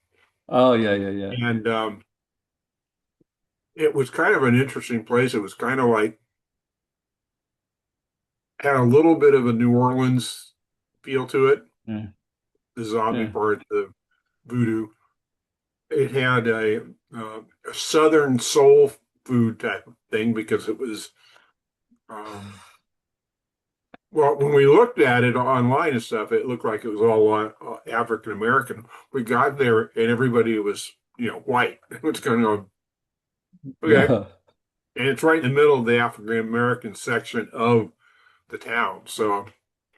Oh yeah, yeah, yeah. And it was kind of an interesting place. It was kind of like, had a little bit of a New Orleans feel to it, Yeah, the zombie yeah. part, the voodoo. It had a Southern soul food type of thing because it was, um, well, when we looked at it online and stuff, it looked like it was all African American. We got there and everybody was, white. It was kind of, okay. Yeah. And it's right in the middle of the African American section of the town. So,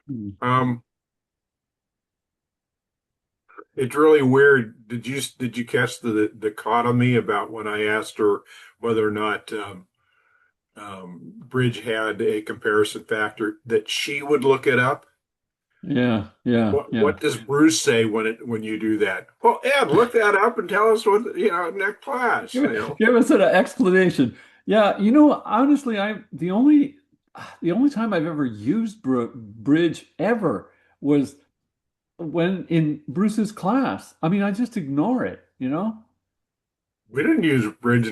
Hmm. um, it's really weird. Did you catch the dichotomy about when I asked her whether or not Bridge had a comparison factor that she would look it up? Yeah, yeah, What yeah. does Bruce say when you do that? Well, Ed, look that up and tell us what next class. Give us an explanation. Yeah, honestly, the only time I've ever used Bridge ever was when in Bruce's class. I mean, I just ignore it. We didn't use Bridge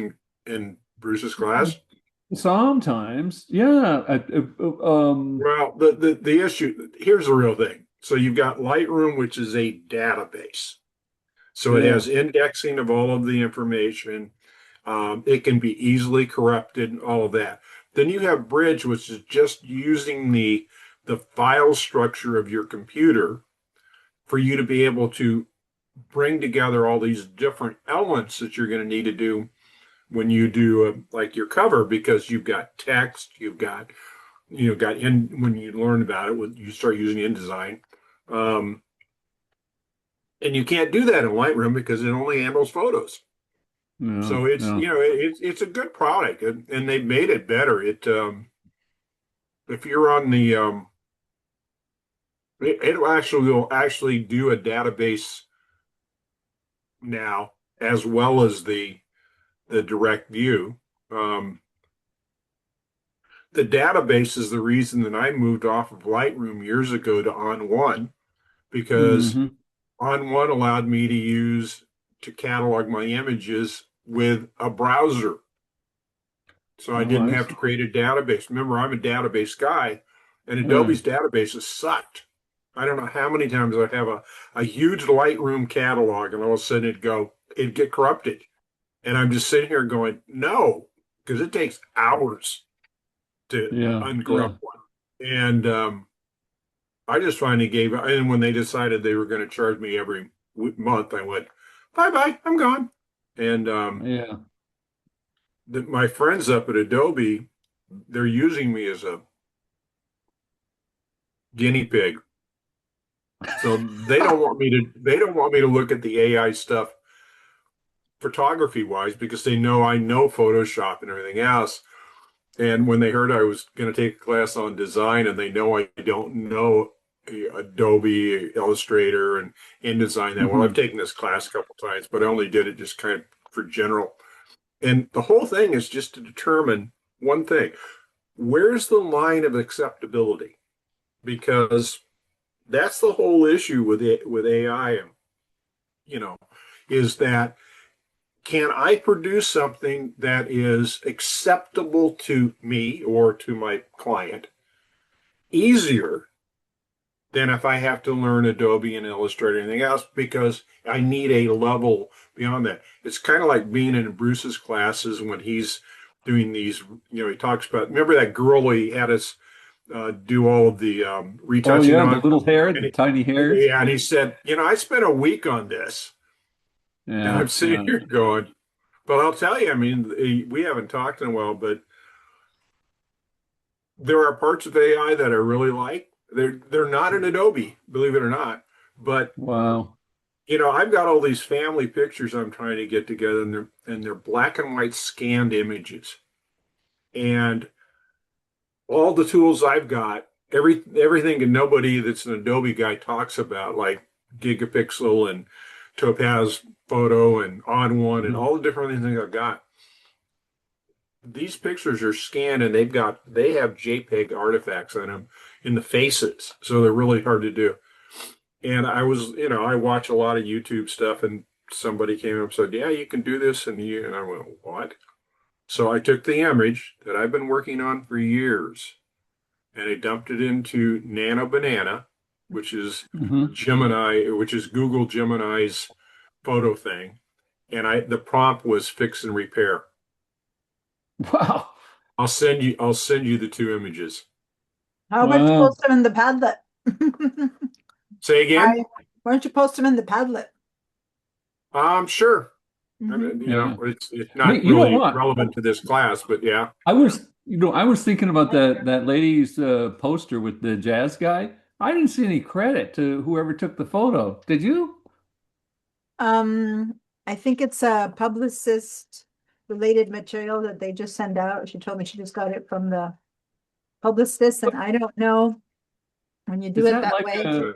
in Bruce's class. Sometimes, yeah. Well, the issue here's the real thing. So you've got Lightroom, which is a database. So it Yeah, has indexing of all of the information. It can be easily corrupted, all of that. Then you have Bridge, which is just using the file structure of your computer for you to be able to bring together all these different elements that you're going to need to do when you do like your cover, because you've got text, you've got got in when you learn about it, when you start using InDesign. Um, and you can't do that in Lightroom because it only handles photos. no, So it's no. it's a good product, and they made it better. If you're on the it will actually do a database now, as well as the direct view. The database is the reason that I moved off of Lightroom years ago to On1, because Hmm. On1 allowed me to catalog my images with a browser. So I Oh, didn't I have see. to create a database. Remember, I'm a database guy, and Right. Adobe's databases sucked. I don't know how many times I'd have a huge Lightroom catalog, and all of a sudden it'd get corrupted. And I'm just sitting here going, no, because it takes hours to Yeah. Yeah. uncorrupt one. And I just finally gave up. And when they decided they were going to charge me every month, I went, bye bye, I'm gone. And Yeah. my friends up at Adobe, they're using me as a guinea pig. So they don't want me to look at the AI stuff photography wise, because they know I know Photoshop and everything else. And when they heard I was going to take a class on design, and they know I don't know Adobe Illustrator and InDesign that well, I've Hmm. taken this class a couple times, but I only did it just kind of for general. And the whole thing is just to determine one thing: where's the line of acceptability? Because that's the whole issue with AI, you know, is that can I produce something that is acceptable to me or to my client easier than if I have to learn Adobe and Illustrator and anything else, because I need a level beyond that. It's kind of like being in Bruce's classes when he's doing these, he talks about, remember that girl he had us do all of the Oh, retouching yeah. The on? little hair, And the tiny hairs. yeah, and he said, I spent a week on this. And Yeah. I'm sitting Yeah. here going, but I'll tell you, I mean, we haven't talked in a while, but there are parts of AI that I really like. They're not in Adobe, believe it or not. But Wow. I've got all these family pictures I'm trying to get together, and they're black and white scanned images. And all the tools I've got, everything and nobody that's an Adobe guy talks about, like Gigapixel and Topaz Photo and On1 and Mhm. all the different things I've got. These pictures are scanned, and they have JPEG artifacts on them in the faces, so they're really hard to do. And I watch a lot of YouTube stuff, and somebody came up and said, "Yeah, you can do this," and I went, "What?" So I took the image that I've been working on for years, and I dumped it into Nano Banana, which is Hmm. which is Google Gemini's photo thing, and the prompt was fix and repair. Wow. I'll send you the two images. How about you Wow. post them in the Padlet? Say again? Why don't you post them in the Padlet? Sure. I Hmm. mean, Yeah. it's I mean, not you know really what? relevant to this class, but yeah. I was thinking about that lady's poster with the jazz guy. I didn't see any credit to whoever took the photo. Did you? I think it's a publicist related material that they just send out. She told me she just got it from the publicist, and I don't know when you do Is it that that like way. a,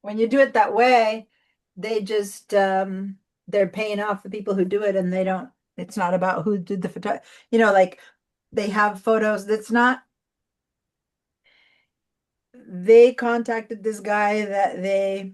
When you do it that way, they just they're paying off the people who do it, and they don't. It's not about who did the photo. Like they have photos. That's not. They contacted this guy that they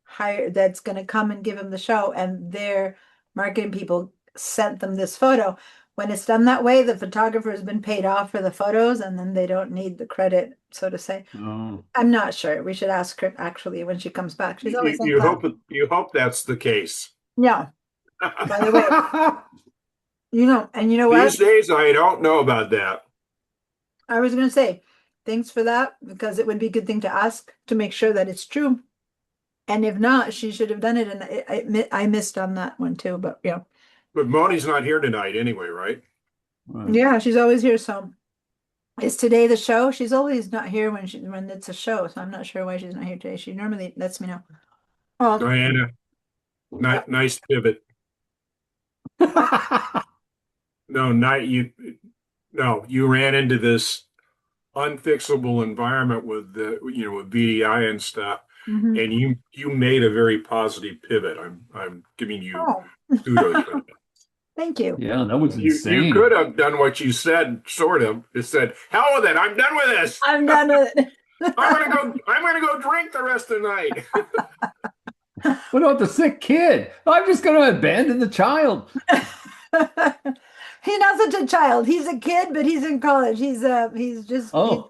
hired that's going to come and give him the show, and their marketing people sent them this photo. When it's done that way, the photographer has been paid off for the photos, and then they don't need the credit, so to say. oh. I'm not sure. We should ask her actually when she comes back. She's always like You that. hope that's the case. Yeah. By the way, and you know what? These days, I don't know about that. I was going to say, thanks for that, because it would be a good thing to ask to make sure that it's true. And if not, she should have done it. And I missed on that one too. But yeah, But Moni's not here tonight anyway, right? Wow. yeah, she's always here. So is today the show? She's always not here when it's a show. So I'm not sure why she's not here today. She normally lets me know. Oh, Diana, yeah. nice pivot. No, you ran into this unfixable environment with with VDI and stuff. Mhm. and you made a very positive pivot. I'm giving you Oh, kudos for that. thank you. Yeah, that was You could insane. have done what you said, sort of. Just said, "Hell with it, I'm done with this. I'm done with it. I'm gonna go drink the rest of the night." What about the sick kid? I'm just going to abandon the child. He's not such a child. He's a kid, but he's in college. He's just Oh,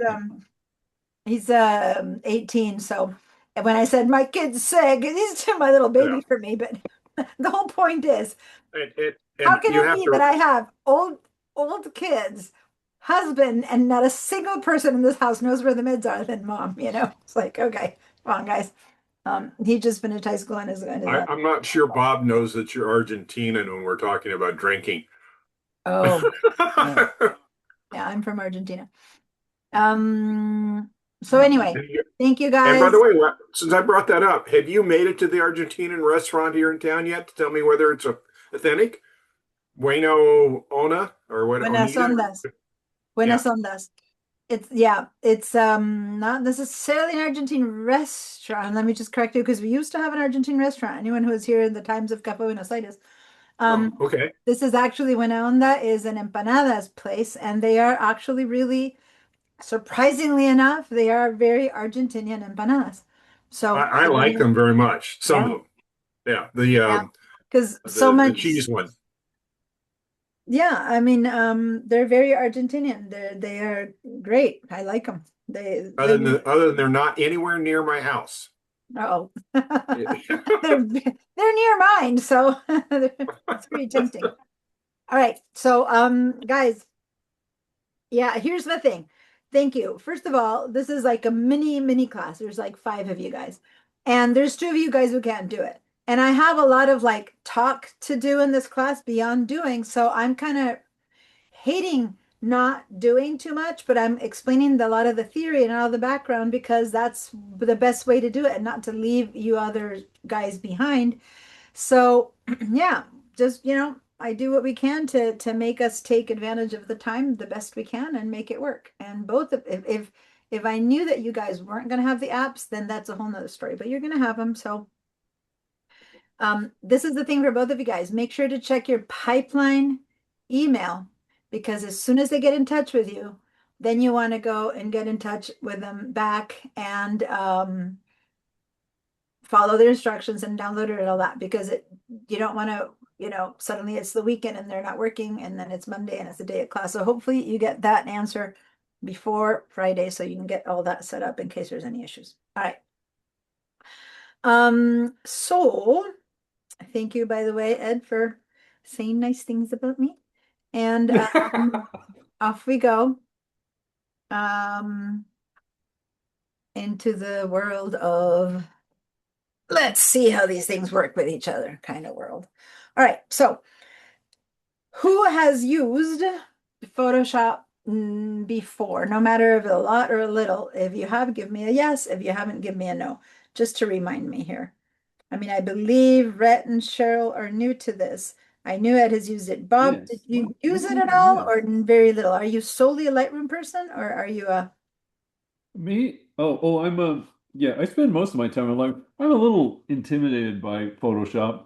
he's 18. So and when I said my kid's sick, he's still my little Yeah. baby for me. But the whole point is, how And can you it have be to. that I have old kids, husband, and not a single person in this house knows where the meds are than mom? It's like, okay, come on, guys. He just finished high school and is going to I'm not sure Bob knows that you're Argentinian when we're talking about drinking. Oh, yeah. yeah, I'm from Argentina. So anyway, thank you And guys. by the way, since I brought that up, have you made it to the Argentinian restaurant here in town yet to tell me whether it's authentic? Bueno Ona or what? Buenas Onita? ondas. Buenas ondas. It's not necessarily an Argentine restaurant. Let me just correct you because we used to have an Argentine restaurant. Anyone who was here in the times of Café Buenos Aires. Oh, okay. This is actually Buena Onda is an empanadas place, and they are actually really, surprisingly enough, they are very Argentinian empanadas. So I like them very much. Some of Yeah. them. Yeah. Yeah, because so The much. cheese one. Yeah, I mean, they're very Argentinian. They are great. I like them. Other than they're not anywhere near my house. Oh, they're near mine, so it's pretty tempting. All right, so guys, yeah, here's the thing. Thank you. First of all, this is like a mini class. There's like 5 of you guys, and there's 2 of you guys who can't do it. And I have a lot of like talk to do in this class beyond doing, so I'm kind of hating not doing too much, but I'm explaining a lot of the theory and all the background because that's the best way to do it and not to leave you other guys behind. So yeah, just I do what we can to make us take advantage of the time the best we can and make it work. And both if I knew that you guys weren't going to have the apps, then that's a whole nother story. But you're going to have them, so this is the thing for both of you guys. Make sure to check your pipeline email because as soon as they get in touch with you, then you want to go and get in touch with them back and follow their instructions and download it and all that because you don't want to, suddenly it's the weekend and they're not working and then it's Monday and it's a day of class. So hopefully you get that answer before Friday so you can get all that set up in case there's any issues. All right. So thank you, by the way, Ed, for saying nice things about me. And off we go into the world of let's see how these things work with each other kind of world. All right, so who has used Photoshop before? No matter if a lot or a little. If you have, give me a yes. If you haven't, give me a no. Just to remind me here. I mean, I believe Rhett and Cheryl are new to this. I knew Ed has used it. Bob, Yes. did you What use it do at you all mean? or very little? Are you solely a Lightroom person or are you a Me? Oh, yeah, I spend most of my time in life. I'm a little intimidated by Photoshop.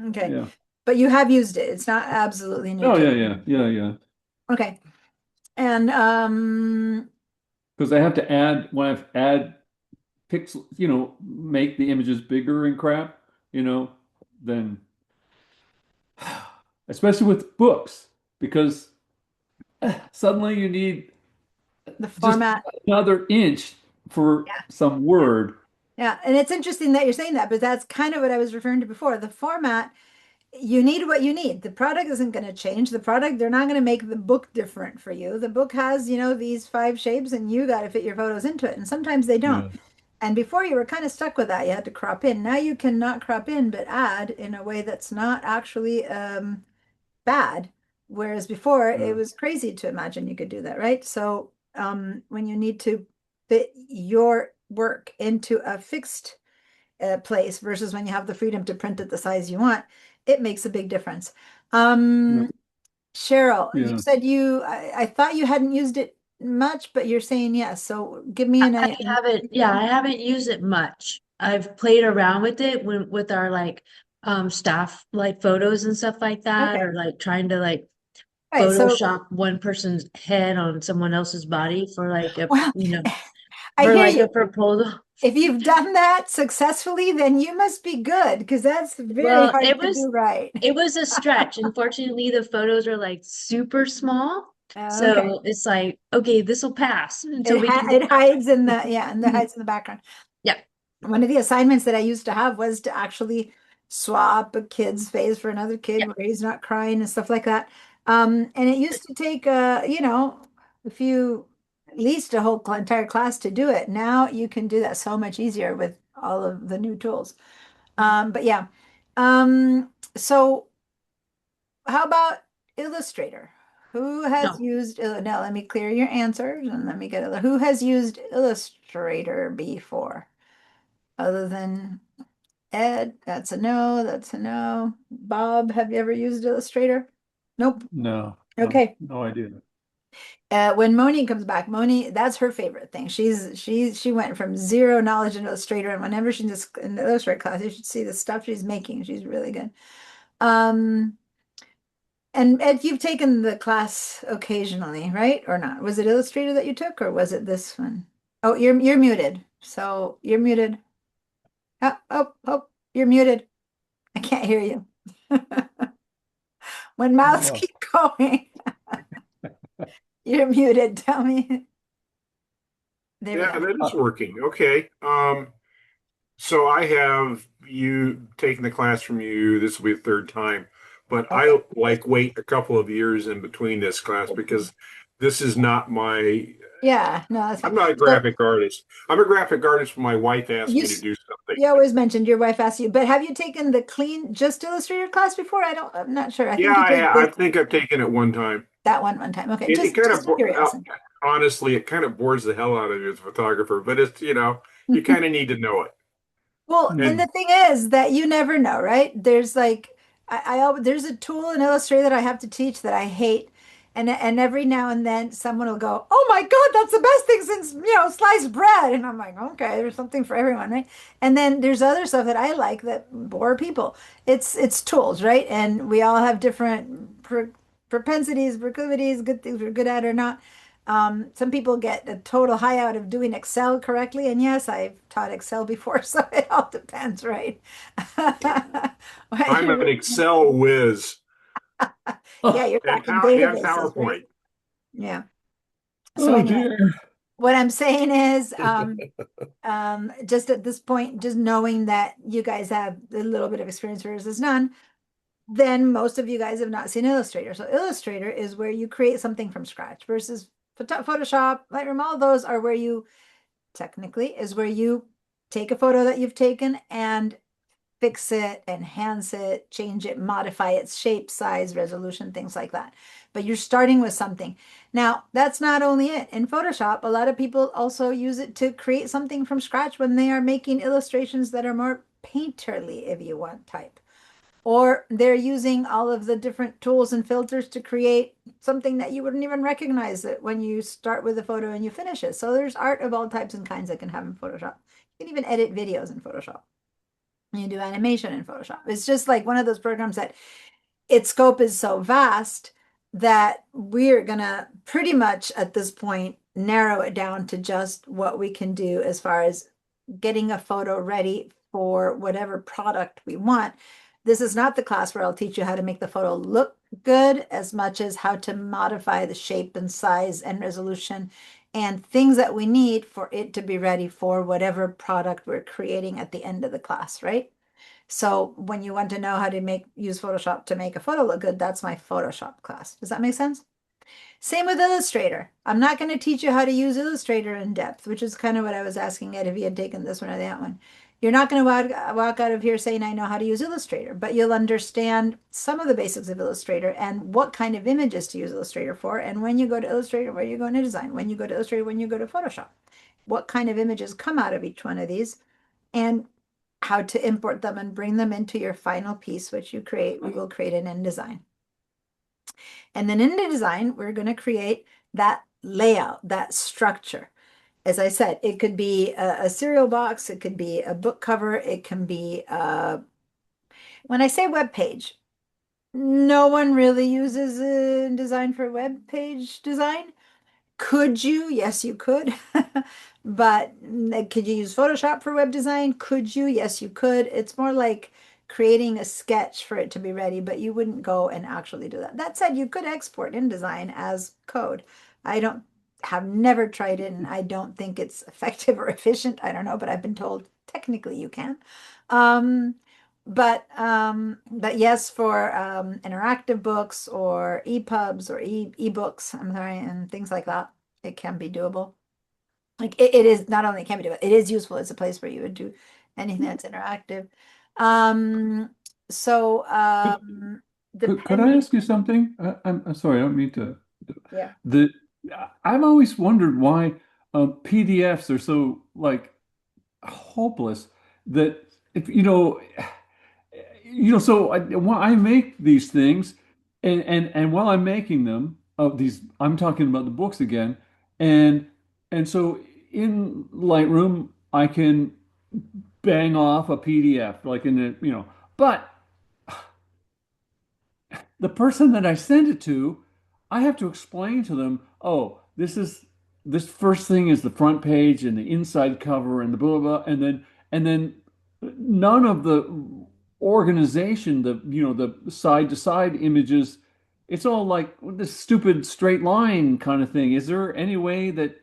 okay? Yeah. But you have used it. It's not absolutely new Oh, to yeah, yeah. Okay. And Because I have to add, when I've add pixel, make the images bigger and crap, then especially with books, because suddenly you need the just format. another inch for Yeah. some word. Yeah, and it's interesting that you're saying that, but that's kind of what I was referring to before. The format, you need what you need. The product isn't going to change. The product, they're not going to make the book different for you. The book has, these 5 shapes and you got to fit your photos into it. And sometimes they don't. Yeah. And before you were kind of stuck with that. You had to crop in. Now you cannot crop in, but add in a way that's not actually bad. Whereas before Yeah. it was crazy to imagine you could do that, right? So when you need to fit your work into a fixed place versus when you have the freedom to print it the size you want, it makes a big difference. Yeah. Cheryl, you Yeah. said I thought you hadn't used it much, but you're saying yes. So give me an I idea. haven't, yeah, I haven't used it much. I've played around with it when with our like staff like photos and stuff like that, Okay. or like trying to like Right. So, Photoshop one person's head on someone else's body for like a, well, you know, I for hear like you. a proposal. If you've done that successfully, then you must be good because that's very Well, hard to do right. it was a stretch. Unfortunately, the photos are like super small. Okay. So it's like, okay, this will pass until we can It get hides in the, yeah, and it Mhm. hides in the background. Yeah. One of the assignments that I used to have was to actually swap a kid's face for another kid Yeah. where he's not crying and stuff like that. And it used to take, a few, at least a whole entire class to do it. Now you can do that so much easier with all of the new tools. But yeah. So how about Illustrator? Who has No. used, now let me clear your answers and let me get it. Who has used Illustrator before? Other than Ed, that's a no, that's a no. Bob, have you ever used Illustrator? Nope. No, Okay. no idea. When Moni comes back, Moni, that's her favorite thing. She went from zero knowledge in Illustrator, and whenever she's in the Illustrator class, you should see the stuff she's making. She's really good. And Ed, you've taken the class occasionally, right? Or not? Was it Illustrator that you took, or was it this one? Oh, you're muted. So you're muted. Oh, oh, oh, you're muted. I can't hear you. When mouths Wow. keep going, you're muted. Tell me. There we Yeah, go. that is working. Okay. So I have you taken the class from you. This will be the third time, but Okay. I like wait a couple of years in between this class because this is not my. Yeah, no, that's I'm fine. not a So graphic artist. I'm a graphic artist when my wife asked you me to do something. you always mentioned your wife asked you, but have you taken the clean just Illustrator class before? I'm not sure. I Yeah, think you took I think I've taken it one time. that one time. Okay, It kind just of curious. honestly, it kind of bores the hell out of you as a photographer, but it's you kind of need to know it. Well, and Hmm. the thing is that you never know, right? There's like there's a tool in Illustrator that I have to teach that I hate. And every now and then someone will go, "Oh my God, that's the best thing since, sliced bread." And I'm like, "Okay, there's something for everyone, right?" And then there's other stuff that I like that bore people. It's tools, right? And we all have different propensities, proclivities, good things we're good at or not. Some people get a total high out of doing Excel correctly. And yes, I've taught Excel before, so it all depends, right? I'm an Excel whiz Yeah, you're Oh, talking and databases, right? PowerPoint. Yeah. So oh anyway, dear. what I'm saying is, just at this point, just knowing that you guys have a little bit of experience versus none, then most of you guys have not seen Illustrator. So Illustrator is where you create something from scratch versus Photoshop, Lightroom, all those are where you technically is where you take a photo that you've taken and fix it, enhance it, change it, modify its shape, size, resolution, things like that. But you're starting with something. Now, that's not only it. In Photoshop, a lot of people also use it to create something from scratch when they are making illustrations that are more painterly, if you want, type. Or they're using all of the different tools and filters to create something that you wouldn't even recognize it when you start with a photo and you finish it. So there's art of all types and kinds that can have in Photoshop. You can even edit videos in Photoshop. You do animation in Photoshop. It's just like one of those programs that its scope is so vast that we're gonna pretty much at this point narrow it down to just what we can do as far as getting a photo ready for whatever product we want. This is not the class where I'll teach you how to make the photo look good as much as how to modify the shape and size and resolution and things that we need for it to be ready for whatever product we're creating at the end of the class, right? So when you want to know how to use Photoshop to make a photo look good, that's my Photoshop class. Does that make sense? Same with Illustrator. I'm not going to teach you how to use Illustrator in depth, which is kind of what I was asking Ed if he had taken this one or that one. You're not going to walk out of here saying, I know how to use Illustrator, but you'll understand some of the basics of Illustrator and what kind of images to use Illustrator for. And when you go to Illustrator, where you're going to design, when you go to Illustrator, when you go to Photoshop, what kind of images come out of each one of these. And how to import them and bring them into your final piece, which you create. We will create an InDesign. And then in InDesign, we're going to create that layout, that structure. As I said, it could be a cereal box, it could be a book cover, it can be when I say web page, no one really uses InDesign for web page design. Could you? Yes, you could. But could you use Photoshop for web design? Could you? Yes, you could. It's more like creating a sketch for it to be ready, but you wouldn't go and actually do that. That said, you could export InDesign as code. I don't have never tried it, and I don't think it's effective or efficient. I don't know, but I've been told technically you can. But yes, for interactive books or EPUBs or ebooks, I'm sorry, and things like that, it can be doable. Like it is not only can be doable, it is useful. It's a place where you would do anything that's interactive. So Could I ask you something? I'm sorry, I don't mean to. Yeah. The I've always wondered why PDFs are so like hopeless that if so when I make these things and while I'm making them these I'm talking about the books again and so in Lightroom I can bang off a PDF like in the but the person that I send it to, I have to explain to them, oh, this first thing is the front page and the inside cover and the blah blah, and then none of the organization, the side to side images, it's all like this stupid straight line kind of thing. Is there any way that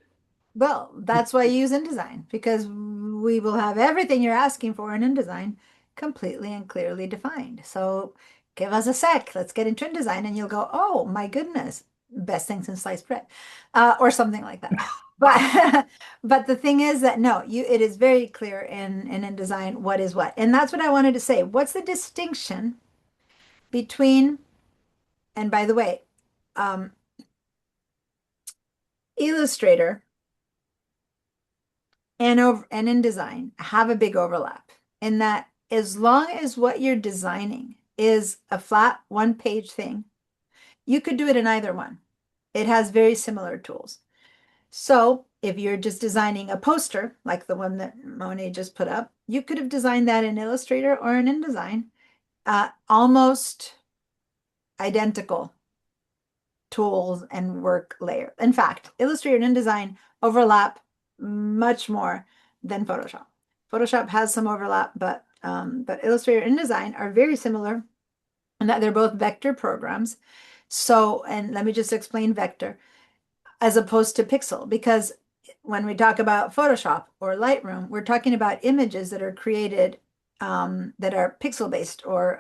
Well, that's why you use InDesign, because we will have everything you're asking for in InDesign completely and clearly defined. So give us a sec. Let's get into InDesign and you'll go, oh my goodness, best thing since sliced bread, or something like that. But but the thing is that no, it is very clear in InDesign what is what. And that's what I wanted to say. What's the distinction between, and by the way, um, Illustrator and InDesign have a big overlap in that as long as what you're designing is a flat one-page thing, you could do it in either one. It has very similar tools. So if you're just designing a poster, like the one that Monet just put up, you could have designed that in Illustrator or in InDesign, almost identical tools and work layer. In fact, Illustrator and InDesign overlap much more than Photoshop. Photoshop has some overlap, but Illustrator and InDesign are very similar in that they're both vector programs. So, and let me just explain vector as opposed to pixel, because when we talk about Photoshop or Lightroom, we're talking about images that are created that are pixel based or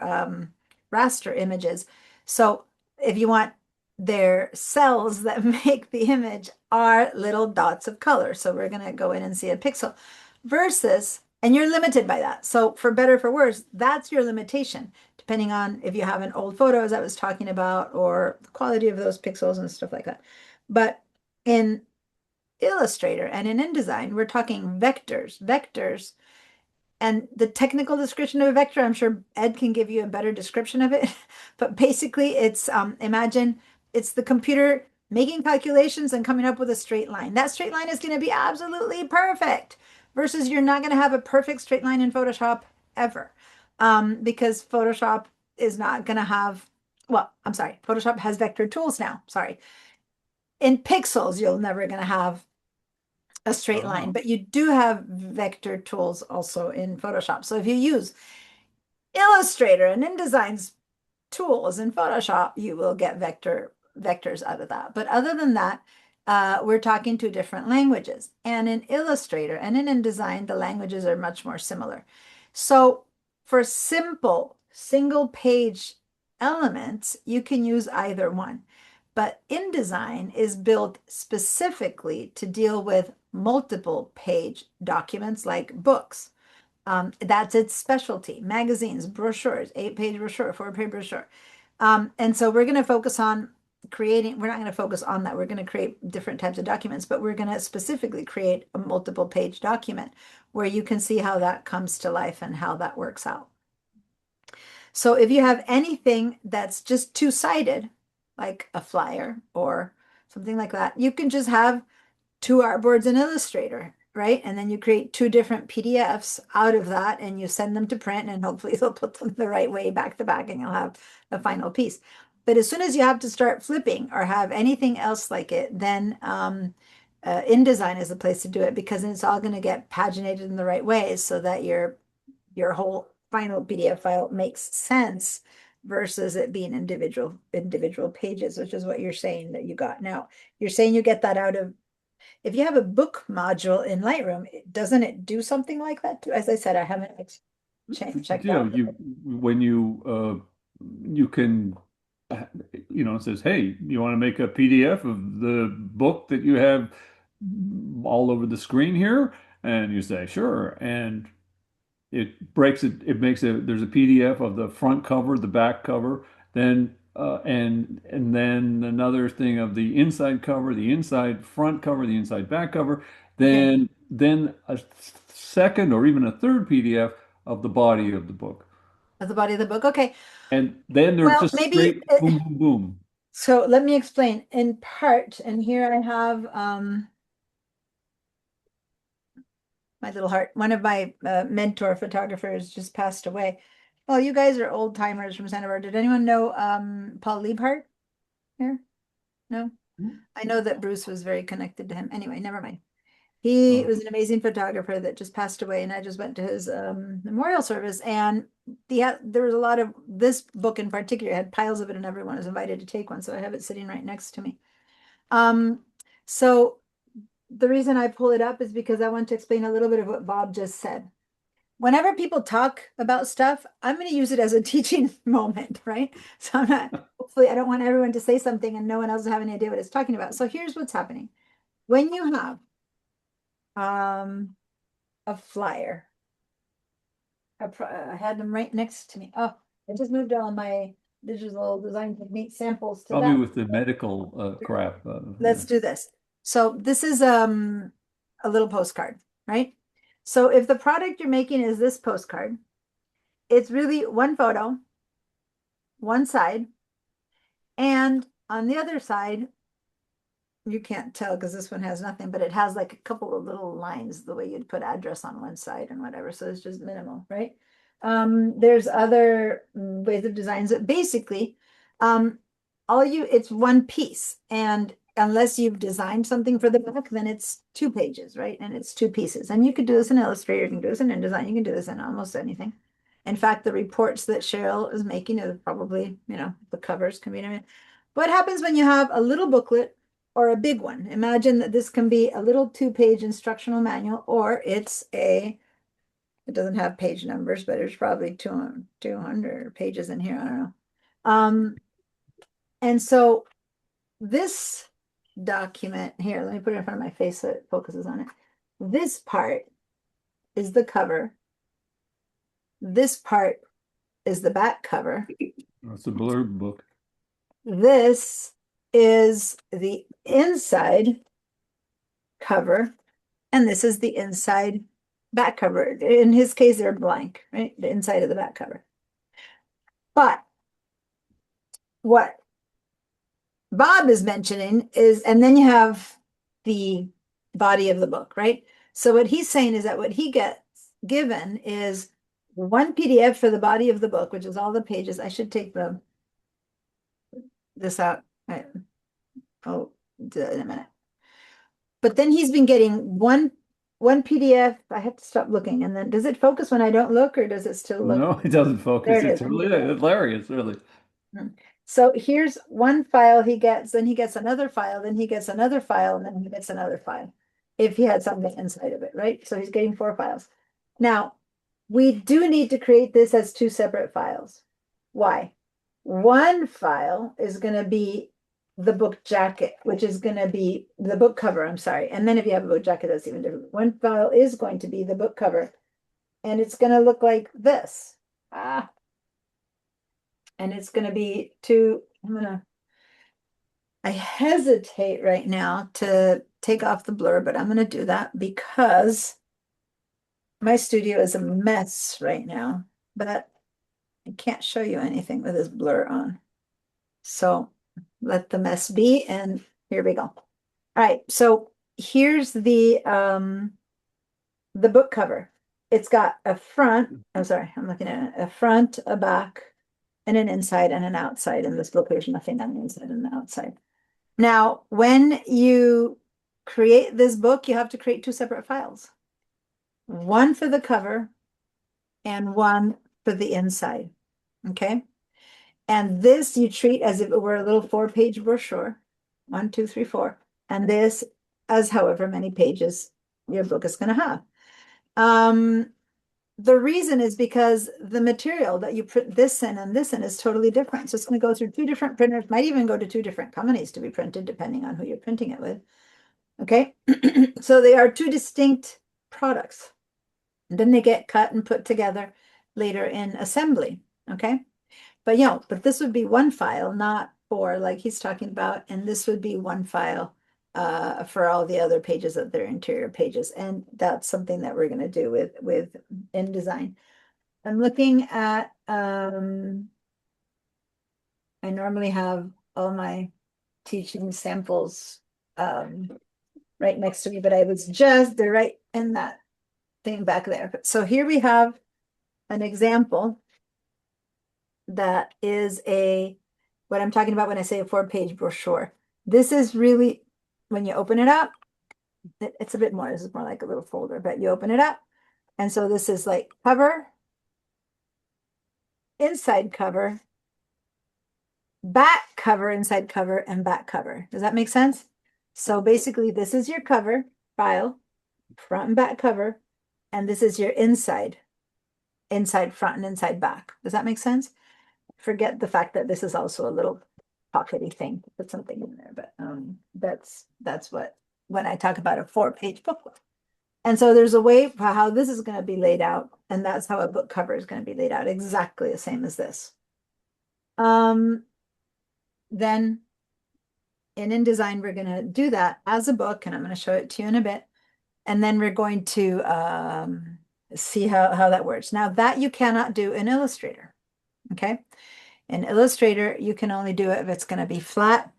raster images. So if you want their cells that make the image are little dots of color. So we're going to go in and see a pixel versus, and you're limited by that. So for better or for worse, that's your limitation, depending on if you have an old photo, as I was talking about, or the quality of those pixels and stuff like that. But in Illustrator and in InDesign, we're talking vectors. And the technical description of a vector, I'm sure Ed can give you a better description of it. But basically, it's imagine it's the computer making calculations and coming up with a straight line. That straight line is going to be absolutely perfect versus you're not going to have a perfect straight line in Photoshop ever, because Photoshop is not going to have, well, I'm sorry, Photoshop has vector tools now. Sorry. In pixels, you're never going to have a straight line, but you do have vector tools also in Photoshop. So if you use Illustrator and InDesign's tools in Photoshop, you will get vectors out of that. But other than that, we're talking two different languages. And in Illustrator and in InDesign, the languages are much more similar. So for simple single page elements, you can use either one. But InDesign is built specifically to deal with multiple page documents like books. That's its specialty. Magazines, brochures, 8-page brochure, 4-page brochure. And so we're going to focus on creating, we're not going to focus on that. We're going to create different types of documents, but we're going to specifically create a multiple page document where you can see how that comes to life and how that works out. So if you have anything that's just two-sided, like a flyer or something like that. You can just have two artboards in Illustrator, right? And then you create two different PDFs out of that and you send them to print and hopefully they'll put them the right way back to back and you'll have a final piece. But as soon as you have to start flipping or have anything else like it, then InDesign is the place to do it because it's all going to get paginated in the right ways so that your whole final PDF file makes sense versus it being individual pages, which is what you're saying that you got. Now, you're saying you get that out of, if you have a book module in Lightroom, doesn't it do something like that too? As I said, I haven't checked You know, out. when you can, it says, hey, you want to make a PDF of the book that you have all over the screen here? And you say, sure. And it makes there's a PDF of the front cover, the back cover, then and then another thing of the inside cover, the inside front cover, the inside back cover, then a second or even a third PDF of the body of the book. Of the body of the book. Okay. And then they're Well, just maybe straight boom, boom, boom. so let me explain in part, and here I have my little heart. One of my mentor photographers just passed away. Well, you guys are old timers from Santa Barbara. Did anyone know Paul Liebhardt here? No? I know that Bruce was very connected to him. Anyway, never mind. He was an amazing photographer that just passed away, and I just went to his memorial service, and there was a lot of this book in particular had piles of it, and everyone was invited to take one, so I have it sitting right next to me. So the reason I pull it up is because I want to explain a little bit of what Bob just said. Whenever people talk about stuff, I'm going to use it as a teaching moment, right? So I'm not, hopefully I don't want everyone to say something and no one else will have any idea what it's talking about. So here's what's happening. When you have a flyer, I had them right next to me. Oh, I just moved all my digital design technique samples to Probably that. with the medical crap. Let's do this. So this is a little postcard, right? So if the product you're making is this postcard, it's really one photo, one side, and on the other side, you can't tell because this one has nothing, but it has like a couple of little lines, the way you'd put address on one side and whatever. So it's just minimal, right? There's other ways of designs that basically, it's one piece. And unless you've designed something for the back, then it's 2 pages, right? And it's 2 pieces. And you could do this in Illustrator, you can do this in InDesign, you can do this in almost anything. In fact, the reports that Cheryl is making are probably, the covers can be. What happens when you have a little booklet or a big one? Imagine that this can be a little 2-page instructional manual, or it doesn't have page numbers, but there's probably 200 pages in here. I don't know. And so this document here, let me put it in front of my face so it focuses on it. This part is the cover. This part is the back cover. It's a blurb book. This is the inside cover, and this is the inside back cover. In his case, they're blank, right? The inside of the back cover. But what Bob is mentioning is, and then you have the body of the book, right? So what he's saying is that what he gets given is one PDF for the body of the book, which is all the pages. I should take this out. I'll do that in a minute. But then he's been getting one PDF. I have to stop looking. And then does it focus when I don't look, or does it still look? No, it doesn't focus. There it It's is. really hilarious, really. So here's one file he gets, then he gets another file, then he gets another file, and then he gets another file. If he had something inside of it, right? So he's getting 4 files. Now, we do need to create this as 2 separate files. Why? One file is going to be the book jacket, which is going to be the book cover, I'm sorry. And then if you have a book jacket, that's even different. One file is going to be the book cover, and it's going to look like this. And it's going to be I hesitate right now to take off the blur, but I'm going to do that because my studio is a mess right now, but I can't show you anything with this blur on. So let the mess be, and Here we go. All right, so here's the book cover. It's got a front, I'm sorry, I'm looking at it, a front, a back, and an inside and an outside. In this book, there's nothing on the inside and the outside. Now, when you create this book, you have to create two separate files. One for the cover and one for the inside. Okay. And this you treat as if it were a little 4-page brochure. 1, 2, 3, 4. And this as however many pages your book is going to have. The reason is because the material that you print this in and this in is totally different. So it's going to go through 2 different printers, might even go to 2 different companies to be printed, depending on who you're printing it with. Okay. So they are 2 distinct products. And then they get cut and put together later in assembly. Okay. But but this would be one file, not 4 like he's talking about. And this would be one file for all the other pages of their interior pages. And that's something that we're going to do with InDesign. I'm looking at, I normally have all my teaching samples right next to me, but they're right in that thing back there. So here we have an example that is what I'm talking about when I say a 4-page brochure. This is really, when you open it up, it's a bit more, this is more like a little folder, but you open it up. And so this is like cover, inside cover, back cover, inside cover, and back cover. Does that make sense? So basically this is your cover file, front and back cover, and this is your inside front and inside back. Does that make sense? Forget the fact that this is also a little pockety thing to put something in there, but that's what, when I talk about a 4-page booklet. And so there's a way for how this is going to be laid out, and that's how a book cover is going to be laid out, exactly the same as this. Then in InDesign, we're going to do that as a book, and I'm going to show it to you in a bit. And then we're going to see how that works. Now that you cannot do in Illustrator, okay? In Illustrator, you can only do it if it's going to be flat.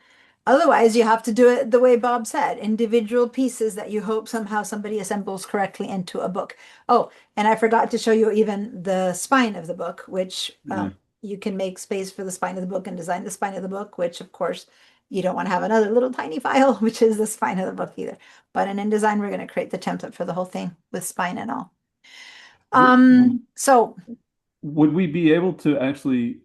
Otherwise, you have to do it the way Bob said, individual pieces that you hope somehow somebody assembles correctly into a book. Oh, and I forgot to show you even the spine of the book, which you can make space for the spine of the book and design the spine of the book, which of course you don't want to have another little tiny file, which is the spine of the book either. But in InDesign, we're going to create the template for the whole thing with spine and all. So would we be able to actually,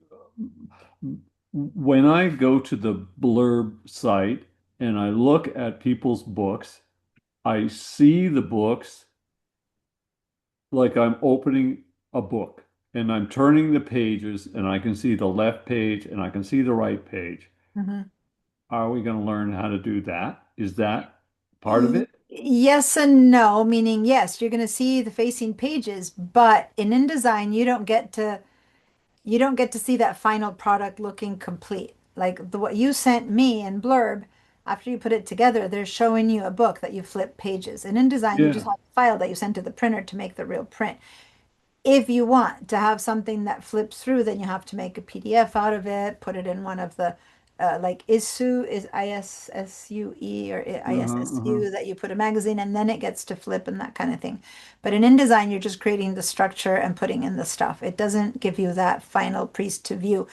when I go to the Blurb site and I look at people's books, I see the books like I'm opening a book and I'm turning the pages and I can see the left page and I can see the right page. Are we going to learn how to do that? Is that part of it? Yes and no, meaning yes, you're going to see the facing pages, but in InDesign, you don't get to see that final product looking complete. Like what you sent me in Blurb, after you put it together, they're showing you a book that you flip pages. And in InDesign, you just have a file that you send to the printer to make the real print. If you want to have something that flips through, then you have to make a PDF out of it, put it in one of the like ISSU is ISSUE or ISSU that you put a magazine and then it gets to flip and that kind of thing. But in InDesign, you're just creating the structure and putting in the stuff. It doesn't give you that final piece to view.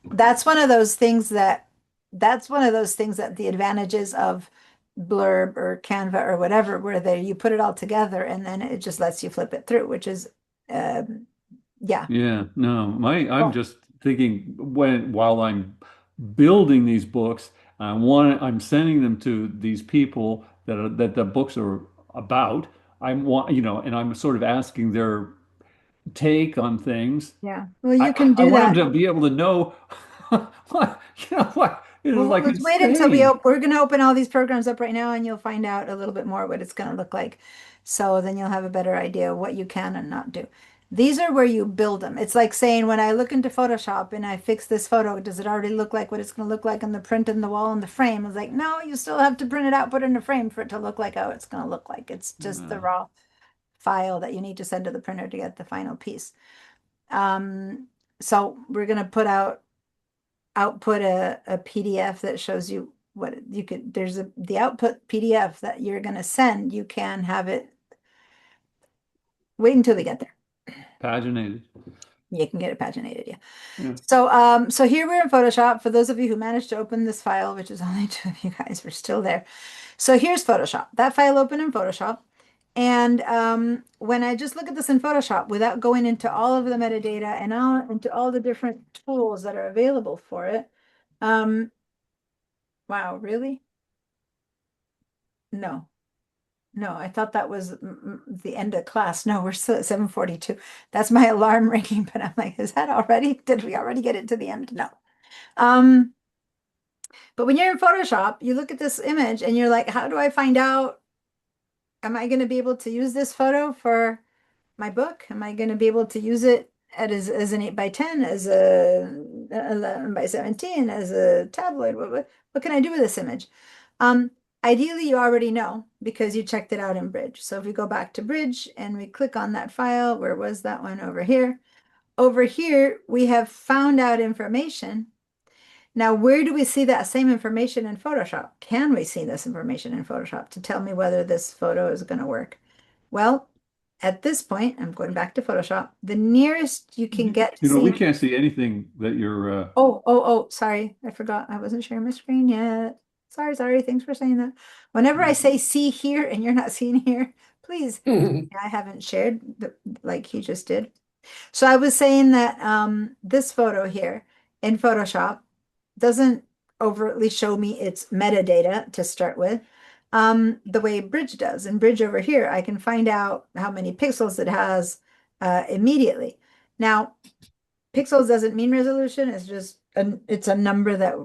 That's one of those things that the advantages of Blurb or Canva or whatever, where you put it all together and then it just lets you flip it through, which is yeah. No, I'm just thinking while I'm building these books, I'm sending them to these people that the books are about. And I'm sort of asking their take on things. Yeah. Well, you can do I that. want them to be able to know what. It's Well, like let's wait until we're going to open all these programs up right now and you'll find out a little bit more what it's going to look like. So then you'll have a better idea of what you can and not do. These are where you build them. It's like saying, when I look into Photoshop and I fix this photo, does it already look like what it's going to look like in the print in the wall and the frame? It's like, no, you still have to print it out, put it in a frame for it to look like how it's going to look like. It's just the raw file that you need to send to the printer to get the final piece. So we're going to output a PDF that shows you what you could, there's the output PDF that you're going to send, you can have it, wait until we get there. Paginated. You can get it paginated, yeah. Yeah. So here we're in Photoshop. For those of you who managed to open this file, which is only two of you guys, we're still there. So here's Photoshop. That file opened in Photoshop. And when I just look at this in Photoshop without going into all of the metadata and into all the different tools that are available for it, wow, really? No. No, I thought that was the end of class. No, we're still at 7:42. That's my alarm ringing, but I'm like, is that already? Did we already get it to the end? No. But when you're in Photoshop, you look at this image and you're like, how do I find out? Am I going to be able to use this photo for my book? Am I going to be able to use it as an 8x10, as a 11x17, as a tabloid? What can I do with this image? Ideally, you already know because you checked it out in Bridge. So if we go back to Bridge and we click on that file, where was that one? Over here. Over here, we have found out information. Now, where do we see that same information in Photoshop? Can we see this information in Photoshop to tell me whether this photo is going to work? Well, at this point, I'm going back to Photoshop. The nearest you can get to You know, we see. can't see anything that you're. Oh, sorry. I forgot. I wasn't sharing my screen yet. Sorry. Thanks for saying that. Whenever I say see here and you're not seeing here, please. I haven't shared like he just did. So I was saying that this photo here in Photoshop doesn't overtly show me its metadata to start with, the way Bridge does. In Bridge over here, I can find out how many pixels it has immediately. Now, pixels doesn't mean resolution. It's just it's a number that,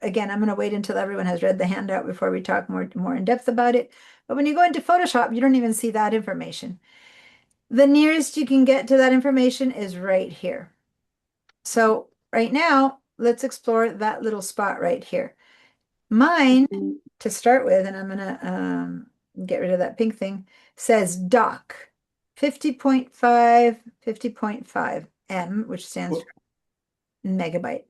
again, I'm going to wait until everyone has read the handout before we talk more in depth about it. But when you go into Photoshop, you don't even see that information. The nearest you can get to that information is right here. So right now, let's explore that little spot right here. Mine, to start with, and I'm going to get rid of that pink thing, says doc 50.5 M, which stands for megabyte.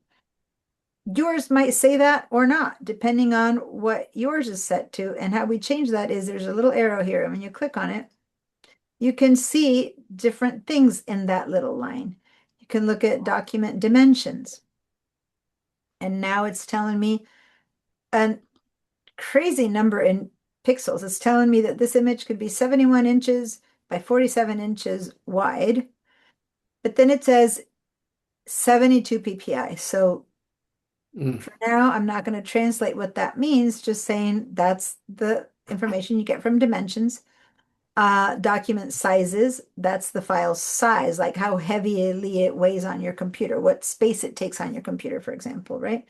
Yours might say that or not, depending on what yours is set to. And how we change that is there's a little arrow here. And when you click on it, you can see different things in that little line. You can look at document dimensions. And now it's telling me a crazy number in pixels. It's telling me that this image could be 71 inches by 47 inches wide. But then it says 72 ppi. So for now, I'm not going to translate what that means, just saying that's the information you get from dimensions. Document sizes, that's the file size, like how heavily it weighs on your computer, what space it takes on your computer, for example, right?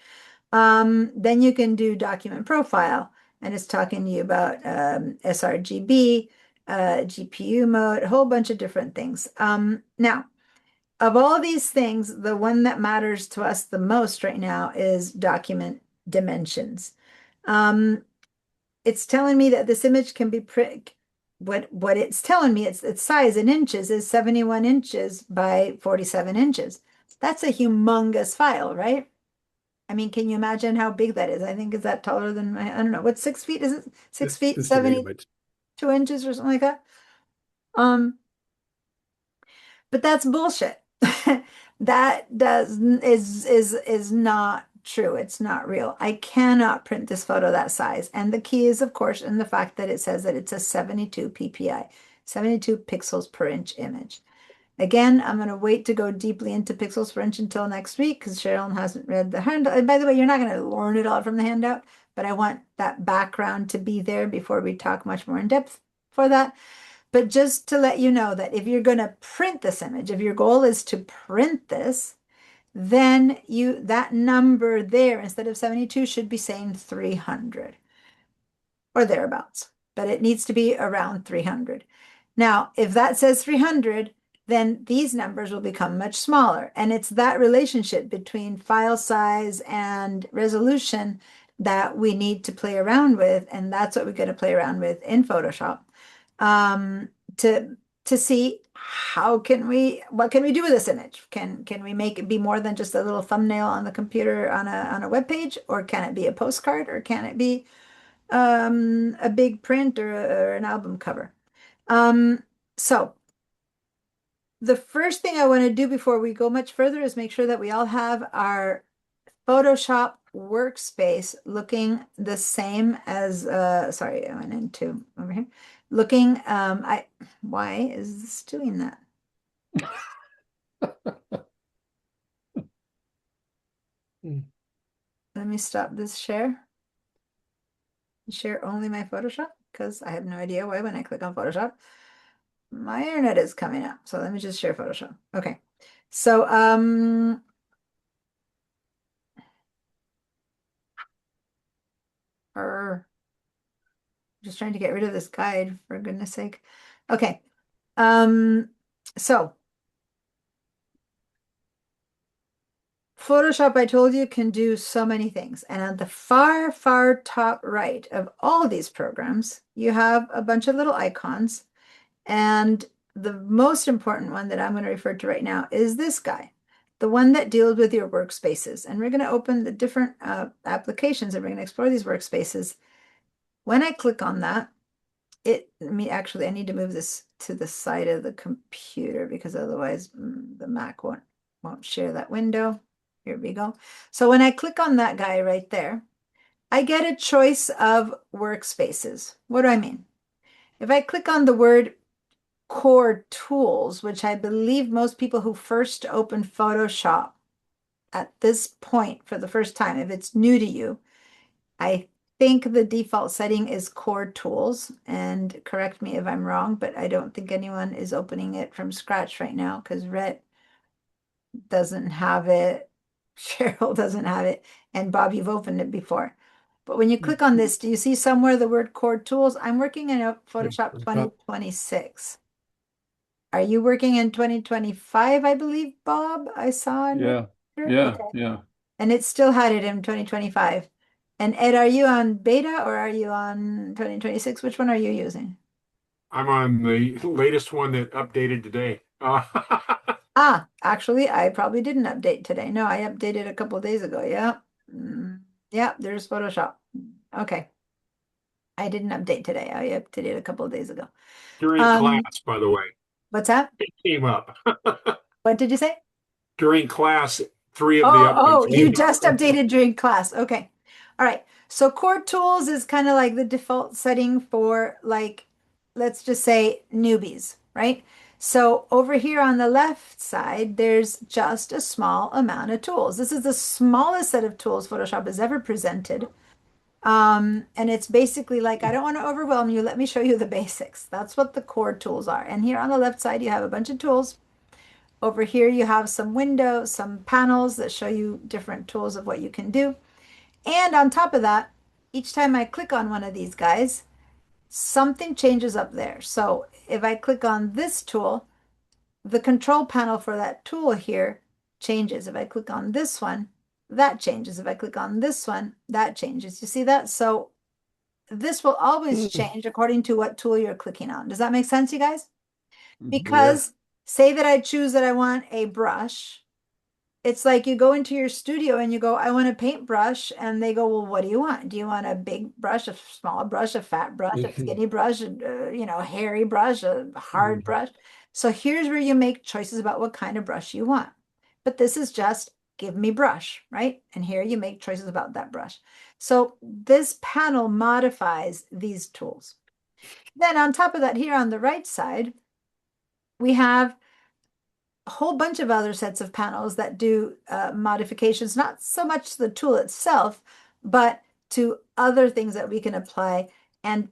Then you can do document profile, and it's talking to you about sRGB, GPU mode, a whole bunch of different things. Now, of all these things, the one that matters to us the most right now is document dimensions. It's telling me that this image can be what it's telling me, its size in inches is 71 inches by 47 inches. That's a humongous file, right? I mean, can you imagine how big that is? I think is that taller than I don't know. What 6 feet is it? 6 feet, 72 inches or something like that. But that's bullshit. That is not true. It's not real. I cannot print this photo that size. And the key is, of course, in the fact that it says that it's a 72 ppi, 72 pixels per inch image. Again, I'm going to wait to go deeply into pixels per inch until next week because Cheryl hasn't read the handout. And by the way, you're not going to learn it all from the handout, but I want that background to be there before we talk much more in depth for that. But just to let you know that if you're going to print this image, if your goal is to print this, then that number there instead of 72 should be saying 300 or thereabouts, but it needs to be around 300. Now, if that says 300, then these numbers will become much smaller. And it's that relationship between file size and resolution that we need to play around with. And that's what we're going to play around with in Photoshop to to see what can we do with this image? Can we make it be more than just a little thumbnail on the computer on a web page, or can it be a postcard, or can it be a big print or an album cover? So the first thing I want to do before we go much further is make sure that we all have our Photoshop workspace looking the same as, sorry, I went into over here. Looking, why is this doing that? Let me stop this share. Share only my Photoshop, because I have no idea why when I click on Photoshop, my internet is coming up. So let me just share Photoshop. Okay. So, just trying to get rid of this guide, for goodness sake. Okay. So Photoshop, I told you, can do so many things. And at the far, far top right of all these programs, you have a bunch of little icons. And the most important one that I'm going to refer to right now is this guy, the one that deals with your workspaces. And we're going to open the different applications, and we're going to explore these workspaces. When I click on that, I need to move this to the side of the computer, because otherwise the Mac won't share that window. Here we go. So when I click on that guy right there, I get a choice of workspaces. What do I mean? If I click on the word Core Tools, which I believe most people who first open Photoshop at this point for the first time, if it's new to you, I think the default setting is Core Tools, and correct me if I'm wrong, but I don't think anyone is opening it from scratch right now, because Rhett doesn't have it, Cheryl doesn't have it, and Bob, you've opened it before. But when you click on this, do you see somewhere the word Core Tools? I'm working in a Photoshop 2026. Are you working in 2025, I believe, Bob? I saw on your computer? Okay. Yeah. And it still had it in 2025. And Ed, are you on beta or are you on 2026? Which one are you using? I'm on the latest one that updated today. Actually, I probably didn't update today. No, I updated a couple of days ago. Yeah. Yeah, there's Photoshop. Okay. I didn't update today. I updated a couple of days ago. During class, by the way. What's that? It came up. What did you say? During class, 3 of the Oh, updates you came just up. updated during class. Okay. All right. So Core Tools is kind of like the default setting for, like, let's just say newbies, right? So over here on the left side, there's just a small amount of tools. This is the smallest set of tools Photoshop has ever presented. And it's basically like, I don't want to overwhelm you. Let me show you the basics. That's what the core tools are. And here on the left side, you have a bunch of tools. Over here, you have some windows, some panels that show you different tools of what you can do. And on top of that, each time I click on one of these guys, something changes up there. So if I click on this tool, the control panel for that tool here changes. If I click on this one, that changes. If I click on this one, that changes. You see that? So this will always change according to what tool you're clicking on. Does that make sense, you guys? Because say that I choose that I want a brush. It's like you go into your studio and you go, I want a paintbrush. And they go, well, what do you want? Do you want a big brush, a small brush, a fat brush, a skinny brush, a hairy brush, a hard brush? So here's where you make choices about what kind of brush you want. But this is just give me brush, right? And here you make choices about that brush. So this panel modifies these tools. Then on top of that, here on the right side, we have a whole bunch of other sets of panels that do modifications, not so much the tool itself, but to other things that we can apply. And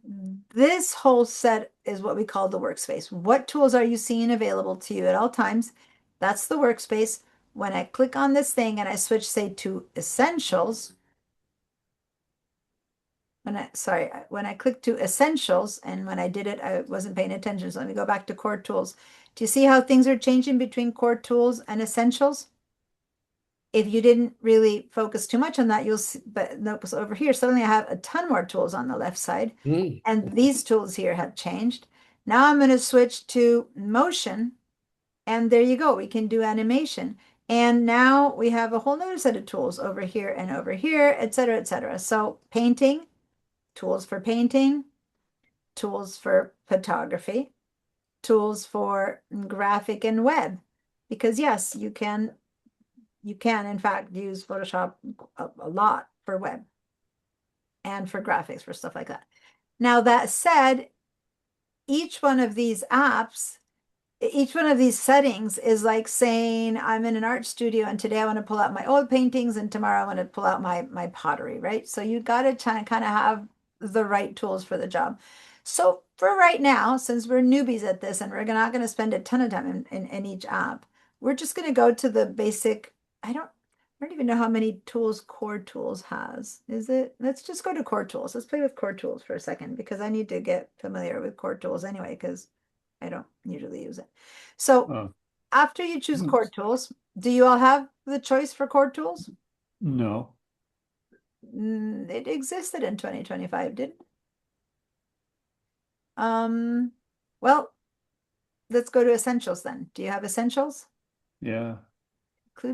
this whole set is what we call the workspace. What tools are you seeing available to you at all times? That's the workspace. When I click on this thing and I switch, say, to Essentials, when I click to Essentials, and when I did it, I wasn't paying attention. So let me go back to Core Tools. Do you see how things are changing between Core Tools and Essentials? If you didn't really focus too much on that, you'll see, but notice over here, suddenly I have a ton more tools on the left side. And these tools here have changed. Now I'm going to switch to motion, and there you go. We can do animation. And now we have a whole nother set of tools over here and over here, et cetera, et cetera. So painting, tools for painting, tools for photography, tools for graphic and web. Because yes, you can in fact use Photoshop a lot for web and for graphics, for stuff like that. Now that said, each one of these apps, each one of these settings is like saying I'm in an art studio and today I want to pull out my old paintings and tomorrow I want to pull out my pottery, right? So you got to kind of have the right tools for the job. So for right now, since we're newbies at this and we're not going to spend a ton of time in each app, we're just going to go to the basic. I don't even know how many tools Core Tools has. Is it? Let's just go to Core Tools. Let's play with Core Tools for a second because I need to get familiar with Core Tools anyway, because I don't usually use it. So after you choose Core Tools, do you all have the choice for Core Tools? No. It existed in 2025, didn't it? Well, let's go to Essentials then. Do you have Essentials? Yeah.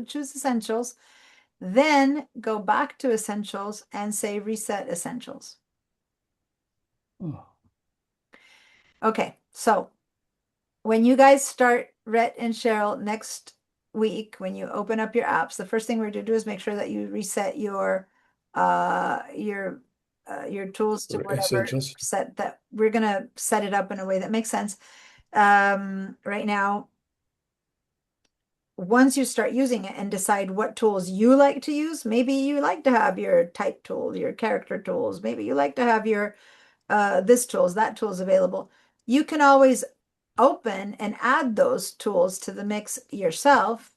Choose Essentials. Then go back to Essentials and say Reset Essentials. Oh. Okay, so when you guys start Rhett and Cheryl next week, when you open up your apps, the first thing we're going to do is make sure that you reset your tools to whatever Essentials. set that we're going to set it up in a way that makes sense. Right now, once you start using it and decide what tools you like to use, maybe you like to have your type tool, your character tools, maybe you like to have your this tools, that tools available. You can always open and add those tools to the mix yourself.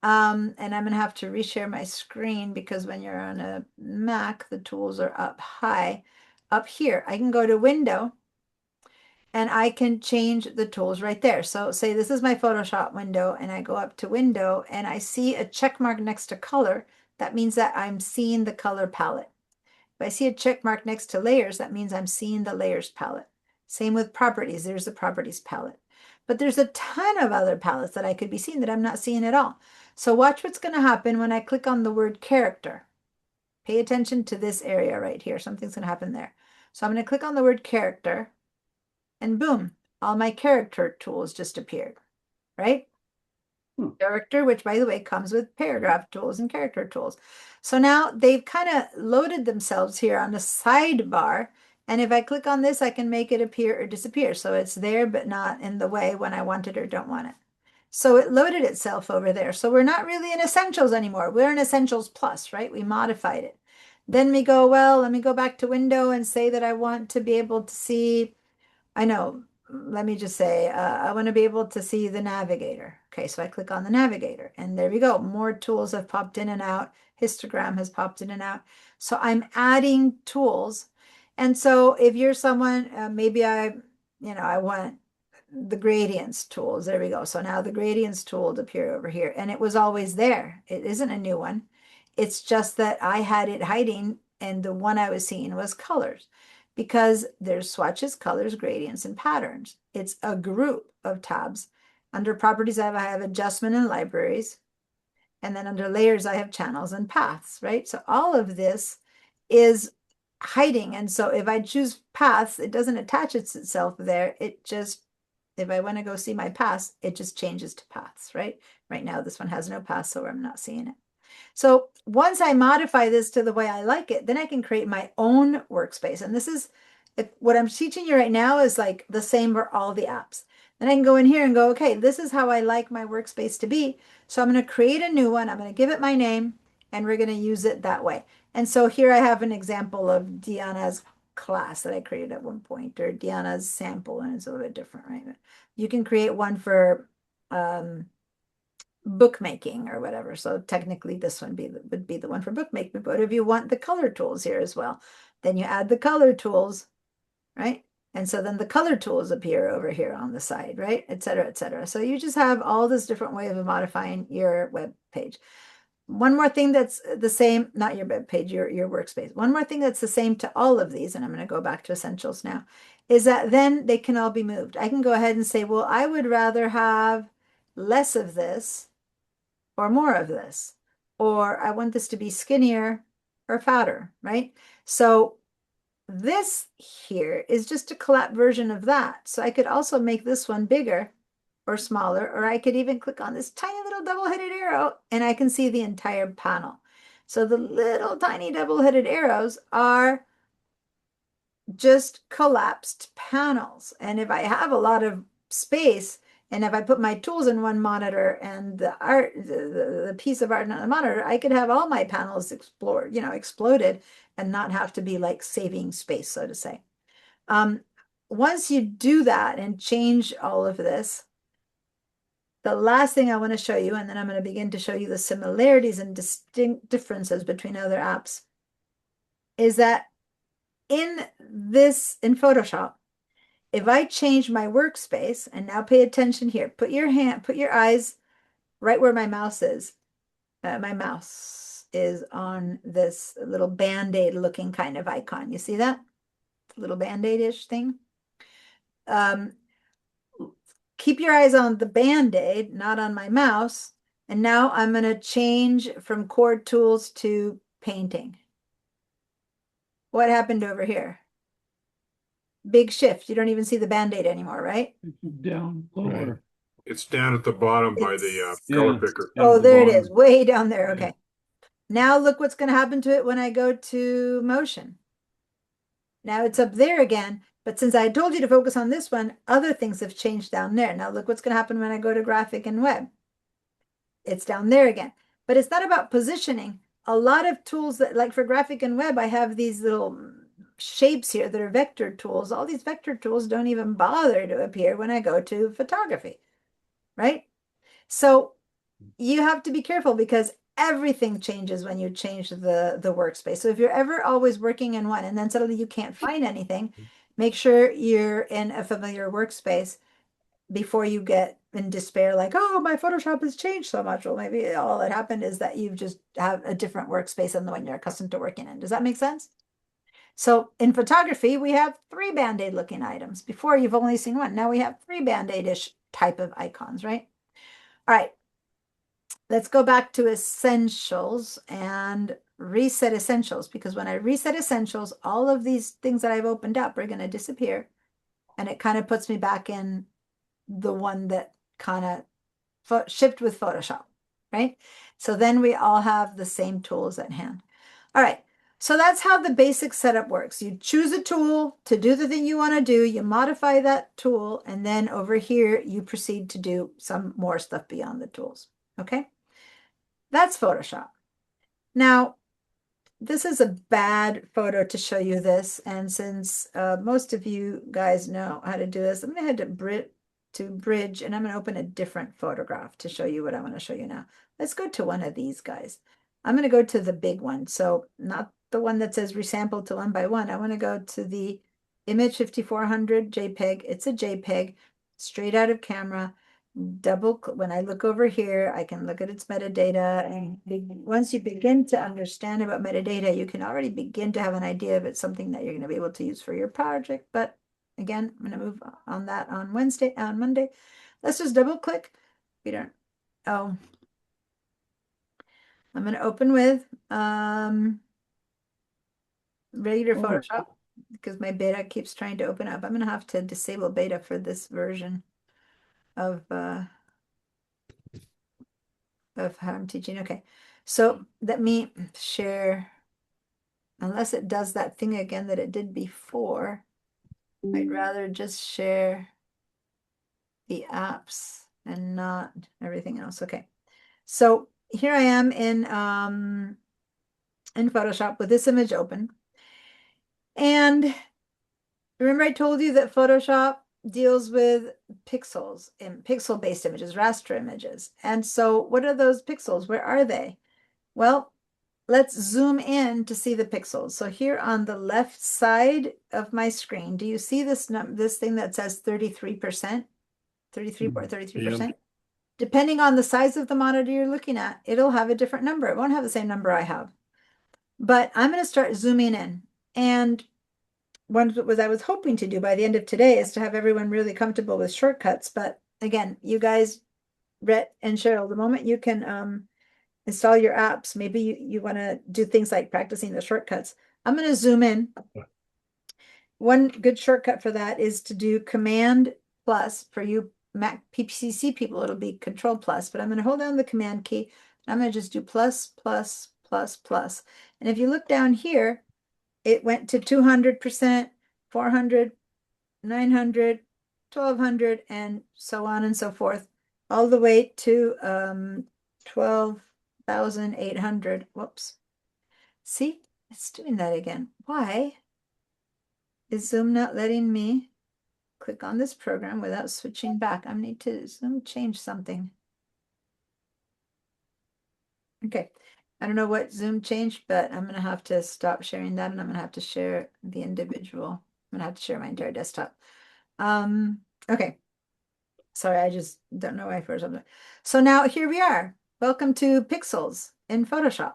And I'm going to have to reshare my screen because when you're on a Mac, the tools are up high. Up here, I can go to Window and I can change the tools right there. So say this is my Photoshop window and I go up to Window and I see a check mark next to color. That means that I'm seeing the color palette. If I see a check mark next to layers, that means I'm seeing the layers palette. Same with properties, there's the properties palette. But there's a ton of other palettes that I could be seeing that I'm not seeing at all. So watch what's going to happen when I click on the word character. Pay attention to this area right here. Something's going to happen there. So I'm going to click on the word character and boom, all my character tools just appeared, right? Character, which by the way comes with paragraph tools and character tools. So now they've kind of loaded themselves here on the sidebar. And if I click on this, I can make it appear or disappear. So it's there, but not in the way when I want it or don't want it. So it loaded itself over there. So we're not really in Essentials anymore. We're in Essentials Plus, right? We modified it. Then we go, well, let me go back to Window and say that I want to be able to see, I know, let me just say, I want to be able to see the navigator. Okay, so I click on the navigator and there we go. More tools have popped in and out. Histogram has popped in and out. So I'm adding tools. And so if you're someone, maybe I want the gradients tools. There we go. So now the gradients tool would appear over here and it was always there. It isn't a new one. It's just that I had it hiding and the one I was seeing was colors because there's swatches, colors, gradients, and patterns. It's a group of tabs. Under properties, I have adjustment and libraries. And then under layers, I have channels and paths, right? So all of this is hiding. And so if I choose paths, it doesn't attach itself there. It just, if I want to go see my paths, it just changes to paths, right? Right now, this one has no paths, so I'm not seeing it. So once I modify this to the way I like it, then I can create my own workspace. And this is what I'm teaching you right now is like the same for all the apps. Then I can go in here and go, okay, this is how I like my workspace to be. So I'm going to create a new one. I'm going to give it my name and we're going to use it that way. And so here I have an example of Deanna's class that I created at one point, or Deanna's sample, and it's a little bit different, right? You can create one for bookmaking or whatever. So technically this one would be the one for bookmaking. But if you want the color tools here as well, then you add the color tools, right? And so then the color tools appear over here on the side, right? Et cetera, et cetera. So you just have all this different way of modifying your web page. One more thing that's the same, not your web page, your workspace. One more thing that's the same to all of these, and I'm going to go back to Essentials now, is that then they can all be moved. I can go ahead and say, well, I would rather have less of this or more of this, or I want this to be skinnier or fatter, right? So this here is just a collapsed version of that. So I could also make this one bigger or smaller, or I could even click on this tiny little double-headed arrow and I can see the entire panel. So the little tiny double-headed arrows are just collapsed panels. And if I have a lot of space, and if I put my tools in one monitor and the piece of art on the monitor, I could have all my panels exploded and not have to be like saving space, so to say. Once you do that and change all of this, the last thing I want to show you, and then I'm going to begin to show you the similarities and distinct differences between other apps, is that in Photoshop, if I change my workspace, and now pay attention here, put your eyes right where my mouse is. My mouse is on this little Band-Aid looking kind of icon. You see that? Little Band-Aid-ish thing. Keep your eyes on the Band-Aid, not on my mouse. And now I'm going to change from chord tools to painting. What happened over here? Big shift. You don't even see the Band-Aid anymore, right? Down lower. It's down at the bottom by the color Yeah. picker. Down Oh, at the there it bottom. is, way down there. Yeah. Okay. Now look what's going to happen to it when I go to motion. Now it's up there again, but since I told you to focus on this one, other things have changed down there. Now look what's going to happen when I go to graphic and web. It's down there again, but it's not about positioning. A lot of tools that, like for graphic and web, I have these little shapes here that are vector tools. All these vector tools don't even bother to appear when I go to photography, right? So you have to be careful because everything changes when you change the workspace. So if you're ever always working in one and then suddenly you can't find anything, make sure you're in a familiar workspace before you get in despair, like, oh, my Photoshop has changed so much. Well, maybe all that happened is that you just have a different workspace than the one you're accustomed to working in. Does that make sense? So in photography, we have 3 Band-Aid looking items. Before you've only seen one. Now we have 3 Band-Aid-ish type of icons, right? All right. Let's go back to essentials and reset essentials, because when I reset essentials, all of these things that I've opened up are going to disappear. And it kind of puts me back in the one that kind of shipped with Photoshop, right? So then we all have the same tools at hand. All right. So that's how the basic setup works. You choose a tool to do the thing you want to do, you modify that tool, and then over here, you proceed to do some more stuff beyond the tools. Okay? That's Photoshop. Now, this is a bad photo to show you this, and since most of you guys know how to do this, I'm going to head to Bridge, and I'm going to open a different photograph to show you what I want to show you now. Let's go to one of these guys. I'm going to go to the big one, so not the one that says resample to 1 by 1. I want to go to the image 5400 JPEG. It's a JPEG straight out of camera. When I look over here, I can look at its metadata, and once you begin to understand about metadata, you can already begin to have an idea if it's something that you're going to be able to use for your project. But again, I'm going to move on that on Monday. Let's just double click. I'm going to open with regular Photoshop because my beta keeps trying to open up. I'm going to have to disable beta for this version of how I'm teaching. Okay, so let me share, unless it does that thing again that it did before, I'd rather just share the apps and not everything else. Okay, so here I am in Photoshop with this image open. And remember I told you that Photoshop deals with pixels and pixel-based images, raster images. And so what are those pixels? Where are they? Well, let's zoom in to see the pixels. So here on the left side of my screen, do you see this thing that says 33%? 33%? Yeah. Depending on the size of the monitor you're looking at, it'll have a different number. It won't have the same number I have. But I'm going to start zooming in. And what I was hoping to do by the end of today is to have everyone really comfortable with shortcuts. But again, you guys, Rhett and Cheryl, the moment you can install your apps, maybe you want to do things like practicing the shortcuts. I'm going to zoom in. One good shortcut for that is to do Command plus. For you Mac PCC people, it'll be Control plus, but I'm going to hold down the Command key. And I'm going to just do plus, plus, plus, plus. And if you look down here, it went to 200%, 400, 900, 1200, and so on and so forth, all the way to 12,800. Whoops. See, it's doing that again. Why is Zoom not letting me click on this program without switching back? I need to Zoom change something. Okay. I don't know what Zoom changed, but I'm going to have to stop sharing that, and I'm going to have to share the individual. I'm going to have to share my entire desktop. Okay. Sorry, I just don't know why I first. So now here we are. Welcome to Pixels in Photoshop.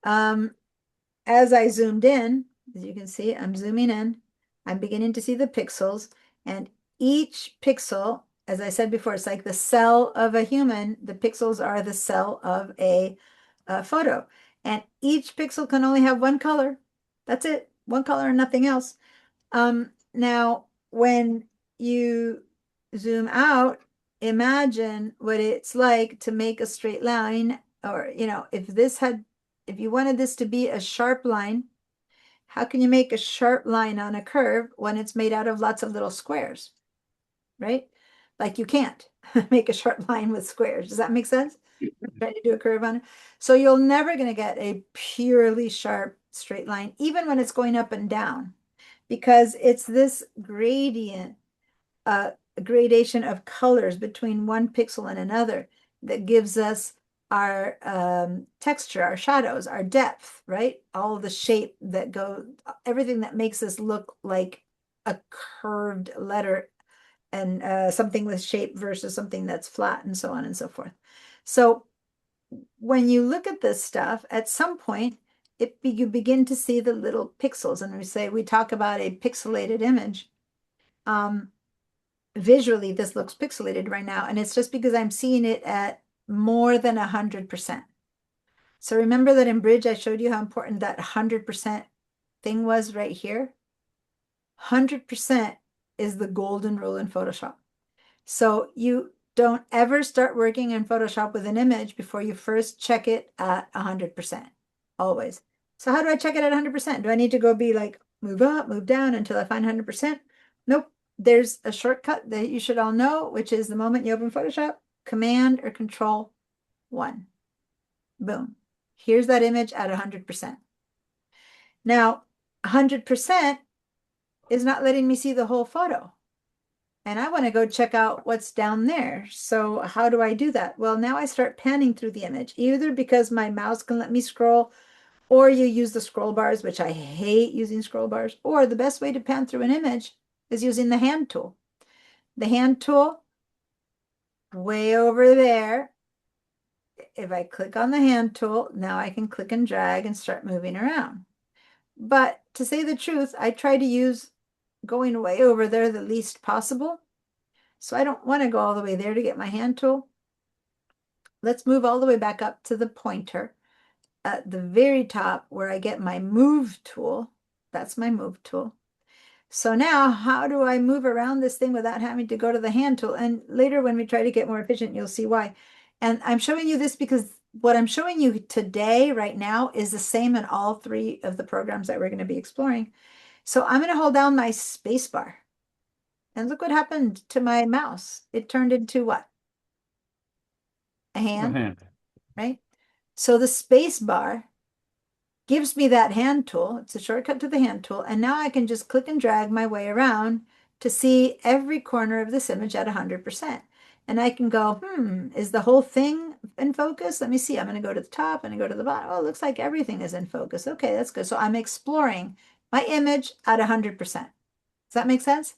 As I zoomed in, as you can see, I'm zooming in. I'm beginning to see the pixels, and each pixel, as I said before, it's like the cell of a human. The pixels are the cell of a photo, and each pixel can only have one color. That's it, one color and nothing else. Now, when you zoom out, imagine what it's like to make a straight line, or if you wanted this to be a sharp line, how can you make a sharp line on a curve when it's made out of lots of little squares, right? Like you can't make a sharp line with squares. Does that make sense? Trying to do a curve on it. So you're never going to get a purely sharp straight line, even when it's going up and down, because it's this gradation of colors between one pixel and another that gives us our texture, our shadows, our depth, right? All of the shape that everything that makes us look like a curved letter, and something with shape versus something that's flat, and so on and so forth. So when you look at this stuff, at some point, you begin to see the little pixels, and we talk about a pixelated image. Visually, this looks pixelated right now, and it's just because I'm seeing it at more than 100%. So remember that in Bridge, I showed you how important that 100% thing was right here. 100% is the golden rule in Photoshop. So you don't ever start working in Photoshop with an image before you first check it at 100%, always. So how do I check it at 100%? Do I need to go be like, move up, move down until I find 100%? Nope. There's a shortcut that you should all know, which is the moment you open Photoshop, Command or Control 1. Boom. Here's that image at 100%. Now, 100% is not letting me see the whole photo. And I want to go check out what's down there. So how do I do that? Well, now I start panning through the image, either because my mouse can let me scroll, or you use the scroll bars, which I hate using scroll bars, or the best way to pan through an image is using the hand tool. The hand tool, way over there. If I click on the hand tool, now I can click and drag and start moving around. But to say the truth, I try to use going way over there the least possible. So I don't want to go all the way there to get my hand tool. Let's move all the way back up to the pointer at the very top where I get my move tool. That's my move tool. So now how do I move around this thing without having to go to the hand tool? And later when we try to get more efficient, you'll see why. And I'm showing you this because what I'm showing you today, right now, is the same in all three of the programs that we're going to be exploring. So I'm going to hold down my space bar. And look what happened to my mouse. It turned into what? A hand, right? So the space bar gives me that hand tool. It's a shortcut to the hand tool. And now I can just click and drag my way around to see every corner of this image at 100%. And I can go, is the whole thing in focus? Let me see. I'm going to go to the top and I go to the bottom. Oh, it looks like everything is in focus. Okay, that's good. So I'm exploring my image at 100%. Does that make sense?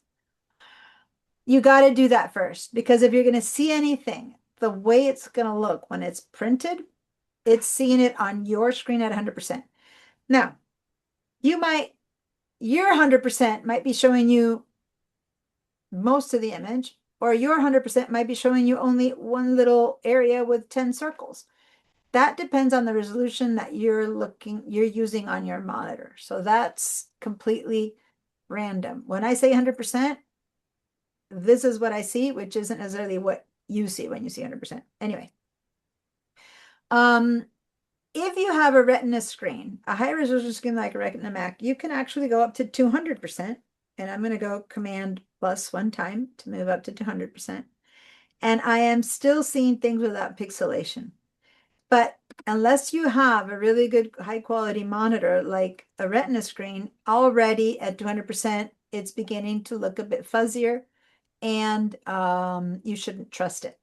You got to do that first, because if you're going to see anything, the way it's going to look when it's printed, it's seeing it on your screen at 100%. Now, you might your 100% might be showing you most of the image, or your 100% might be showing you only one little area with 10 circles. That depends on the resolution that you're using on your monitor. So that's completely random. When I say 100%, this is what I see, which isn't necessarily what you see when you see 100%. Anyway, if you have a Retina screen, a high resolution screen like a Retina Mac, you can actually go up to 200%. And I'm going to go Command plus one time to move up to 200%. And I am still seeing things without pixelation. But unless you have a really good high quality monitor like a Retina screen, already at 200%, it's beginning to look a bit fuzzier, and you shouldn't trust it.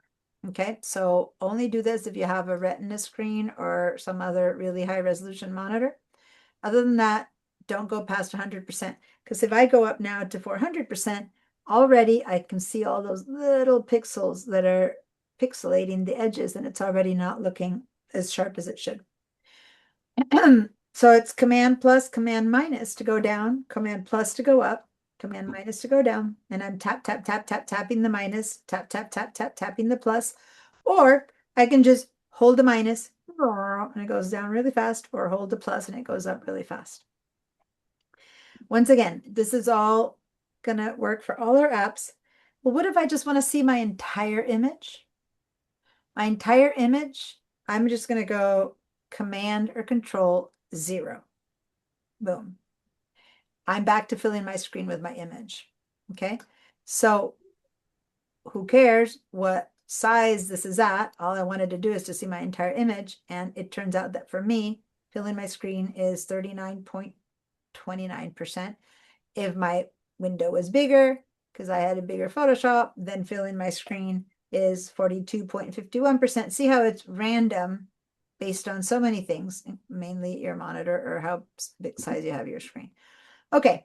Okay, so only do this if you have a Retina screen or some other really high resolution monitor. Other than that, don't go past 100%, because if I go up now to 400%, already I can see all those little pixels that are pixelating the edges, and it's already not looking as sharp as it should. So it's Command plus, Command minus to go down, Command plus to go up, Command minus to go down, and I'm tapping the minus, tapping the plus, or I can just hold the minus and it goes down really fast, or hold the plus and it goes up really fast. Once again, this is all gonna work for all our apps. Well, what if I just want to see my entire image? My entire image, I'm just gonna go Command or Control 0. Boom. I'm back to filling my screen with my image. Okay, so who cares what size this is at? All I wanted to do is to see my entire image, and it turns out that for me, filling my screen is 39.29%. If my window was bigger, because I had a bigger Photoshop, then filling my screen is 42.51%. See how it's random based on so many things, mainly your monitor or how big size you have your screen. Okay,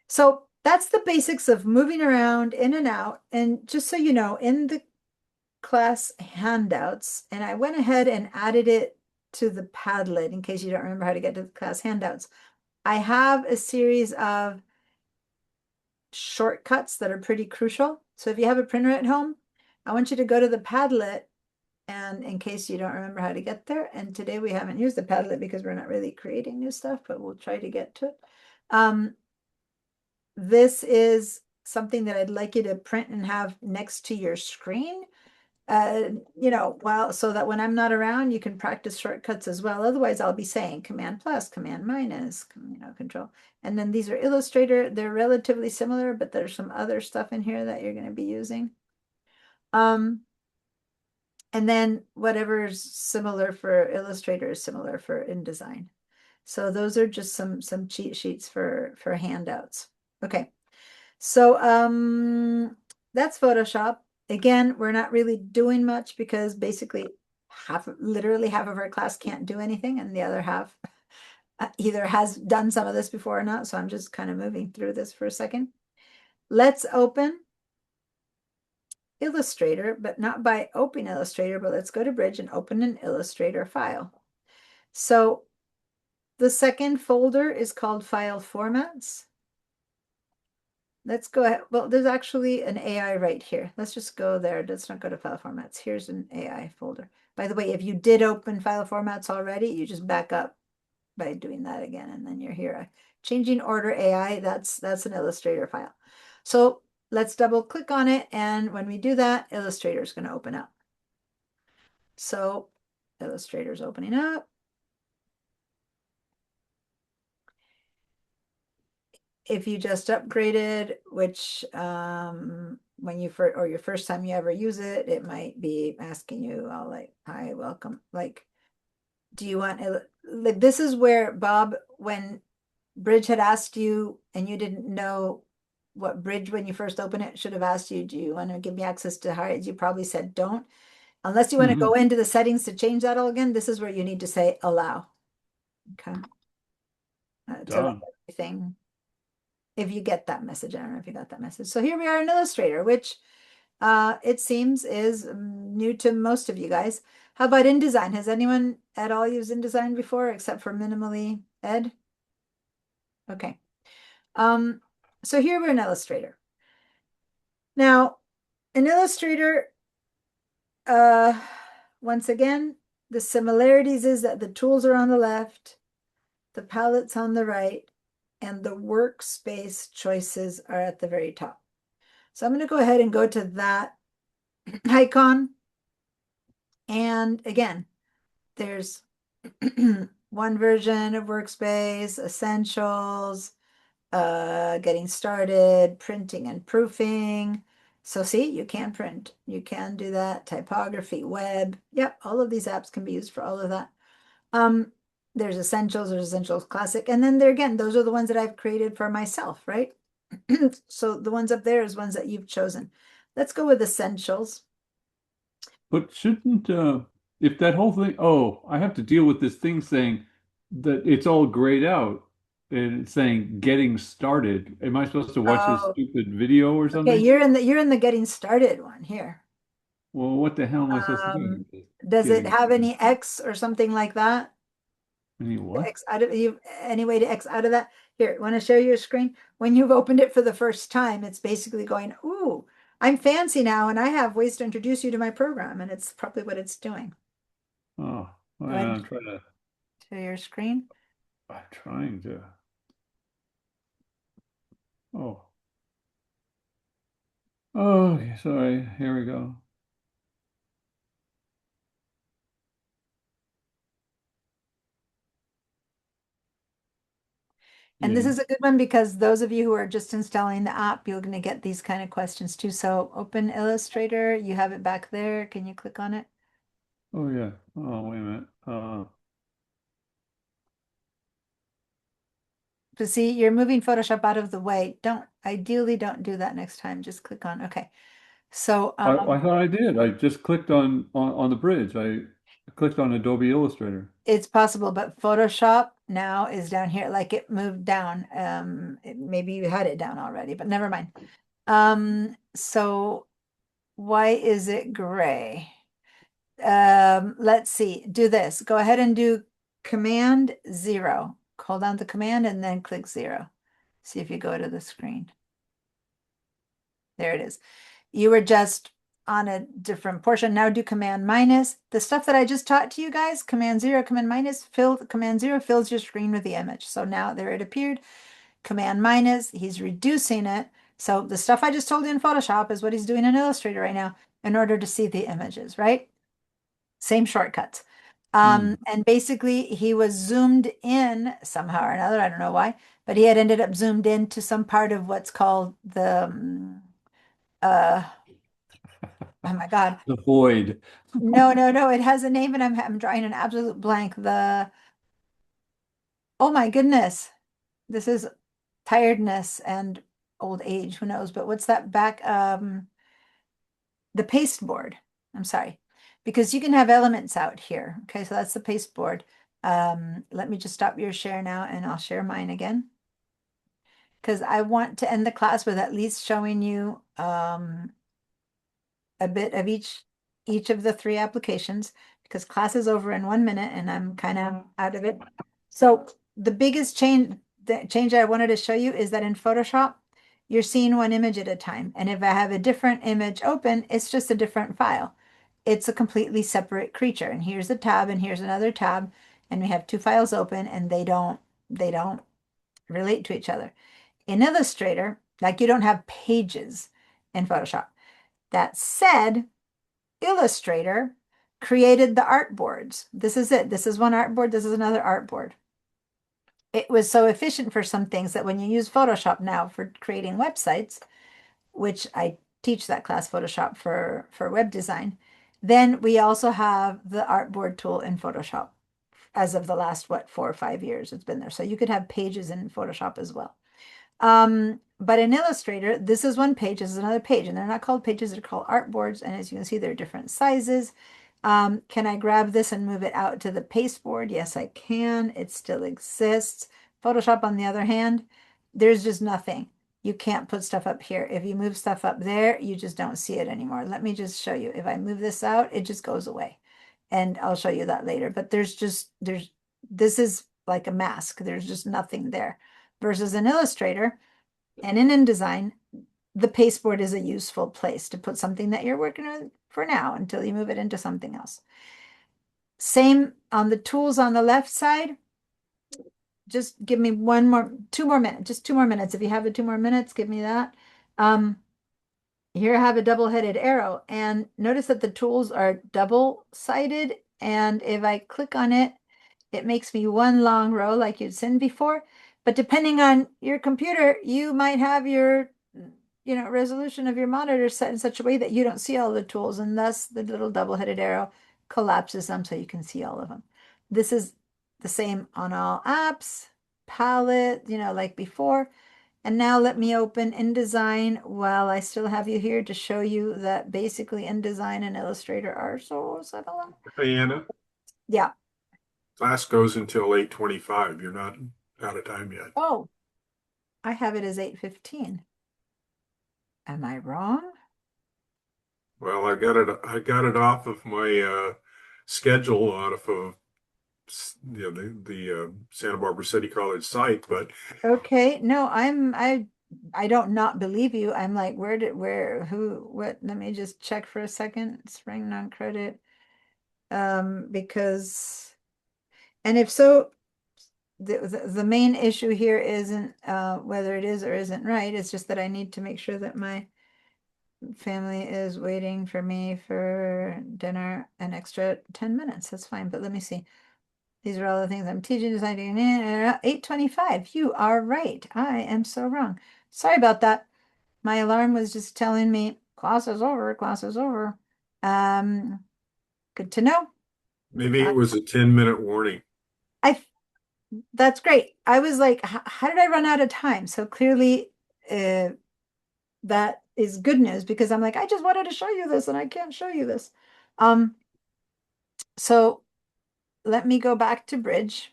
so that's the basics of moving around in and out. And just so you know, in the class handouts, and I went ahead and added it to the Padlet in case you don't remember how to get to the class handouts, I have a series of shortcuts that are pretty crucial. So if you have a printer at home, I want you to go to the Padlet, and in case you don't remember how to get there, and today we haven't used the Padlet because we're not really creating new stuff, but we'll try to get to it. This is something that I'd like you to print and have next to your screen, you know, so that when I'm not around, you can practice shortcuts as well. Otherwise, I'll be saying Command plus, Command minus, you know, Control. And then these are Illustrator. They're relatively similar, but there's some other stuff in here that you're going to be using. And then whatever's similar for Illustrator is similar for InDesign. So those are just some cheat sheets for handouts. Okay, so that's Photoshop. Again, we're not really doing much because basically literally half of our class can't do anything, and the other half either has done some of this before or not. So I'm just kind of moving through this for a second. Let's open Illustrator, but not by open Illustrator, but let's go to Bridge and open an Illustrator file. So the second folder is called File Formats. Let's go ahead. Well, there's actually an AI right here. Let's just go there. Let's not go to File Formats. Here's an AI folder. By the way, if you did open File Formats already, you just back up by doing that again, and then you're here. Changing order AI, that's an Illustrator file. So let's double click on it, and when we do that, Illustrator is going to open up. So Illustrator is opening up. If you just upgraded, which when you or your first time you ever use it, it might be asking you all like, hi, welcome. Like, do you want, like, this is where Bob, when Bridge had asked you and you didn't know what Bridge, when you first open it, should have asked you, do you want to give me access to hides? You probably said don't. Unless you want to go into the settings to change that all again, this is where you need to say allow. Okay. To everything. If you get that message, I don't know if you got that message. So here we are in Illustrator, which it seems is new to most of you guys. How about InDesign? Has anyone at all used InDesign before except for minimally Ed? Okay. So here we're in Illustrator. Now, in Illustrator, once again, the similarities is that the tools are on the left, the palette's on the right, and the workspace choices are at the very top. So I'm going to go ahead and go to that icon. And again, there's one version of Workspace, Essentials, getting started, printing and proofing. So see, you can print, you can do that, typography, web. Yep, all of these apps can be used for all of that. There's Essentials Classic, and then there again, those are the ones that I've created for myself, right? So the ones up there is ones that you've chosen. Let's go with Essentials. But shouldn't if that whole thing, oh, I have to deal with this thing saying that it's all grayed out and it's saying getting started. Am I supposed to watch this Oh, stupid video or okay, something? you're in the getting started one here. Well, what the hell am I supposed to do? Does it Getting have any X or something like that? any what? X out of you, any way to X out of that? Here, want to share your screen? When you've opened it for the first time, it's basically going, ooh, I'm fancy now and I have ways to introduce you to my program, and it's probably what it's doing. Oh, Go ahead I'm and trying to. share your screen. I'm trying to. Oh. Oh, okay, sorry. Here we go. And this Yeah. is a good one because those of you who are just installing the app, you're going to get these kind of questions too. So open Illustrator, you have it back there. Can you click on it? Oh, yeah. Oh, wait a minute. To see, you're moving Photoshop out of the way. Ideally don't do that next time. Just click on, okay. So I thought I did. I just clicked on the bridge. I clicked on Adobe Illustrator. it's possible, but Photoshop now is down here, like it moved down. Maybe you had it down already, but never mind. So why is it gray? Let's see, do this. Go ahead and do Command 0. Hold down the command and then click 0. See if you go to the screen. There it is. You were just on a different portion. Now do Command minus. The stuff that I just taught to you guys, Command 0, Command minus, Command 0 fills your screen with the image. So now there it appeared. Command minus, he's reducing it. So the stuff I just told you in Photoshop is what he's doing in Illustrator right now in order to see the images, right? Same shortcuts. And basically he was zoomed in somehow or another, I don't know why, but he had ended up zoomed in to some part of what's called the oh my God. The void. No, it has a name and I'm drawing an absolute blank. Oh my goodness. This is tiredness and old age, who knows, but what's that back? The pasteboard. I'm sorry, because you can have elements out here. Okay, so that's the pasteboard. Let me just stop your share now and I'll share mine again. Because I want to end the class with at least showing you a bit of each of the 3 applications, because class is over in 1 minute and I'm kind of out of it. So the biggest change, I wanted to show you is that in Photoshop, you're seeing one image at a time. And if I have a different image open, it's just a different file. It's a completely separate creature. And here's a tab and here's another tab. And we have 2 files open and they don't relate to each other. In Illustrator, like you don't have pages in Photoshop. That said, Illustrator created the artboards. This is it. This is one artboard. This is another artboard. It was so efficient for some things that when you use Photoshop now for creating websites, which I teach that class Photoshop for web design, then we also have the artboard tool in Photoshop as of the last, 4 or 5 years it's been there. So you could have pages in Photoshop as well. But in Illustrator, this is one page, this is another page, and they're not called pages, they're called artboards. And as you can see, they're different sizes. Can I grab this and move it out to the pasteboard? Yes, I can. It still exists. Photoshop, on the other hand, there's just nothing. You can't put stuff up here. If you move stuff up there, you just don't see it anymore. Let me just show you. If I move this out, it just goes away. And I'll show you that later. But this is like a mask. There's just nothing there. Versus in Illustrator, And in InDesign, the pasteboard is a useful place to put something that you're working with for now until you move it into something else. Same on the tools on the left side. Just give me 2 more minutes, just 2 more minutes. If you have the 2 more minutes, give me that. Here I have a double-headed arrow, and notice that the tools are double-sided, and if I click on it, it makes me one long row like you'd seen before. But depending on your computer, you might have your resolution of your monitor set in such a way that you don't see all the tools, and thus the little double-headed arrow collapses them so you can see all of them. This is the same on all apps, palette, like before. And now let me open InDesign while I still have you here to show you that basically InDesign and Illustrator are so similar. Diana, Yeah. class goes until 8:25. You're not out of time yet. Oh, I have it as 8:15. Am I wrong? Well, I got it off of my schedule out of the Santa Barbara City College site, but Okay, no, I don't not believe you. I'm like, what? Let me just check for a second. Spring non-credit. Because, and if so, the main issue here isn't whether it is or isn't right. It's just that I need to make sure that my family is waiting for me for dinner an extra 10 minutes. That's fine, but let me see. These are all the things I'm teaching, designing, 8:25. You are right. I am so wrong. Sorry about that. My alarm was just telling me class is over, class is over. Good to know. maybe it was a 10-minute warning. That's great. I was like, how did I run out of time? So clearly, that is good news because I'm like, I just wanted to show you this and I can't show you this. So let me go back to Bridge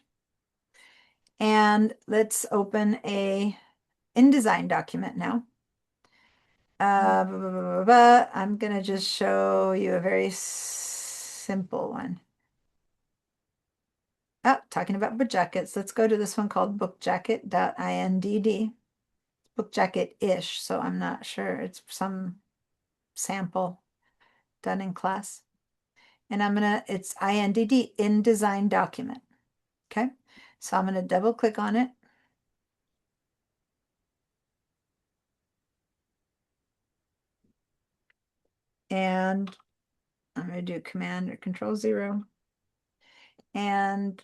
and let's open a InDesign document now. I'm gonna just show you a very simple one. Oh, talking about book jackets. Let's go to this one called bookjacket.indd. Book jacket-ish, so I'm not sure. It's some sample done in class. And it's INDD, InDesign document. Okay, so I'm gonna double click on it. And I'm gonna do Command or Control 0. And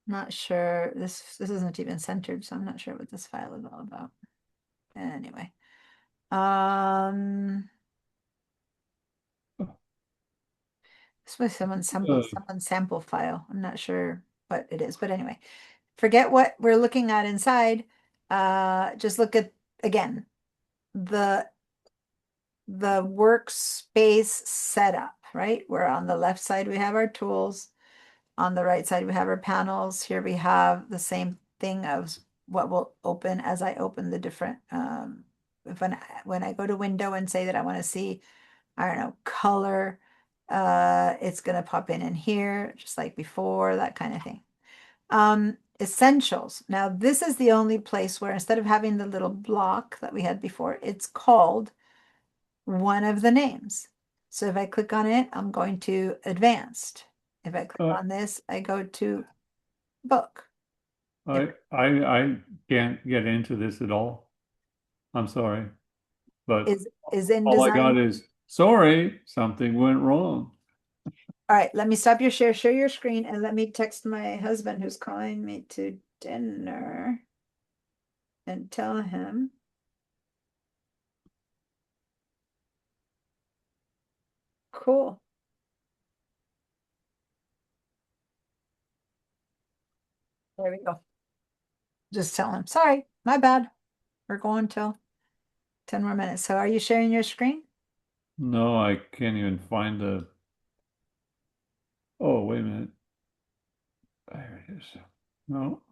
not sure, this isn't even centered, so I'm not sure what this file is all about. Anyway. This was someone's sample file. I'm not sure what it is, but anyway, forget what we're looking at inside. Just look at, again, the workspace setup, right? Where on the left side we have our tools. On the right side we have our panels. Here we have the same thing of what will open as I open the different, when I go to window and say that I want to see, I don't know, color, it's going to pop in here, just like before, that kind of thing. Essentials. Now, this is the only place where instead of having the little block that we had before, it's called one of the names. So if I click on it, I'm going to advanced. If I click on this, I go to book. I can't get into this at all. I'm sorry, but Is all I got InDesign. is sorry, something went wrong. All right, let me stop your share your screen, and let me text my husband who's calling me to dinner and tell him. Cool. There we go. Just tell him, sorry, my bad. We're going till 10 more minutes. So are you sharing your screen? No, I can't even find the. Oh, wait a minute. There it is. No.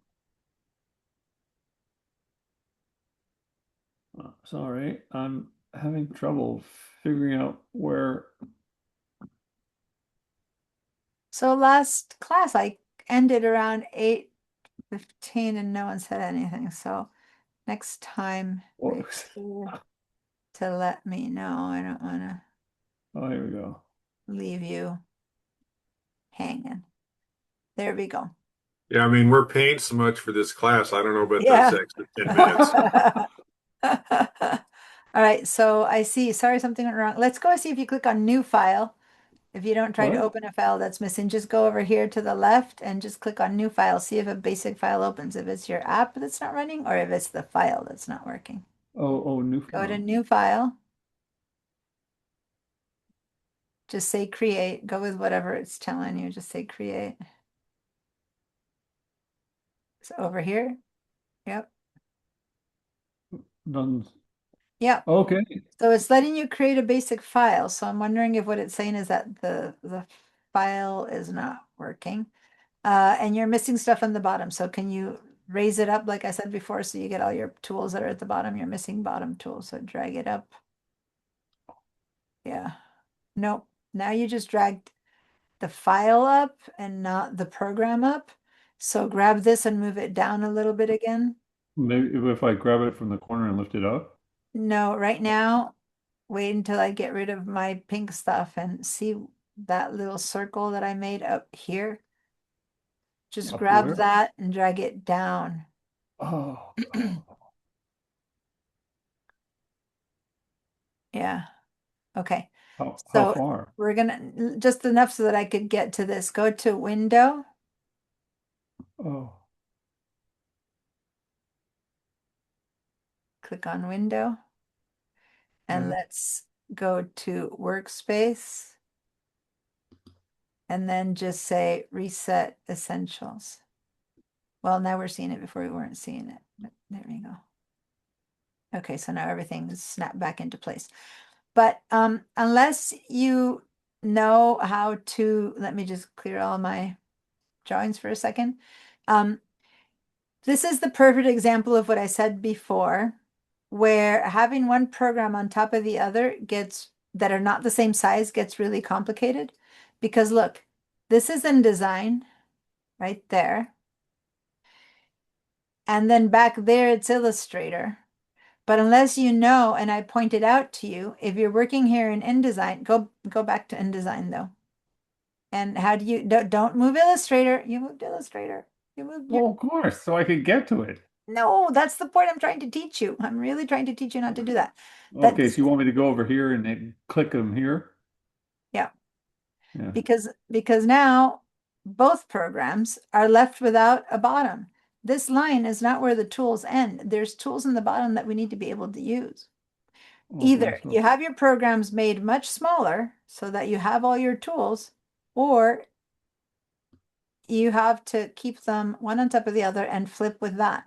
Sorry, I'm having trouble figuring out where. So last class I ended around 8 15 and no one said anything. So next time, Whoa. make sure to let me know. I don't want to Oh, here we go. leave you hanging. There we go. Yeah, I mean, we're paying so much for this class. I don't know about Yeah. those extra 10 minutes. All right, so I see, sorry, something went wrong. Let's go see if you click on new file. If you don't try to What? open a file that's missing, just go over here to the left and just click on new file. See if a basic file opens, if it's your app that's not running or if it's the file that's not working. Oh, new Go to file. new file. Just say create. Go with whatever it's telling you. Just say create. So over here. Yep. Done. Yep. Okay. So it's letting you create a basic file. So I'm wondering if what it's saying is that the file is not working. And you're missing stuff on the bottom. So can you raise it up like I said before so you get all your tools that are at the bottom? You're missing bottom tools. So drag it up. Yeah. Nope. Now you just dragged the file up and not the program up. So grab this and move it down a little bit again. Maybe if I grab it from the corner and lift it up. No, right now, wait until I get rid of my pink stuff and see that little circle that I made up here. Just Up grab where? that and drag it down. Oh, Yeah. Okay. how So far? we're gonna just enough so that I could get to this. Go to window. Oh, Click on window. And yeah. let's go to workspace. And then just say reset essentials. Well, now we're seeing it before we weren't seeing it. But there we go. Okay, so now everything is snapped back into place. But unless you know how to, let me just clear all my drawings for a second. This is the perfect example of what I said before, where having one program on top of the other that are not the same size gets really complicated. Because look, this is InDesign right there. And then back there, it's Illustrator. But unless you know, and I pointed out to you, if you're working here in InDesign, go back to InDesign though. And how do you, don't move Illustrator. You moved Illustrator. You moved your, Well, of course, so I could get to it. no, that's the point I'm trying to teach you. I'm really trying to teach you not to do that. Okay, so you want me to go over here and then click them here? Yeah. Yeah. Because now both programs are left without a bottom. This line is not where the tools end. There's tools in the bottom that we need to be able to use. Okay, Either so you have your programs made much smaller so that you have all your tools, or you have to keep them one on top of the other and flip with that.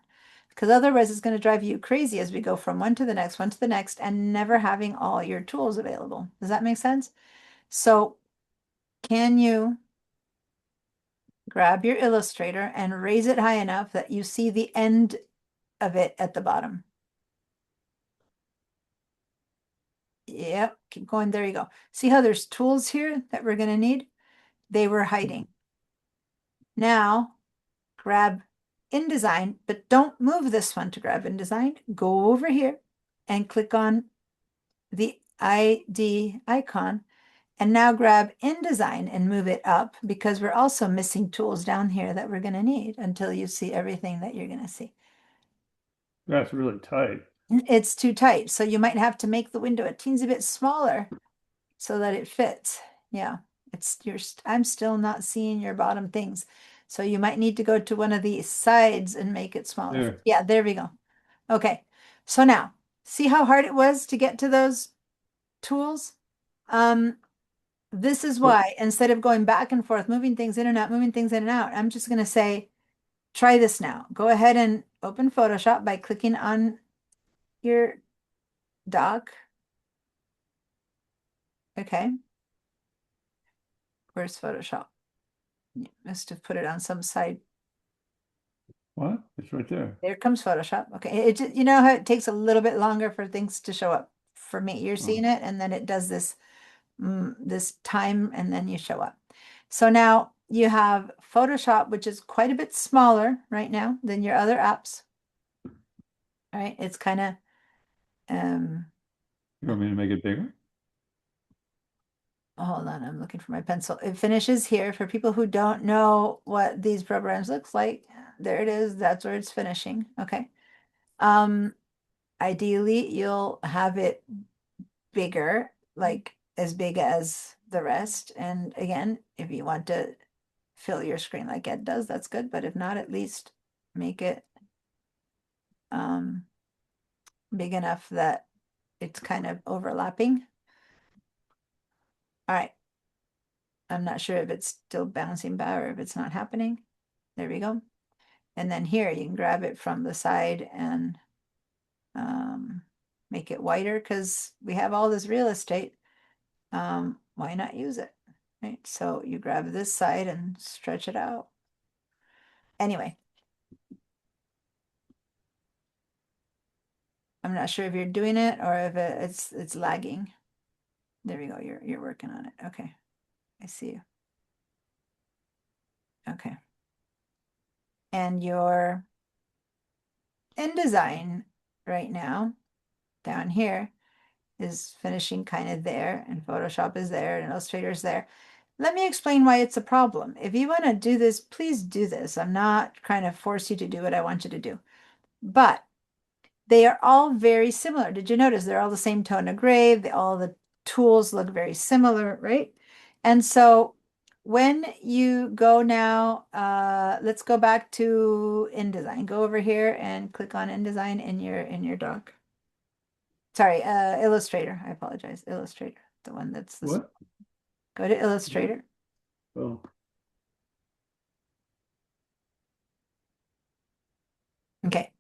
Because otherwise it's going to drive you crazy as we go from one to the next, and never having all your tools available. Does that make sense? So can you grab your Illustrator and raise it high enough that you see the end of it at the bottom? Yep, keep going. There you go. See how there's tools here that we're going to need? They were hiding. Now, grab InDesign, but don't move this one to grab InDesign. Go over here and click on the ID icon. And now grab InDesign and move it up because we're also missing tools down here that we're going to need until you see everything that you're going to see. that's really tight. It's too tight. So you might have to make the window a teensy bit smaller so that it fits. Yeah, I'm still not seeing your bottom things. So you might need to go to one of the sides and make it smaller. There. Yeah, there we go. Okay, so now see how hard it was to get to those tools? This is why instead of going back and forth, moving things in and out, moving things in and out, I'm just going to say, try this now. Go ahead and open Photoshop by clicking on your dock. Okay. Where's Photoshop? You must have put it on some side. What? It's right there. There comes Photoshop. Okay. It just, you know how it takes a little bit longer for things to show up. For me, you're seeing it, and then it does this this time, and then you show up. So now you have Photoshop, which is quite a bit smaller right now than your other apps. All right, it's kind of You want me to make it bigger? hold on, I'm looking for my pencil. It finishes here. For people who don't know what these programs looks like, there it is. That's where it's finishing. Okay. Ideally, you'll have it bigger, like as big as the rest. And again, if you want to fill your screen like Ed does, that's good. But if not, at least make it big enough that it's kind of overlapping. All right. I'm not sure if it's still bouncing back or if it's not happening. There we go. And then here you can grab it from the side and make it wider because we have all this real estate. Why not use it? Right. So you grab this side and stretch it out. Anyway, I'm not sure if you're doing it or if it's lagging. There we go. You're working on it. Okay. I see you. Okay. And your InDesign right now down here is finishing kind of there, and Photoshop is there, and Illustrator is there. Let me explain why it's a problem. If you want to do this, please do this. I'm not trying to force you to do what I want you to do. But they are all very similar. Did you notice they're all the same tone of gray? All the tools look very similar, right? And so when you go now, let's go back to InDesign. Go over here and click on InDesign in your doc. Sorry, Illustrator. I apologize. Illustrator, the one that's this. What? Go to Illustrator. Oh, Okay.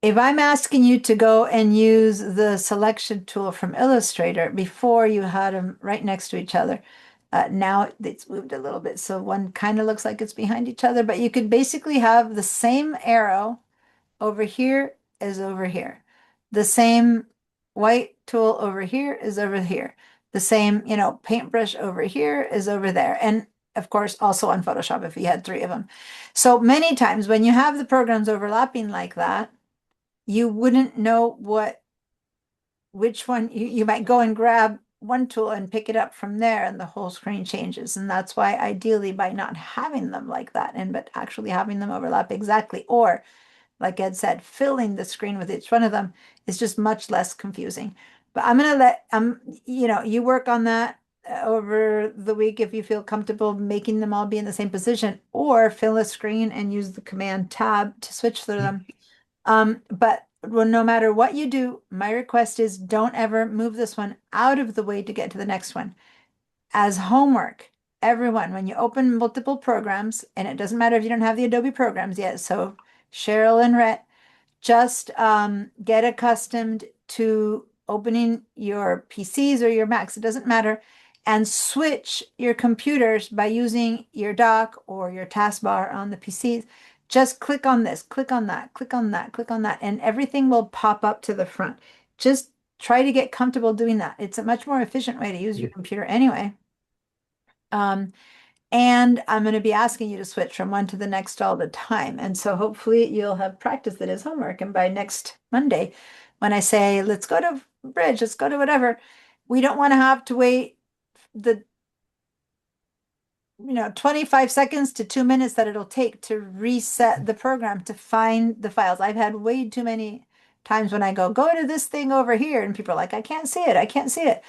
If I'm asking you to go and use the selection tool from Illustrator, before you had them right next to each other. Now it's moved a little bit, so one kind of looks like it's behind each other, but you could basically have the same arrow over here as over here. The same white tool over here is over here. The same, paintbrush over here is over there. And of course, also on Photoshop if you had 3 of them. So many times when you have the programs overlapping like that, you wouldn't know which one you might go and grab one tool and pick it up from there and the whole screen changes. And that's why ideally by not having them like that but actually having them overlap exactly, or like Ed said, filling the screen with each one of them is just much less confusing. But I'm going to let you work on that over the week if you feel comfortable making them all be in the same position, or fill a screen and use the command tab to switch through them. But no matter what you do, my request is don't ever move this one out of the way to get to the next one. As homework, everyone, when you open multiple programs, and it doesn't matter if you don't have the Adobe programs yet, so Cheryl and Rhett, just get accustomed to opening your PCs or your Macs, it doesn't matter, and switch your computers by using your dock or your taskbar on the PCs. Just click on this, click on that, click on that, click on that, and everything will pop up to the front. Just try to get comfortable doing that. It's a much more efficient way to use your computer anyway. And I'm going to be asking you to switch from one to the next all the time. And so hopefully you'll have practiced it as homework. And by next Monday, when I say, let's go to bridge, let's go to whatever, we don't want to have to wait the 25 seconds to 2 minutes that it'll take to reset the program to find the files. I've had way too many times when I go to this thing over here and people are like, I can't see it. I can't see it.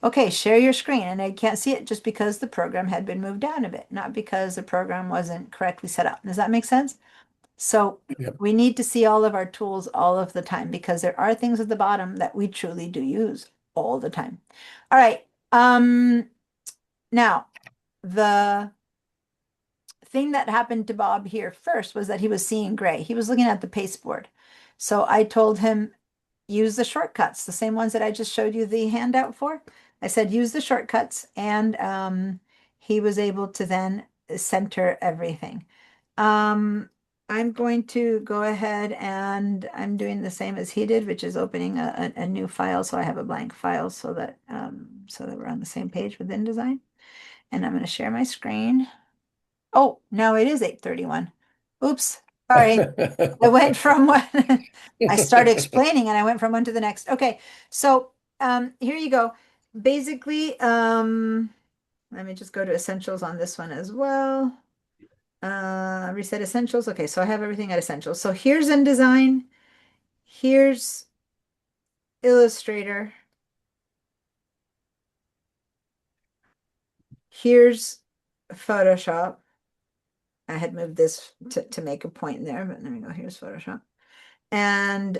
Okay, share your screen, and I can't see it just because the program had been moved down a bit, not because the program wasn't correctly set up. Does that make sense? So Yep. we need to see all of our tools all of the time because there are things at the bottom that we truly do use all the time. All right. Now the thing that happened to Bob here first was that he was seeing gray. He was looking at the pasteboard. So I told him, use the shortcuts, the same ones that I just showed you the handout for. I said, use the shortcuts, and he was able to then center everything. I'm going to go ahead and I'm doing the same as he did, which is opening a new file. So I have a blank file so that we're on the same page with InDesign. And I'm going to share my screen. Oh, no, it is 8:31. Oops, sorry. I went from one, I started explaining and I went from one to the next. Okay, so here you go. Basically, let me just go to essentials on this one as well. Reset essentials. Okay, so I have everything at essentials. So here's InDesign. Here's Illustrator. Here's Photoshop. I had moved this to make a point there, but there we go. Here's Photoshop. And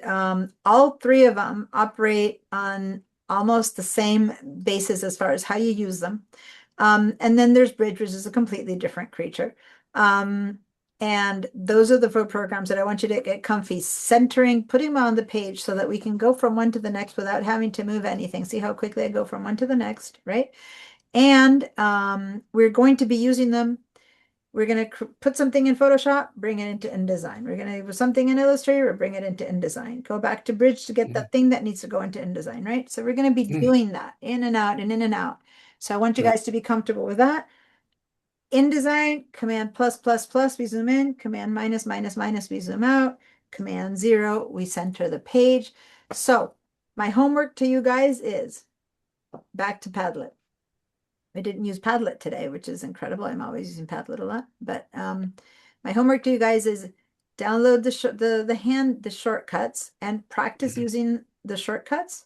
all three of them operate on almost the same basis as far as how you use them. And then there's Bridge, which is a completely different creature. And those are the four programs that I want you to get comfy centering, putting them on the page so that we can go from one to the next without having to move anything. See how quickly I go from one to the next, right? And we're going to be using them. We're going to put something in Photoshop, bring it into InDesign. We're going to put something in Illustrator, bring it into InDesign. Go back to Bridge to get that thing that needs to go into InDesign, right? So we're going to be doing that in and out and in and out. So I want you guys to be comfortable with that. InDesign, Command plus plus plus, we zoom in. Command minus minus minus, we zoom out. Command 0, we center the page. So my homework to you guys is back to Padlet. I didn't use Padlet today, which is incredible. I'm always using Padlet a lot. But my homework to you guys is download the shortcuts and practice using the shortcuts.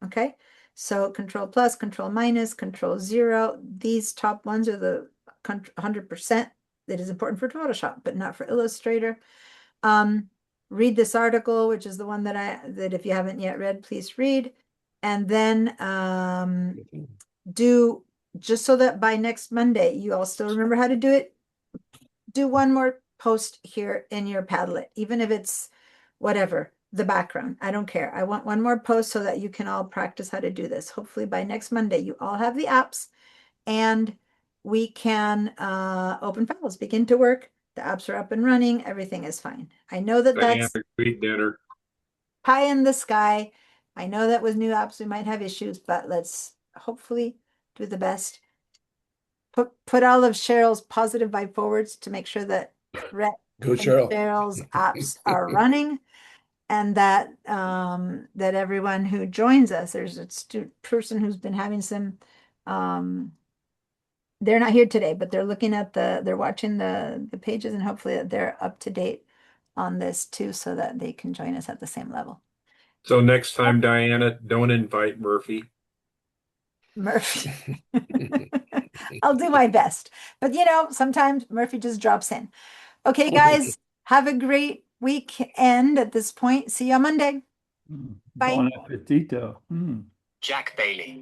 Okay. So Control plus, Control minus, Control 0. These top ones are the 100% that is important for Photoshop, but not for Illustrator. Read this article, which is the one that if you haven't yet read, please read. And then do, just so that by next Monday, you all still remember how to do it, do one more post here in your Padlet, even if it's whatever, the background. I don't care. I want one more post so that you can all practice how to do this. Hopefully by next Monday, you all have the apps and we can open files, begin to work. The apps are up and running. Everything is fine. I know that that's Dynamic dinner. pie in the sky. I know that with new apps, we might have issues, but let's hopefully do the best. Put all of Cheryl's positive vibe forwards to make sure that Rhett Go, and Cheryl. Cheryl's apps are running and that that everyone who joins us, there's a person who's been having some they're not here today, but they're looking at they're watching the pages and hopefully that they're up to date on this too so that they can join us at the same level. So next time, Diana, don't invite Murphy. Murphy. I'll do my best. But sometimes Murphy just drops in. Okay, guys, have a great weekend at this point. See you on Monday. Bye. Bon appetito. Mm. Jack Bailey.